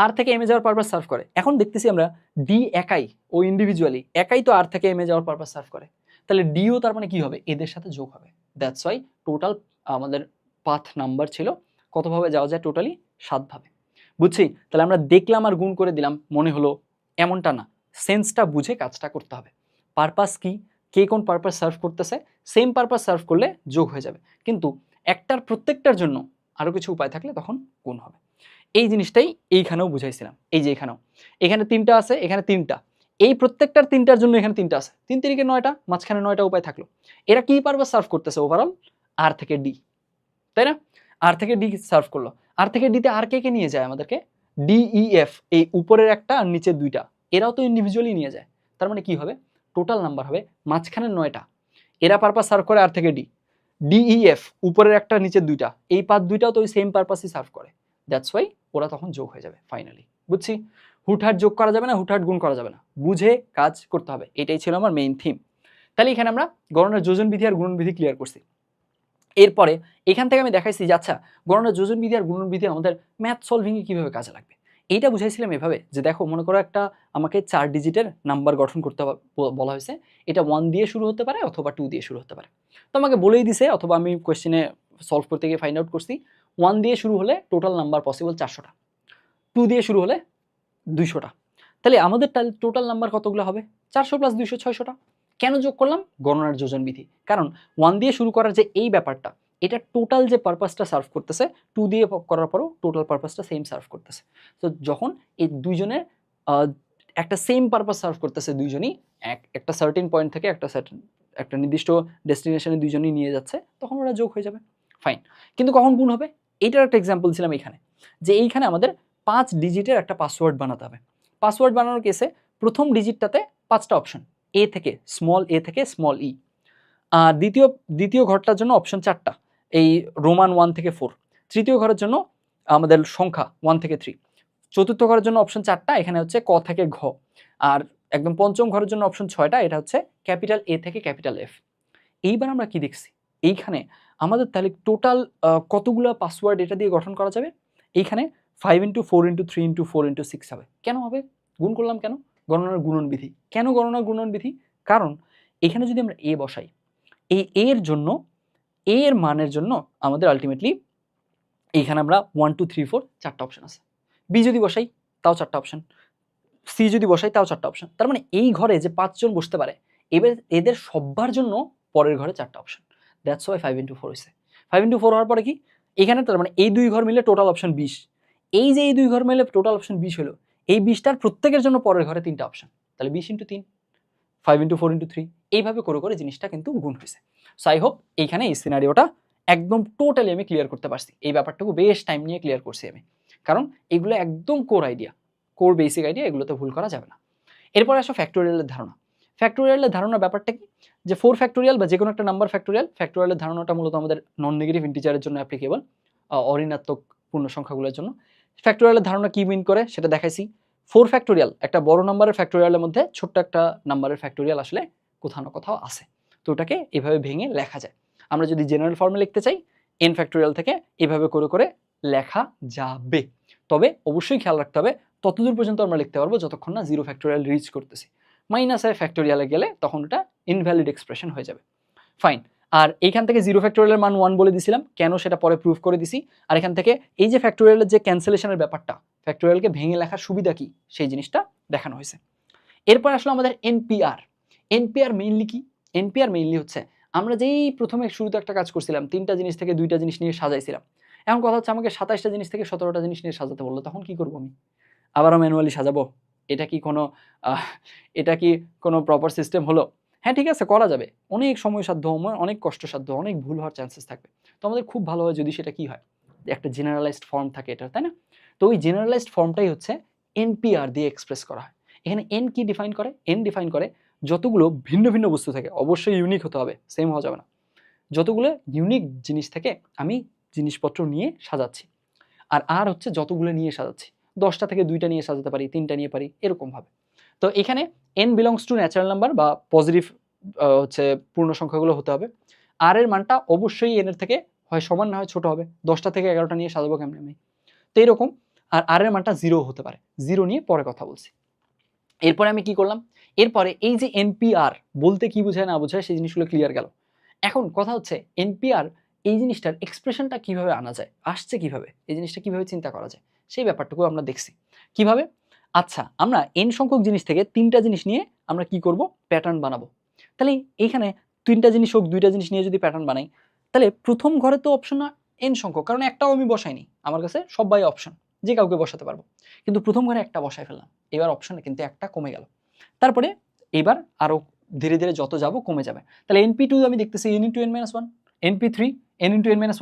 আর থেকে এম এ যাওয়ার পারপাস সার্ভ করে। এখন দেখতেছি আমরা ডি একাই, ও ইন্ডিভিজুয়ালি একাই তো আর থেকে এম এ যাওয়ার পারপাস সার্ভ করে, তাহলে ডিও তার মানে কি হবে? এদের সাথে যোগ হবে। দ্যাটস ওয়াই টোটাল আমাদের পাথ নাম্বার ছিল, কতভাবে যাওয়া যায়? টোটালি 7 ভাবে। বুঝছি? তাহলে আমরা দেখলাম আর গুণ করে দিলাম মনে হলো, এমনটা না। সেন্সটা বুঝে কাজটা করতে হবে। পারপাস কি, কে কোন পারপাস সার্ভ করতেছে, সেম পারপাস সার্ভ করলে যোগ হয়ে যাবে, কিন্তু একটার প্রত্যেকটার জন্য আরও কিছু উপায় থাকলে তখন গুণ হবে। এই জিনিসটাই এইখানেও বুঝাইছিলাম। এই যে এখানেও, এখানে 3টা আছে, এখানে 3টা, এই প্রত্যেকটার 3টার জন্য এখানে 3টা আছে, 3 তিরিকে 9টা, মাঝখানে 9টা উপায় থাকলো। এরা কি পারপাস সার্ভ করতেছে? ওভারঅল আর থেকে ডি, তাই না? আর থেকে ডি সার্ভ করলো, আর থেকে ডিতে আর কে কে নিয়ে যায় আমাদেরকে? ডি ই এফ, এই উপরের একটা আর নিচের 2টা, এরাও তো ইন্ডিভিজুয়ালি নিয়ে যায়। তার মানে কি হবে? টোটাল নাম্বার হবে মাঝখানের 9টা, এরা পারপাস সার্ভ করে আর থেকে ডি, ডিইএফ উপরের একটা নিচের 2টা, এই পাথ 2টাও তো ওই সেম পারপাসই সার্ভ করে। দ্যাটস ওয়াই ওরা তখন যোগ হয়ে যাবে ফাইনালি। বুঝছি? হুটহাট যোগ করা যাবে না, হুটহাট গুণ করা যাবে না, বুঝে কাজ করতে হবে। এটাই ছিল আমার মেইন থিম। তাহলে এখানে আমরা গণনার যোজন বিধি আর গুণন বিধি ক্লিয়ার করছি। এরপরে এখান থেকে আমি দেখাইছি যে আচ্ছা, গণনার যোজন বিধি আর গুণন বিধি আমাদের ম্যাথ সলভিংয়ে কীভাবে কাজে লাগবে। এইটা বুঝাইছিলাম এভাবে যে দেখো, মনে করো একটা আমাকে 4 ডিজিটের নাম্বার গঠন করতে বলা হয়েছে, এটা 1 দিয়ে শুরু হতে পারে অথবা 2 দিয়ে শুরু হতে পারে। তো আমাকে বলেই দিছে, অথবা আমি কোয়েশ্চেনে সলভ করতে গিয়ে ফাইন্ড আউট করছি, 1 দিয়ে শুরু হলে টোটাল নাম্বার পসিবল 400টা, 2 দিয়ে শুরু হলে 200টা। তাহলে আমাদের টোটাল নাম্বার কতগুলো হবে? 400 + 200 600টা। কেন যোগ করলাম? গণনার যোজন বিধি। কারণ 1 দিয়ে শুরু করার যে এই ব্যাপারটা, এটা টোটাল যে পারপাসটা সার্ভ করতেছে, 2 দিয়ে করার পরও টোটাল পারপাসটা সেম সার্ভ করতেছে। তো যখন এই দুইজনের একটা সেম পারপাস সার্ভ করতেছে, দুইজনই একটা সার্টেন পয়েন্ট থেকে একটা নির্দিষ্ট ডেস্টিনেশনে দুইজনই নিয়ে যাচ্ছে, তখন ওরা যোগ হয়ে যাবে। ফাইন। কিন্তু কখন গুণ হবে? এটার একটা এক্সাম্পল ছিলাম এইখানে, যে এইখানে আমাদের 5 ডিজিটের একটা পাসওয়ার্ড বানাতে হবে। পাসওয়ার্ড বানানোর কেসে প্রথম ডিজিটটাতে 5টা অপশন, এ থেকে স্মল ই। আর দ্বিতীয় ঘরটার জন্য অপশন 4টা, এই রোমান 1 থেকে 4। তৃতীয় ঘরের জন্য আমাদের সংখ্যা 1 থেকে 3। চতুর্থ ঘরের জন্য অপশন 4টা, এখানে হচ্ছে ক থেকে ঘ। আর একদম পঞ্চম ঘরের জন্য অপশন 6টা, এটা হচ্ছে ক্যাপিটাল এ থেকে ক্যাপিটাল এফ। এইবার আমরা কি দেখছি? এইখানে আমাদের তাহলে টোটাল কতগুলো পাসওয়ার্ড এটা দিয়ে গঠন করা যাবে? এইখানে 5 × 4 × 3 × 4 × 6 হবে। কেন হবে? গুণ করলাম কেন? গণনার গুণন বিধি। কেন গণনার গুণন বিধি? কারণ এখানে যদি আমরা এ বসাই, এই এর জন্য, এ এর মানের জন্য আমাদের আলটিমেটলি এইখানে আমরা 1 2 3 4 4টা অপশন আছে। বি যদি বসাই তাও 4টা অপশন, সি যদি বসাই তাও 4টা অপশন। তার মানে এই ঘরে যে 5 জন বসতে পারে, এবার এদের সবার জন্য পরের ঘরে 4টা অপশন। দ্যাটস ওয়াই 5 × 4 হয়েছে। 5 × 4 হওয়ার পরে কি? এখানে তার মানে এই 2 ঘর মিলে টোটাল অপশন 20। এই যে এই 2 ঘর মিলে টোটাল অপশন 20 হলো, এই 20টার প্রত্যেকের জন্য পরের ঘরে 3টা অপশন। তাহলে 20 × 3, 5 × 4 × 3, এইভাবে করে করে জিনিসটা কিন্তু গুণ হয়েছে। সো আই হোপ এইখানে এই সিনারিওটা একদম টোটালি আমি ক্লিয়ার করতে পারছি। এই ব্যাপারটাকে বেশ টাইম নিয়ে ক্লিয়ার করছি আমি, কারণ এগুলো একদম core idea, core basic idea, এগুলোতে ভুল করা যাবে না। এরপরে আসো ফ্যাক্টোরিয়ালের ধারণা। ফ্যাক্টোরিয়ালের ধারণার ব্যাপারটা কি? যে 4 ফ্যাক্টোরিয়াল বা যে কোনো একটা নাম্বার ফ্যাক্টোরিয়ালের ধারণাটা মূলত আমাদের নন নেগেটিভ ইন্টিজারের জন্য অ্যাপ্লিকেবল, অঋণাত্মক পূর্ণ সংখ্যাগুলোর জন্য। ফ্যাক্টোরিয়ালের ধারণা কি মিন করে সেটা দেখাইছি। 4 ফ্যাক্টোরিয়াল একটা বড় নাম্বারের ফ্যাক্টোরিয়ালের মধ্যে ছোট্ট একটা নাম্বারের ফ্যাক্টোরিয়াল আসলে কোথাও না কোথাও আছে, তো ওটাকে এভাবে ভেঙে লেখা যায়। আমরা যদি জেনারেল ফর্মে লিখতে চাই, n ফ্যাক্টোরিয়াল থেকে এভাবে করে করে লেখা যাবে। তবে অবশ্যই খেয়াল রাখতে হবে ততদূর পর্যন্ত আমরা লিখতে পারবো যতক্ষণ না 0 ফ্যাক্টোরিয়াল রিচ করতেছি। -i ফ্যাক্টোরিয়ালে গেলে তখন ওটা ইনভ্যালিড এক্সপ্রেশন হয়ে যাবে। ফাইন। আর এইখান থেকে 0 ফ্যাক্টোরিয়ালের মান 1 বলে দিছিলাম, কেন সেটা পরে প্রুফ করে দিছি। আর এখান থেকে এই যে ফ্যাক্টোরিয়ালের যে ক্যান্সেলেশনের ব্যাপারটা, ফ্যাক্টোরিয়ালকে ভেঙে লেখার সুবিধা কি সেই জিনিসটা দেখানো হয়েছে। এরপর আসলে আমাদের এনপিআর। এনপিআর মেইনলি কি? এনপিআর মেইনলি হচ্ছে আমরা যেই প্রথমে শুরুতে একটা কাজ করছিলাম, 3টা জিনিস থেকে 2টা জিনিস নিয়ে সাজাইছিলাম। এখন কথা হচ্ছে আমাকে 27টা জিনিস থেকে 17টা জিনিস নিয়ে সাজাতে বললো, তখন কি করবো আমি? আবারও ম্যানুয়ালি সাজাবো? এটা কি কোনো প্রপার সিস্টেম হলো? হ্যাঁ ঠিক আছে, করা যাবে। অনেক সময়সাধ্য, অনেক কষ্টসাধ্য, অনেক ভুল হওয়ার চান্সেস থাকবে। তো আমাদের খুব ভালো হয় যদি সেটা কি হয়, একটা জেনারেলাইজড ফর্ম থাকে এটা, তাই না? তো ওই জেনারেলাইজড ফর্মটাই হচ্ছে এনপিআর দিয়ে এক্সপ্রেস করা হয়। এখানে এন কি ডিফাইন করে? এন ডিফাইন করে যতগুলো ভিন্ন ভিন্ন বস্তু থাকে, অবশ্যই ইউনিক হতে হবে, সেম হওয়া যাবে না, যতগুলো ইউনিক জিনিস থেকে আমি জিনিসপত্র নিয়ে সাজাচ্ছি। আর হচ্ছে যতগুলো নিয়ে সাজাচ্ছি, 10টা থেকে 2টা নিয়ে সাজাতে পারি, 3টা নিয়ে পারি, এরকমভাবে। তো এখানে n belongs to natural number বা পজিটিভ হচ্ছে পূর্ণ সংখ্যাগুলো হতে হবে। আর এর মানটা অবশ্যই n এর থেকে হয় সমান না হয় ছোট হবে। 10টা থেকে 11টা নিয়ে সাজাবো কেমনে আমি? তো এরকম। আর এর মানটা 0 হতে পারে। 0 নিয়ে পরে কথা বলছি। এরপরে আমি কি করলাম? এরপরে এই যে এনপিআর বলতে কি বোঝায় না বোঝায় সেই জিনিসগুলো ক্লিয়ার গেল। এখন কথা হচ্ছে এনপিআর এই জিনিসটার এক্সপ্রেশনটা কিভাবে আনা যায়, আসছে কিভাবে, এই জিনিসটা কিভাবে চিন্তা করা যায়, সেই ব্যাপারটুকু আমরা দেখছি। কিভাবে? আচ্ছা, আমরা n সংখ্যক জিনিস থেকে 3টা জিনিস নিয়ে আমরা কি করব, প্যাটার্ন বানাবো। তাহলে এইখানে 3টা জিনিস হোক 2টা জিনিস নিয়ে যদি প্যাটার্ন বানাই, তাহলে প্রথম ঘরে তো অপশন না n সংখ্যক, কারণ একটাও আমি বসাইনি, আমার কাছে সবাই অপশন, যে কাউকে বসাতে পারবো। কিন্তু প্রথম ঘরে একটা বসাই ফেললাম, এবার অপশনে কিন্তু একটা কমে গেল। তারপরে এবার আরো ধীরে ধীরে যত যাব কমে যাবে। তাহলে np2 আমি দেখতেছি n * n-1, np3 n * n-1 *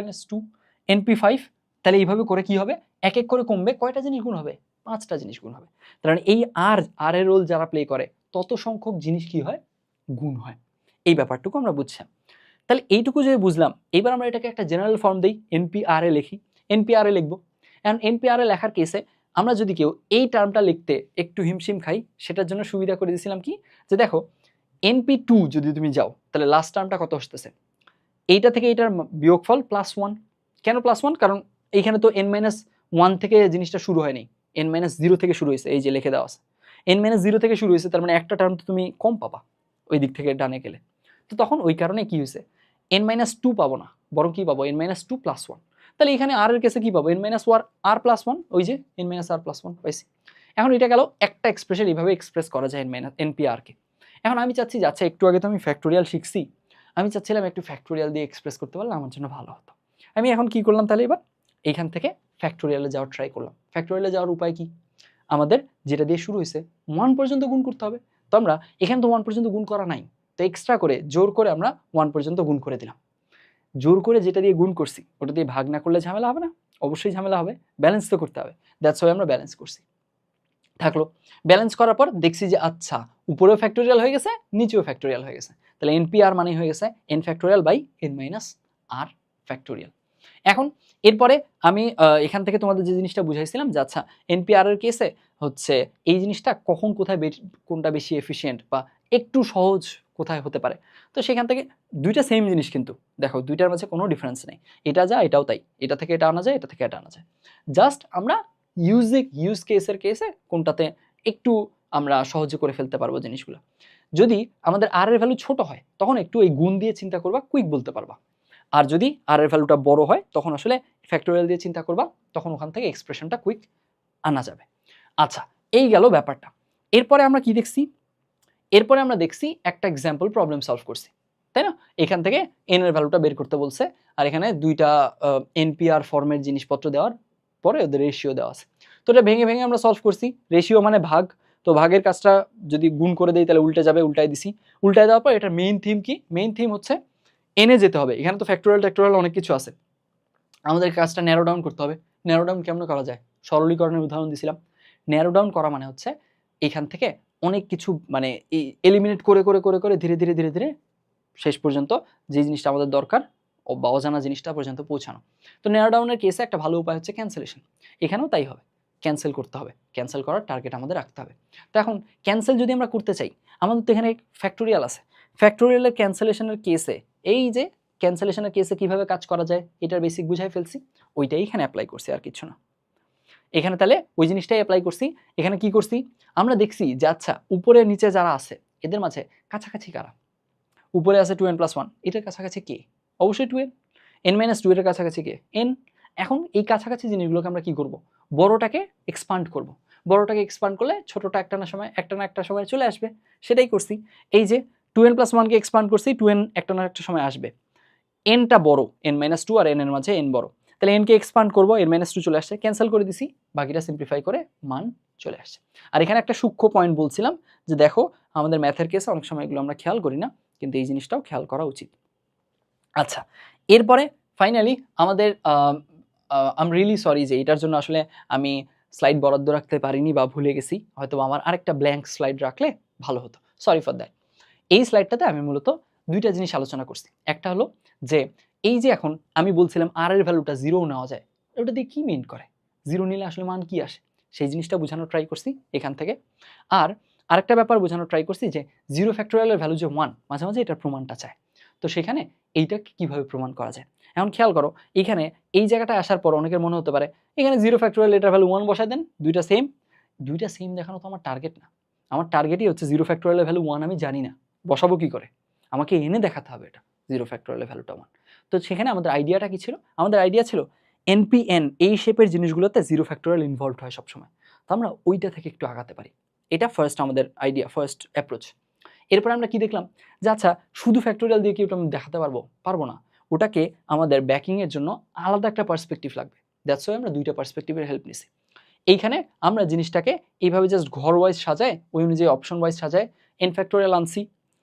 n-2, np5, তাহলে এইভাবে করে কি হবে, এক এক করে কমবে, কয়টা জিনিস গুণ হবে, 5টা জিনিস গুণ হবে। কারণ এই আর এর রোল যারা প্লে করে তত সংখ্যক জিনিস কি হয়, গুণ হয়। এই ব্যাপারটুকু আমরা বুঝছিলাম। তাহলে এইটুকু যে বুঝলাম, এবার আমরা এটাকে একটা জেনারেল ফর্ম দেই, npr লিখি, npr লিখবো। এখন npr লেখার কেসে আমরা যদি কেউ এই টার্মটা লিখতে একটু হিমশিম খাই, সেটার জন্য সুবিধা করে দিয়েছিলাম কি, যে দেখো np2 যদি তুমি যাও তাহলে লাস্ট টার্মটা কত আসতেছে, এইটা থেকে এইটার বিয়োগফল +1। কেন +1? কারণ এইখানে তো n-1 থেকে জিনিসটা শুরু হয়নি, n-0 থেকে শুরু হয়েছে, এই যে লিখে দেওয়া আছে n-0 থেকে শুরু হয়েছে, তার মানে একটা টার্ম তো তুমি কম পাবা ওই দিক থেকে ডানে গেলে। তো তখন ওই কারণে কি হয়েছে, n-2 পাবো না, বরং কি পাবো, n-2 + 1। তাহলে এখানে আর এর কেসে কি পাবো, n-r + 1, ওই যে n-r + 1 পাইছি। এখন এটা গেল একটা এক্সপ্রেশন, এইভাবে এক্সপ্রেস করা যায় npr কে। এখন আমি চাচ্ছি যে আচ্ছা একটু আগে তো আমি ফ্যাক্টোরিয়াল শিখছি, আমি চাচ্ছিলাম একটু ফ্যাক্টোরিয়াল দিয়ে এক্সপ্রেস করতে পারলে আমার জন্য ভালো হতো। আমি এখন কি করলাম, তাহলে এবার এইখান থেকে ফ্যাক্টোরিয়ালে যাওয়ার ট্রাই করলাম। ফ্যাক্টোরিয়ালে যাওয়ার উপায় কি, আমাদের যেটা দিয়ে শুরু হয়েছে 1 পর্যন্ত গুণ করতে হবে। তো আমরা এখানে তো 1 পর্যন্ত গুণ করা নাই, তো এক্সট্রা করে জোর করে আমরা 1 পর্যন্ত গুণ করে দিলাম। জোর করে যেটা দিয়ে গুণ করছি ওটা দিয়ে ভাগ না করলে ঝামেলা হবে না? অবশ্যই ঝামেলা হবে, ব্যালেন্স তো করতে হবে। দ্যাটস ওয়াই আমরা ব্যালেন্স করছি। থাকলো, ব্যালেন্স করার পর দেখছি যে আচ্ছা উপরেও ফ্যাক্টোরিয়াল হয়ে গেছে, নিচেও ফ্যাক্টোরিয়াল হয়ে গেছে, তাহলে npr মানে হয়ে গেছে n factorial by n-r factorial. এখন এরপরে আমি এখান থেকে তোমাদের যে জিনিসটা বুঝাইছিলাম যে আচ্ছা npr এর কেসে হচ্ছে এই জিনিসটা কখন কোথায় কোনটা বেশি এফিশিয়েন্ট বা একটু সহজ কোথায় হতে পারে, তো সেখান থেকে দুইটা সেম জিনিস, কিন্তু দেখো দুইটার মাঝে কোনো ডিফারেন্স নেই, এটা যা এটাও তাই, এটা থেকে এটা আনা যায়, এটা থেকে এটা আনা যায়, জাস্ট আমরা ইউজ কেসের কেসে কোনটাতে একটু আমরা সহজে করে ফেলতে পারবো জিনিসগুলো। যদি আমাদের আর এর ভ্যালু ছোট হয় তখন একটু এই গুণ দিয়ে চিন্তা করবা, কুইক বলতে পারবা। আর যদি আর এর ভ্যালুটা বড় হয় তখন আসলে ফ্যাক্টোরিয়াল দিয়ে চিন্তা করবা, তখন ওখান থেকে এক্সপ্রেশনটা কুইক আনা যাবে। আচ্ছা, এই গেল ব্যাপারটা। এরপরে আমরা কি দেখছি, এরপরে আমরা দেখছি একটা এক্সাম্পল প্রবলেম সলভ করছি, তাই না? এখান থেকে এন এর ভ্যালুটা বের করতে বলছে, আর এখানে দুইটা এনপিআর ফর্মের জিনিসপত্র দেওয়ার পরে ওদের রেশিও দেওয়া আছে। তো এটা ভেঙে ভেঙে আমরা সলভ করছি, রেশিও মানে ভাগ, তো ভাগের কাজটা যদি গুণ করে দেই তাহলে উল্টে যাবে, উল্টাই দিছি। উল্টাই দেওয়ার পর এটার মেইন থিম কি, মেইন থিম হচ্ছে এনে যেতে হবে, এখানে তো ফ্যাক্টোরিয়াল অনেক কিছু আছে, আমাদের কাজটা ন্যারো ডাউন করতে হবে। ন্যারো ডাউন কেমন করা যায়, সরলীকরণের উদাহরণ দিছিলাম। ন্যারো ডাউন করা মানে হচ্ছে এখান থেকে অনেক কিছু মানে এলিমিনেট করে করে করে করে ধীরে ধীরে ধীরে ধীরে শেষ পর্যন্ত যে জিনিসটা আমাদের দরকার বা অজানা জিনিসটা পর্যন্ত পৌঁছানো। তো ন্যারো ডাউনের কেসে একটা ভালো উপায় হচ্ছে ক্যান্সেলেশন, এখানেও তাই হবে, ক্যান্সেল করতে হবে, ক্যান্সেল করার টার্গেট আমাদের রাখতে হবে। তো এখন ক্যান্সেল যদি আমরা করতে চাই, আমাদের তো এখানে ফ্যাক্টোরিয়াল আছে, ফ্যাক্টোরিয়ালের ক্যান্সেলেশনের কেসে এই যে ক্যান্সেলেশনের কেসে কিভাবে কাজ করা যায় এটার বেসিক বুঝাই ফেলছি, ওইটাই এখানে অ্যাপ্লাই করছি, আর কিছু না। এখানে তাহলে ওই জিনিসটাই অ্যাপ্লাই করছি। এখানে কি করছি, আমরা দেখছি যে আচ্ছা উপরে নিচে যারা আছে এদের মাঝে কাছাকাছি কারা, উপরে আছে 2n+1, এটার কাছাকাছি কে, অবশ্যই 2n, n-2 এর কাছাকাছি কে, n। এখন এই কাছাকাছি জিনিসগুলোকে আমরা কি করব, বড়টাকে এক্সপান্ড করব, বড়টাকে এক্সপান্ড করলে ছোটটা একটা না একটা সময় চলে আসবে, সেটাই করছি। এই যে 2n+1 কে এক্সপান্ড করছি, 2n একটা না একটা সময় আসবে, nটা বড়, n-2 আর n এর মাঝে n বড়, তাহলে n কে এক্সপান্ড করব, n-2 চলে আসছে, ক্যান্সেল করে দিছি, বাকিটা সিম্পলিফাই করে মান চলে আসছে। আর এখানে একটা সূক্ষ্ম পয়েন্ট বলছিলাম যে দেখো আমাদের ম্যাথের কেসে অনেক সময় এগুলো আমরা খেয়াল করি না, কিন্তু এই জিনিসটাও খেয়াল করা উচিত। আচ্ছা, এরপরে ফাইনালি আমাদের আই এম রিয়েলি সরি যে এটার জন্য আসলে আমি স্লাইড বরাদ্দ রাখতে পারিনি বা ভুলে গেছি, হয়তো আমার আরেকটা ব্ল্যাঙ্ক স্লাইড রাখলে ভালো হতো, সরি ফর দ্যাট। এই স্লাইডটাতে আমি মূলত দুইটা জিনিস আলোচনা করছি, একটা হলো যে এই যে এখন আমি বলছিলাম আর এর ভ্যালুটা 0 নেওয়া যায়, ওটা দিয়ে কি মিন করে, 0 নিলে আসলে মান কি আসে, সেই জিনিসটা বোঝানোর ট্রাই করছি এখান থেকে। আর আরেকটা ব্যাপার বোঝানোর ট্রাই করছি যে 0 ফ্যাক্টোরিয়ালের ভ্যালু যে 1, মাঝে মাঝে এটার প্রমাণটা চায়, তো সেখানে এইটাকে কিভাবে প্রমাণ করা যায়। এখন খেয়াল করো এখানে এই জায়গাটায় আসার পর অনেকের মনে হতে পারে এখানে 0 ফ্যাক্টোরিয়াল এটার ভ্যালু 1 বসায় দেন, দুইটা সেম দেখানো তো আমার টার্গেট না, আমার টার্গেটই হচ্ছে 0 ফ্যাক্টোরিয়ালের ভ্যালু 1 আমি জানি না, বসাবো কি করে, আমাকে এনে দেখাতে হবে এটা 0 ফ্যাক্টোরিয়ালের ভ্যালুটা 1। তো সেখানে আমাদের আইডিয়াটা কি ছিল? আমাদের আইডিয়া ছিল NPN এই শেপের জিনিসগুলোতে 0 ফ্যাক্টোরিয়াল ইনভলভড হয় সবসময়। তো আমরা ওইটা থেকে একটু আগাতে পারি। এটা ফার্স্ট আমাদের আইডিয়া, ফার্স্ট অ্যাপ্রোচ। এরপরে আমরা কি দেখলাম যে আচ্ছা শুধু ফ্যাক্টোরিয়াল দিয়ে কি ওটা আমি দেখাতে পারবো না। ওটাকে আমাদের ব্যাকিংয়ের জন্য আলাদা একটা পার্সপেক্টিভ লাগবে। দ্যাটস ওয়াই আমরা দুইটা পার্সপেক্টিভের হেল্প নিছি। এইখানে আমরা জিনিসটাকে এইভাবে জাস্ট ঘর ওয়াইজ সাজায়, ওই অনুযায়ী অপশন ওয়াইজ সাজায়, n ফ্যাক্টোরিয়াল আনছি,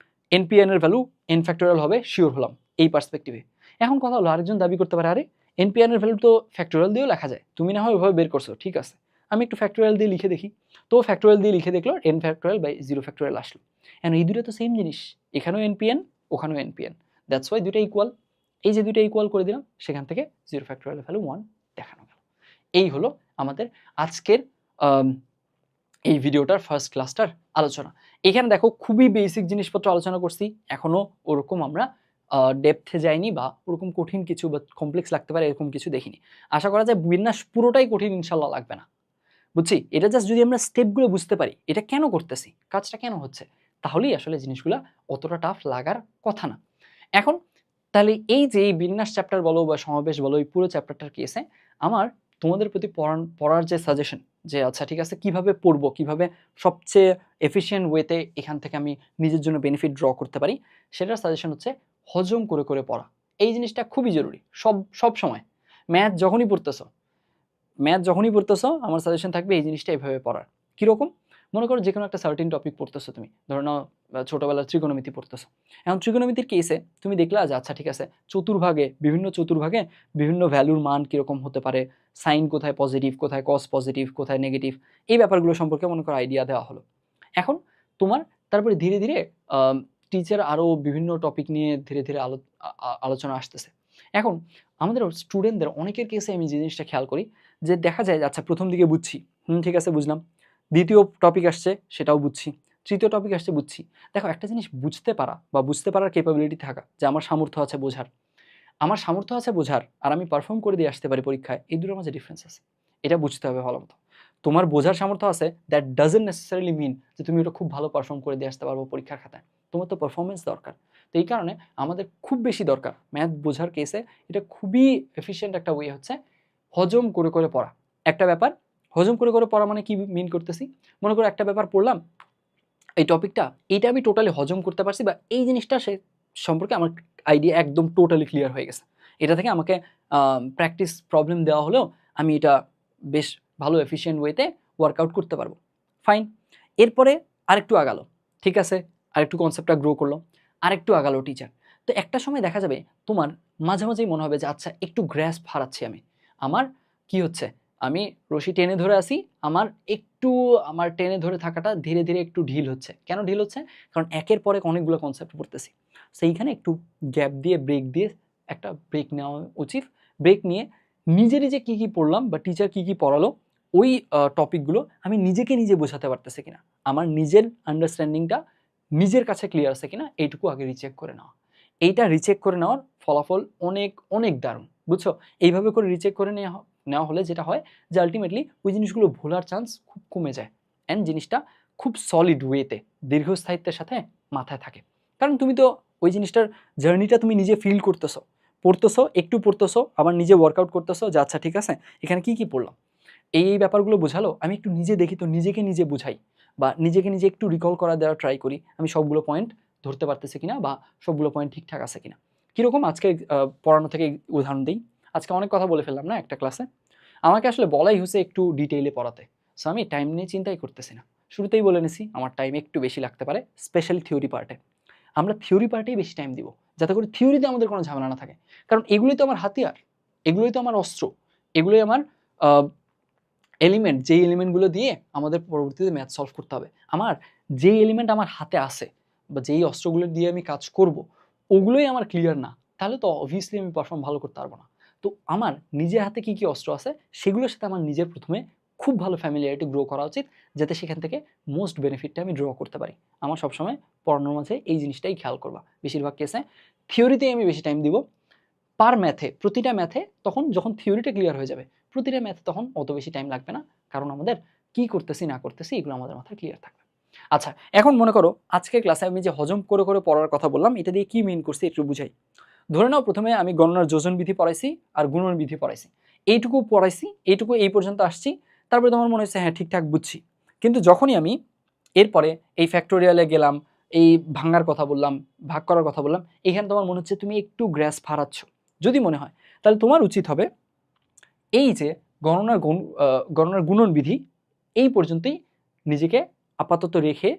NPN এর ভ্যালু n ফ্যাক্টোরিয়াল হবে, শিওর হলাম এই পার্সপেক্টিভে। এখন কথা হলো আরেকজন দাবি করতে পারে আরে NPN এর ভ্যালু তো ফ্যাক্টোরিয়াল দিয়েও লেখা যায়, তুমি না হয় ওইভাবে বের করছো, ঠিক আছে আমি একটু ফ্যাক্টোরিয়াল দিয়ে লিখে দেখি। তো ফ্যাক্টোরিয়াল দিয়ে লিখে দেখলো n ফ্যাক্টোরিয়াল বাই 0 ফ্যাক্টোরিয়াল আসলো। এখন এই দুটো তো সেম জিনিস, এখানেও NPN ওখানেও NPN, দ্যাটস ওয়াই দুটো ইকুয়াল। এই যে দুটো ইকুয়াল করে দিলাম, সেখান থেকে 0 ফ্যাক্টোরিয়াল ভ্যালু 1 দেখানো গেল। এই হলো আমাদের আজকের এই ভিডিওটার ফার্স্ট ক্লাসটার আলোচনা। এখানে দেখো খুবই বেসিক জিনিসপত্র আলোচনা করছি, এখনো ওরকম আমরা ডেপথে যাইনি বা ওরকম কঠিন কিছু বা কমপ্লেক্স লাগতে পারে এরকম কিছু দেখিনি। আশা করা যায় বিন্যাস পুরোটাই কঠিন ইনশাল্লাহ লাগবে না, বুঝছি। এটা জাস্ট যদি আমরা স্টেপগুলো বুঝতে পারি, এটা কেন করতেছি, কাজটা কেন হচ্ছে, তাহলেই আসলে জিনিসগুলো অতটা টাফ লাগার কথা না। এখন তাহলে এই যে এই বিন্যাস চ্যাপ্টার বলো বা সমাবেশ বলো, এই পুরো চ্যাপ্টারটার কেসে আমার তোমাদের প্রতি পড়ার যে সাজেশন, যে আচ্ছা ঠিক আছে কিভাবে পড়বো, কিভাবে সবচেয়ে এফিশিয়েন্ট ওয়েতে এখান থেকে আমি নিজের জন্য বেনিফিট ড্র করতে পারি, সেটার সাজেশন হচ্ছে হজম করে করে পড়া। এই জিনিসটা খুবই জরুরি সব সময়। ম্যাথ যখনই পড়তেছো আমার সাজেশন থাকবে এই জিনিসটা এইভাবে পড়ার। কীরকম? মনে করো যে কোনো একটা সার্টিন টপিক পড়তেছো, তুমি ধরো নাও ছোটোবেলার ত্রিকোণমিতি পড়তেছো। এখন ত্রিকোণমিতির কেসে তুমি দেখলা যে আচ্ছা ঠিক আছে বিভিন্ন চতুর্ভাগে বিভিন্ন ভ্যালুর মান কীরকম হতে পারে, সাইন কোথায় পজিটিভ, কোথায় কস পজিটিভ, কোথায় নেগেটিভ, এই ব্যাপারগুলো সম্পর্কে মনে করো আইডিয়া দেওয়া হলো। এখন তোমার তারপরে ধীরে ধীরে টিচার আরও বিভিন্ন টপিক নিয়ে ধীরে ধীরে আলোচনা আসতেছে। এখন আমাদের স্টুডেন্টদের অনেকের কেসে আমি যে জিনিসটা খেয়াল করি যে দেখা যায় আচ্ছা প্রথম দিকে বুঝছি, ঠিক আছে বুঝলাম, দ্বিতীয় টপিক আসছে সেটাও বুঝছি, তৃতীয় টপিক আসছে বুঝছি। দেখো একটা জিনিস বুঝতে পারা বা বুঝতে পারার ক্যাপাবিলিটি থাকা, যে আমার সামর্থ্য আছে বোঝার আর আমি পারফর্ম করে দিয়ে আসতে পারি পরীক্ষায়, এই দুটোর মাঝে ডিফারেন্স আছে, এটা বুঝতে হবে ভালো মতো। তোমার বোঝার সামর্থ্য আছে, দ্যাট ডাজন্ট নেসেসারিলি মিন যে তুমি ওটা খুব ভালো পারফর্ম করে দিয়ে আসতে পারবো পরীক্ষার খাতায়। তোমার তো পারফরমেন্স দরকার। তো এই কারণে আমাদের খুব বেশি দরকার ম্যাথ বোঝার কেসে, এটা খুবই এফিশিয়েন্ট একটা ওয়ে হচ্ছে হজম করে করে পড়া। একটা ব্যাপার হজম করে করে পড়া মানে কি মিন করতেছি, মনে করো একটা ব্যাপার পড়লাম, এই টপিকটা এইটা আমি টোটালি হজম করতে পারছি বা এই জিনিসটা সে সম্পর্কে আমার আইডিয়া একদম টোটালি ক্লিয়ার হয়ে গেছে। এটা থেকে আমাকে প্র্যাকটিস প্রবলেম দেওয়া হলেও আমি এটা বেশ ভালো এফিশিয়েন্ট ওয়েতে ওয়ার্কআউট করতে পারবো। ফাইন, এরপরে আরেকটু আগালো, ঠিক আছে আরেকটু কনসেপ্টটা গ্রো করলো, আরেকটু আগালো টিচার। তো একটা সময় দেখা যাবে তোমার মাঝে মাঝেই মনে হবে যে আচ্ছা একটু গ্র্যাস্প হারাচ্ছি আমি, আমার কি হচ্ছে, আমি রশি টেনে ধরে আসি, আমার টেনে ধরে থাকাটা ধীরে ধীরে একটু ঢিল হচ্ছে। কেন ঢিল হচ্ছে? কারণ একের পর এক অনেকগুলো কনসেপ্ট পড়তেছি, সেইখানে একটু গ্যাপ দিয়ে একটা ব্রেক নেওয়া উচিত। ব্রেক নিয়ে নিজে কী কী পড়লাম বা টিচার কী কী পড়ালো, ওই টপিকগুলো আমি নিজে বোঝাতে পারতেছি কিনা, আমার নিজের আন্ডারস্ট্যান্ডিংটা নিজের কাছে ক্লিয়ার আছে কিনা, এইটুকু আগে রিচেক করে নেওয়া। এইটা রিচেক করে নেওয়ার ফলাফল অনেক অনেক দারুণ, বুঝছো। এইভাবে করে রিচেক করে নেওয়া হলে যেটা হয় যে আলটিমেটলি ওই জিনিসগুলো ভোলার চান্স খুব কমে যায়, অ্যান্ড জিনিসটা খুব সলিড ওয়েতে দীর্ঘস্থায়িত্বের সাথে মাথায় থাকে। কারণ তুমি তো ওই জিনিসটার জার্নিটা তুমি নিজে ফিল পড়তেছো একটু পড়তেছো, আবার নিজে ওয়ার্কআউট করতেছো যে আচ্ছা ঠিক আছে এখানে কি কি পড়লাম, এই ব্যাপারগুলো বোঝালো, আমি একটু নিজে দেখি তো নিজেকে নিজে বুঝাই বা নিজেকে নিজে একটু রিকল করা দেওয়ার ট্রাই করি, আমি সবগুলো পয়েন্ট ধরতে পারতেছি কিনা বা সবগুলো পয়েন্ট ঠিকঠাক আছে কিনা। কীরকম আজকে পড়ানো থেকে উদাহরণ দিই। আজকে অনেক কথা বলে ফেললাম না একটা ক্লাসে, আমাকে আসলে বলাই হয়েছে একটু ডিটেইলে পড়াতে, সো আমি টাইম নিয়ে চিন্তাই করতেছি না। শুরুতেই বলে নিছি আমার টাইম একটু বেশি লাগতে পারে স্পেশালি থিওরি পার্টে। আমরা থিওরি পার্টেই বেশি টাইম দিব, যাতে করে থিওরিতে আমাদের কোনো ঝামেলা না থাকে। কারণ এগুলোই তো আমার হাতিয়ার, এগুলোই তো আমার অস্ত্র, এগুলোই আমার এলিমেন্ট, যেই এলিমেন্টগুলো দিয়ে আমাদের পরবর্তীতে ম্যাথ সলভ করতে হবে। আমার যেই এলিমেন্ট আমার হাতে আসে বা যেই অস্ত্রগুলো দিয়ে আমি কাজ করব, ওগুলোই আমার ক্লিয়ার না, তাহলে তো অবভিয়াসলি আমি পারফর্ম ভালো করতে পারবো না। তো আমার নিজের হাতে কী কী অস্ত্র আছে সেগুলোর সাথে আমার নিজের প্রথমে খুব ভালো ফ্যামিলিয়ারিটি গ্রো করা উচিত, যাতে সেখান থেকে মোস্ট বেনিফিটটা আমি ড্র করতে পারি। আমার সবসময় পড়ানোর মাঝে এই জিনিসটাই খেয়াল করবা। বেশিরভাগ কেসে থিওরিতেই আমি বেশি টাইম দিব প্রতিটা ম্যাথে, তখন যখন থিওরিটা ক্লিয়ার হয়ে যাবে প্রতিটা ম্যাথে তখন অত বেশি টাইম লাগবে না, কারণ আমাদের কি করতেছি না করতেছি এগুলো আমাদের মাথায় ক্লিয়ার থাকবে। আচ্ছা, এখন মনে করো আজকের ক্লাসে আমি যে হজম করে করে পড়ার কথা বললাম, এটা দিয়ে কি মিন করছি একটু বুঝাই। ধরে নাও প্রথমে আমি গণনার যোজন বিধি পড়াইছি আর গুণন বিধি পড়াইছি, এইটুকু পড়াইছি, এইটুকু এই পর্যন্ত আসছি, তারপরে তোমার মনে হচ্ছে হ্যাঁ ঠিকঠাক বুঝছি। কিন্তু যখনই আমি এরপরে এই ফ্যাক্টোরিয়ালে গেলাম, এই ভাঙার কথা বললাম, ভাগ করার কথা বললাম, এখানে তোমার মনে হচ্ছে তুমি একটু গ্র্যাস হারাচ্ছ। যদি মনে হয় তাহলে তোমার উচিত হবে এই যে গণনার গুণন বিধি এই পর্যন্তই নিজেকে আপাতত রেখে,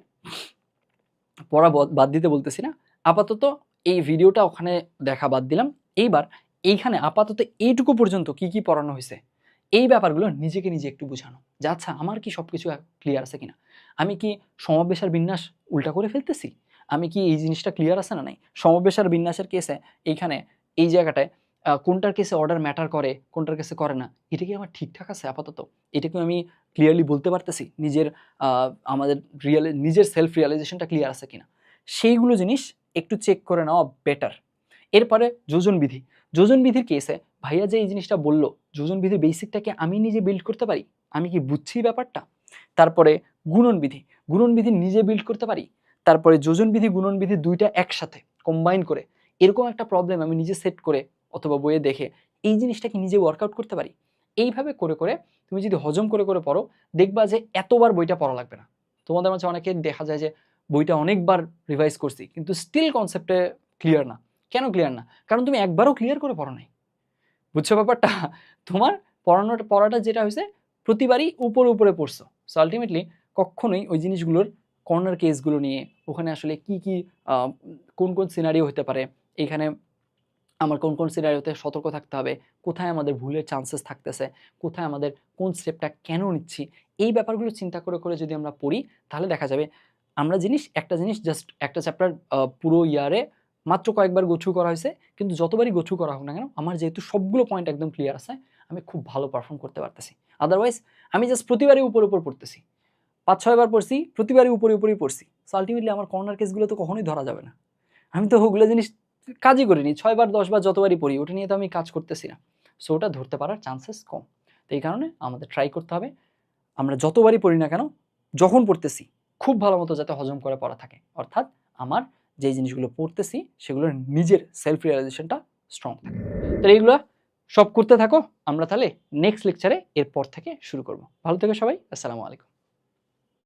পড়া বাদ দিতে বলতেছি না, আপাতত এই ভিডিওটা ওখানে দেখা বাদ দিলাম, এইবার এইখানে আপাতত এইটুকু পর্যন্ত কি কি পড়ানো হয়েছে এই ব্যাপারগুলো নিজেকে নিজে একটু বোঝানো যে আচ্ছা আমার কি সব কিছু ক্লিয়ার আছে কিনা, আমি কি সমাবেশ আর বিন্যাস উল্টা করে ফেলতেছি, আমি কি এই জিনিসটা ক্লিয়ার আছে না নাই, সমাবেশ আর বিন্যাসের কেসে এইখানে এই জায়গাটায় কোনটার কেসে অর্ডার ম্যাটার করে কোনটার কেসে করে না, এটা কি আমার ঠিকঠাক আছে আপাতত, এটা কি আমি ক্লিয়ারলি বলতে পারতেছি, আমাদের নিজের সেলফ রিয়ালাইজেশনটা ক্লিয়ার আছে কিনা, সেইগুলো জিনিস একটু চেক করে নেওয়া বেটার। এরপরে যোজন বিধি, যোজন বিধির কেসে ভাইয়া যে এই জিনিসটা বললো, যোজন বিধির বেসিকটাকে আমি নিজে বিল্ড করতে পারি, আমি কি বুঝছি ব্যাপারটা। তারপরে গুণন বিধি, গুণন বিধি নিজে বিল্ড করতে পারি। তারপরে যোজন বিধি গুণন বিধি দুইটা একসাথে কম্বাইন করে এরকম একটা প্রবলেম আমি নিজে সেট করে অথবা বইয়ে দেখে এই জিনিসটাকে নিজে ওয়ার্কআউট করতে পারি। এইভাবে করে করে তুমি যদি হজম করে করে পড়ো, দেখবা যে এতবার বইটা পড়া লাগবে না। তোমাদের মাঝে অনেকে দেখা যায় যে বইটা অনেকবার রিভাইজ করছি কিন্তু স্টিল কনসেপ্টে ক্লিয়ার না। কেন ক্লিয়ার না? কারণ তুমি একবারও ক্লিয়ার করে পড়ো নাই। বুঝছো ব্যাপারটা? তোমার পড়াটা যেটা হয়েছে প্রতিবারই উপরে উপরে পড়ছো। সো আলটিমেটলি কখনোই ওই জিনিসগুলোর কর্নার কেসগুলো নিয়ে ওখানে আসলে কি কি কোন কোন সিনারিও হতে পারে, এখানে আমার কোন কোন সিনারিওতে সতর্ক থাকতে হবে, কোথায় আমাদের ভুলের চান্সেস থাকতেছে, কোথায় আমাদের কোন স্টেপটা কেন নিচ্ছি, এই ব্যাপারগুলো চিন্তা করে করে যদি আমরা পড়ি তাহলে দেখা যাবে আমরা একটা জিনিস জাস্ট একটা চ্যাপ্টার পুরো ইয়ারে মাত্র কয়েকবার গোছু করা হয়েছে, কিন্তু যতবারই গোছু করা হোক না কেন আমার যেহেতু সবগুলো পয়েন্ট একদম ক্লিয়ার আছে আমি খুব ভালো পারফর্ম করতে পারতেছি। আদারওয়াইজ আমি জাস্ট প্রতিবারই উপর উপর পড়তেছি, 5-6 বার পড়ছি, প্রতিবারই উপরে উপরেই পড়ছি, সো আলটিমেটলি আমার কর্নার কেসগুলো তো কখনোই ধরা যাবে না। আমি তো ওগুলো জিনিস কাজই করিনি, 6 বার 10 বার যতবারই পড়ি ওটা নিয়ে তো আমি কাজ করতেছি না। সো ওটা ধরতে পারার চান্সেস কম। তো এই কারণে আমাদের ট্রাই করতে হবে আমরা যতবারই পড়ি না কেন যখন পড়তেছি খুব ভালো মতো যাতে হজম করে পড়া থাকে, অর্থাৎ আমার যেই জিনিসগুলো পড়তেছি সেগুলোর নিজের সেলফ রিয়ালাইজেশনটা স্ট্রং থাকে। তো এইগুলো সব করতে থাকো, আমরা তাহলে নেক্সট লেকচারে এরপর থেকে শুরু করব। ভালো থেকো সবাই, আসসালামু আলাইকুম।